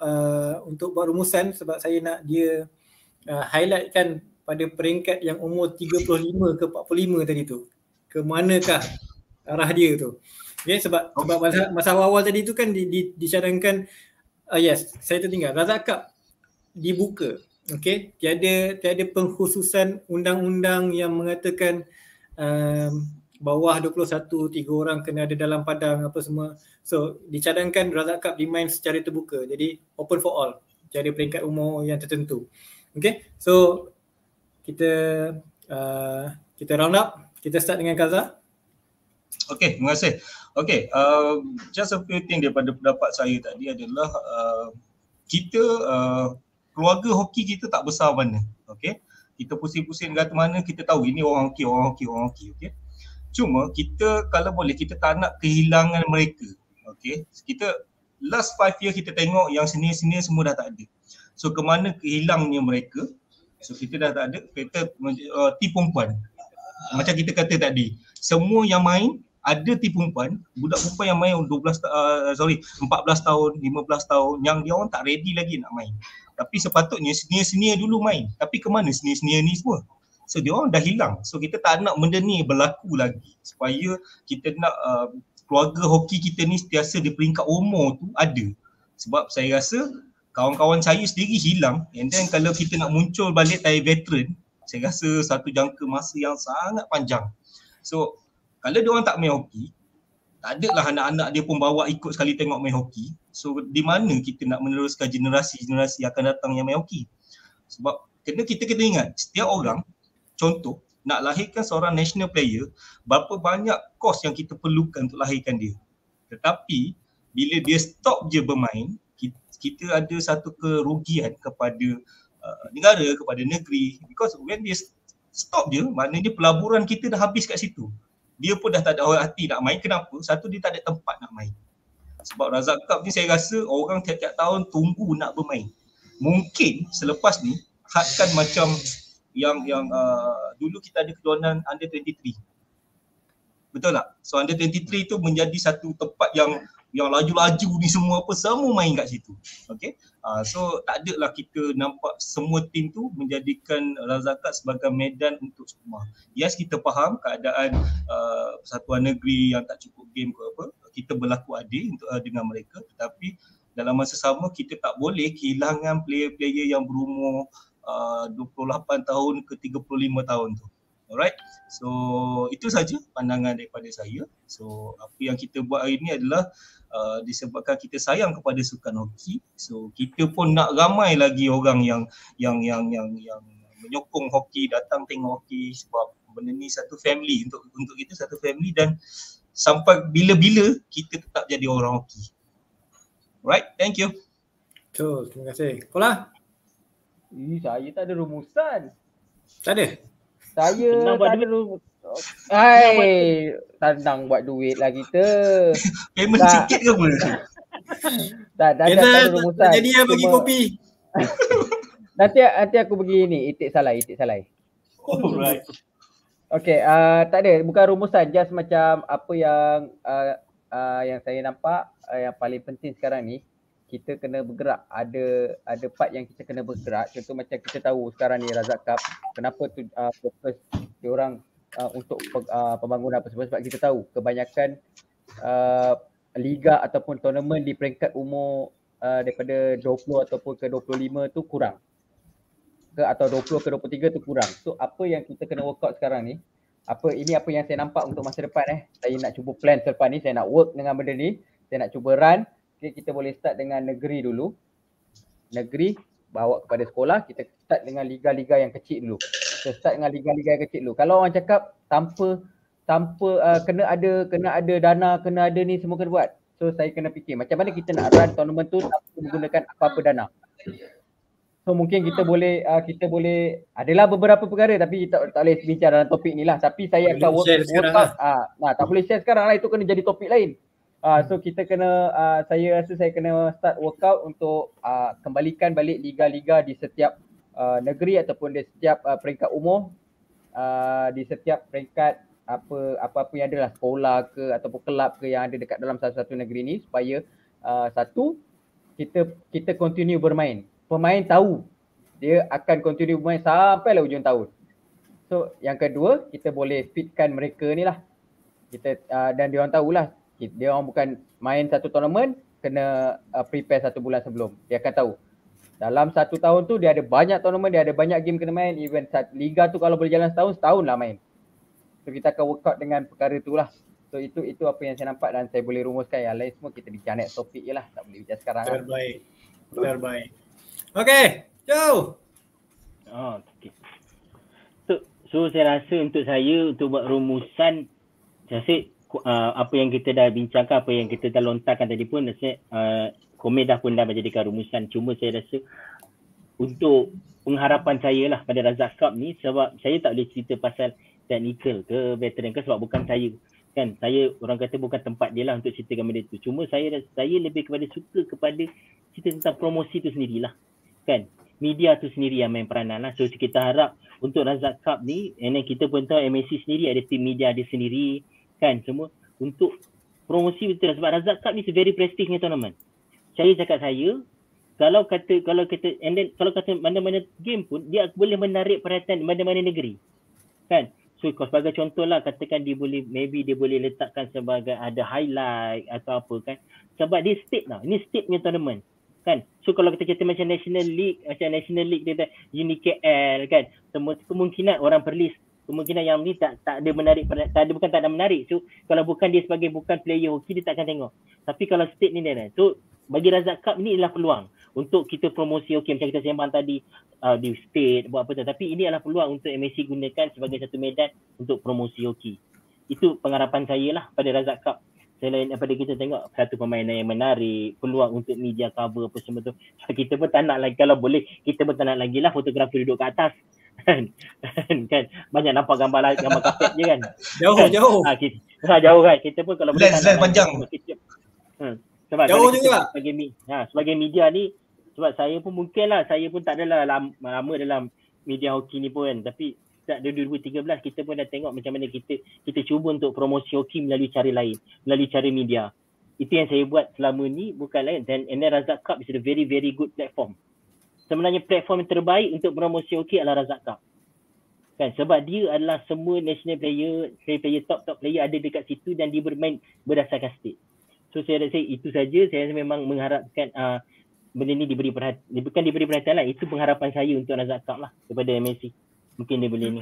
buat rumusan, sebab saya nak dia highlightkan pada peringkat yang umur 35 ke 45 tadi tu. Ke manakah arah dia tu. Okay, sebab masa awal tadi tu kan dicadangkan yes, saya tertinggal. Razak Cup dibuka. Okay, tiada pengkhususan undang-undang yang mengatakan bawah 21 3 orang kena ada dalam padang apa semua. So dicadangkan Razak Cup dimain secara terbuka. Jadi open for all. Tiada peringkat umur yang tertentu. Okay, so kita round up. Kita start dengan Kaza. Okay, terima kasih. Okay, just a few thing daripada pendapat saya tadi adalah kita keluarga hoki kita tak besar mana. Okay, kita pusing-pusing kata mana, kita tahu ini orang hoki. Okay, cuma kita kalau boleh kita tak nak kehilangan mereka. Okay, kita last 5 year kita tengok yang senior-senior semua dah tak ada. So ke mana kehilangnya mereka? So kita dah tak ada, kita tim perempuan. Macam kita kata tadi, semua yang main ada tim perempuan, budak perempuan yang main 14 tahun, 15 tahun yang dia orang tak ready lagi nak main. Tapi sepatutnya senior-senior dulu main. Tapi ke mana senior-senior ni semua? So dia orang dah hilang. So kita tak nak benda ni berlaku lagi, supaya kita nak keluarga hoki kita ni sentiasa di peringkat umur tu ada. Sebab saya rasa kawan-kawan saya sendiri hilang, and then kalau kita nak muncul balik dari veteran, saya rasa satu jangka masa yang sangat panjang. So kalau dia orang tak main hoki, Tak ada lah anak-anak dia pun bawa ikut sekali tengok main hoki. So di mana kita nak meneruskan generasi-generasi akan datang yang main hoki? Sebab kita kena ingat setiap orang, contoh nak lahirkan seorang national player, berapa banyak kos yang kita perlukan untuk lahirkan dia. Tetapi bila dia stop je bermain, kita ada satu kerugian kepada negara, kepada negeri, because when dia stop je, maknanya pelaburan kita dah habis kat situ. Dia pun dah tak ada hati nak main. Kenapa? Satu, dia tak ada tempat nak main. Sebab Razak Cup ni saya rasa orang tiap-tiap tahun tunggu nak bermain. Mungkin selepas ni hadkan macam yang dulu kita ada kejohanan under 23. Betul tak? So under 23 tu menjadi satu tempat yang laju-laju ni semua main kat situ. Okay? So tak ada lah kita nampak semua tim tu menjadikan Razak Cup sebagai medan untuk semua. Yes, kita faham keadaan persatuan negeri yang tak cukup game ke apa. Kita berlaku adil dengan mereka, tetapi dalam masa sama kita tak boleh kehilangan player-player yang berumur 28 tahun ke 35 tahun tu. Alright, so itu saja pandangan daripada saya. So apa yang kita buat hari ni adalah disebabkan kita sayang kepada sukan hoki. So kita pun nak ramai lagi orang yang menyokong hoki, datang tengok hoki, sebab benda ni satu family untuk kita, satu family, dan sampai bila-bila kita tetap jadi orang hoki. Alright, thank you. Betul, terima kasih. Kola? Saya tak ada rumusan. Tak ada? Saya tak ada rumusan. Senang buat duit lah kita. Payment sikit ke apa? Tak ada rumusan. Jadi yang bagi kopi. Nanti aku pergi ni, itik salai. Alright. Okay, tak ada, bukan rumusan, just macam apa yang saya nampak yang paling penting sekarang ni, kita kena bergerak. Ada part yang kita kena bergerak. Contoh macam kita tahu sekarang ni Razak Cup, kenapa tu fokus diorang untuk pembangunan apa sebab kita tahu kebanyakan liga ataupun tournament di peringkat umur daripada 20 ataupun ke 25 tu kurang. Atau 20 ke 23 tu kurang. So apa yang kita kena work out sekarang ni, apa yang saya nampak untuk masa depan saya nak cuba plan selepas ni, saya nak work dengan benda ni, saya nak cuba run. Okay, kita boleh start dengan negeri dulu. Negeri bawa kepada sekolah, kita start dengan liga-liga yang kecil dulu. Kita start dengan liga-liga yang kecil dulu. Kalau orang cakap tanpa kena ada dana, kena ada ni semua kena buat. So saya kena fikir macam mana kita nak run tournament tu tanpa menggunakan apa-apa dana. So mungkin kita boleh adalah beberapa perkara, tapi tak boleh bincang dalam topik ni lah. Tapi saya akan work out. Tak boleh share sekarang lah, itu kena jadi topik lain. So kita kena, saya rasa saya kena start workout untuk kembalikan balik liga-liga di setiap negeri ataupun di setiap peringkat umur, di setiap peringkat apa-apa yang ada lah, sekolah ke ataupun kelab ke yang ada dekat dalam satu-satu negeri ni, supaya satu, kita continue bermain. Pemain tahu dia akan continue bermain sampailah hujung tahun. So yang kedua, kita boleh fitkan mereka ni lah. Kita dan dia orang tahulah, dia orang bukan main satu tournament, kena prepare 1 bulan sebelum. Dia akan tahu dalam 1 tahun tu dia ada banyak tournament, dia ada banyak game kena main. Even liga tu kalau boleh jalan setahun lah main. So kita akan work out dengan perkara tu lah. So itu apa yang saya nampak, dan saya boleh rumuskan. Yang lain semua kita bincang next topik je lah, tak boleh bincang sekarang. Terbaik. Okay, Joe. Okay. So saya rasa untuk saya, untuk buat rumusan, saya rasa apa yang kita dah bincangkan, apa yang kita dah lontarkan tadi pun, Komit dah menjadikan rumusan. Cuma saya rasa untuk pengharapan saya lah pada Razak Cup ni, sebab saya tak boleh cerita pasal technical ke veteran ke, sebab bukan saya kan. Saya, orang kata bukan tempat dia lah untuk ceritakan benda tu. Cuma saya lebih kepada suka kepada cerita tentang promosi tu sendirilah kan. Media tu sendiri yang main peranan lah. So kita harap untuk Razak Cup ni, kita pun tahu MSC sendiri ada tim media dia sendiri kan, semua untuk promosi betul. Sebab Razak Cup ni very prestige tournament. Kalau kata mana-mana game pun dia boleh menarik perhatian mana-mana negeri kan. So sebagai contoh lah, katakan dia boleh letakkan sebagai ada highlight atau apa kan, sebab dia state lah, ini state punya tournament kan. So kalau kita macam National League dia Uni KL kan, semua kemungkinan orang Perlis kemungkinan yang ni tak ada menarik, bukan tak ada menarik. So kalau bukan dia sebagai bukan player hoki, dia tak akan tengok. Tapi kalau state ni dia, so bagi Razak Cup ni adalah peluang untuk kita promosi hoki macam kita sembang tadi di state buat apa tu. Tapi ini adalah peluang untuk MSC gunakan sebagai satu medan untuk promosi hoki. Itu pengharapan saya lah pada Razak Cup. Selain daripada kita tengok satu permainan yang menarik, peluang untuk media cover apa semua tu. Kita pun tak nak lagi, kalau boleh kita pun tak nak lagi lah fotografer duduk kat atas. Kan banyak nampak gambar kapet je kan. Jauh. Jauh kan. Kita pun kalau boleh lens panjang. Sebab jauh juga sebagai media ni, sebab saya pun mungkin lah, saya pun tak adalah lama dalam media hoki ni pun, tapi sejak 2013 kita pun dah tengok macam mana kita cuba untuk promosi hoki melalui cara lain, melalui cara media. Itu yang saya buat selama ni, bukan lain. Dan Razak Cup is a very very good platform. Sebenarnya platform yang terbaik untuk promosi hoki adalah Razak Cup. Kan, sebab dia adalah semua national player, top player ada dekat situ dan dia bermain berdasarkan state. So saya rasa itu saja. Saya memang mengharapkan benda ni diberi perhatian, bukan diberi perhatian lah, itu pengharapan saya untuk Razak Cup lah daripada MSC. Mungkin dia boleh ni.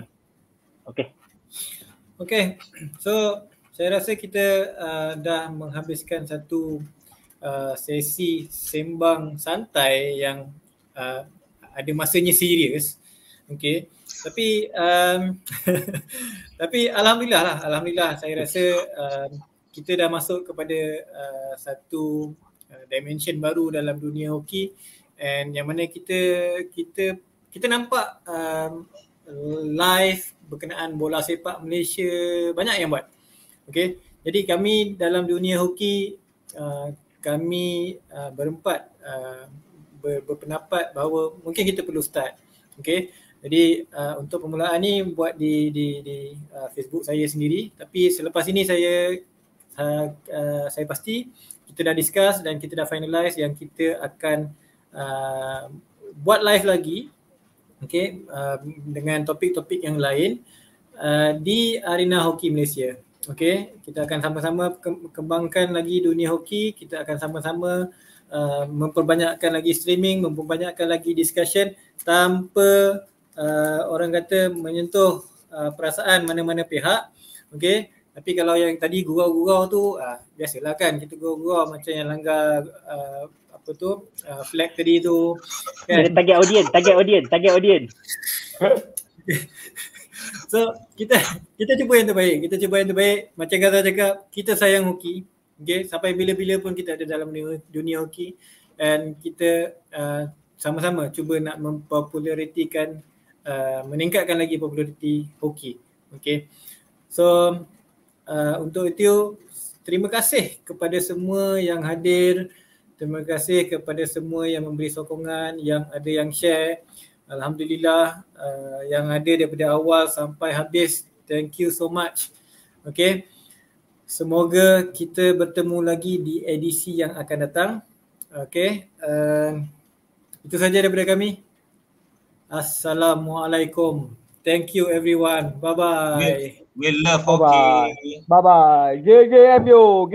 Okay. So saya rasa kita dah menghabiskan satu sesi sembang santai yang ada masanya serius. Okay. Tapi tapi alhamdulillah saya rasa kita dah masuk kepada satu dimension baru dalam dunia hoki, and yang mana kita nampak live berkenaan bola sepak Malaysia banyak yang buat. Okay. Jadi kami dalam dunia hoki, kami berempat berpendapat bahawa mungkin kita perlu start. Okay. Jadi untuk permulaan ni buat di Facebook saya sendiri, tapi selepas ini saya pasti kita dah discuss dan kita dah finalize yang kita akan buat live lagi. Okay, dengan topik-topik yang lain di arena hoki Malaysia. Okay, kita akan sama-sama kembangkan lagi dunia hoki. Kita akan sama-sama memperbanyakkan lagi streaming, memperbanyakkan lagi discussion tanpa orang kata menyentuh perasaan mana-mana pihak. Okay, tapi kalau yang tadi gurau-gurau tu biasalah kan, kita gurau-gurau macam yang langgar flag tadi tu kan. Target audience. So kita cuba yang terbaik. Macam Gaza cakap, kita sayang hoki. Okay, sampai bila-bila pun kita ada dalam dunia hoki, and kita sama-sama cuba nak mempopularitikan, meningkatkan lagi populariti hoki. Okay. So untuk itu, terima kasih kepada semua yang hadir. Terima kasih kepada semua yang memberi sokongan, yang ada yang share. Alhamdulillah, yang ada daripada awal sampai habis. Thank you so much. Okay. Semoga kita bertemu lagi di edisi yang akan datang. Okay. Itu saja daripada kami. Assalamualaikum. Thank you everyone. Bye-bye. We love hockey. Bye-bye. GG MU.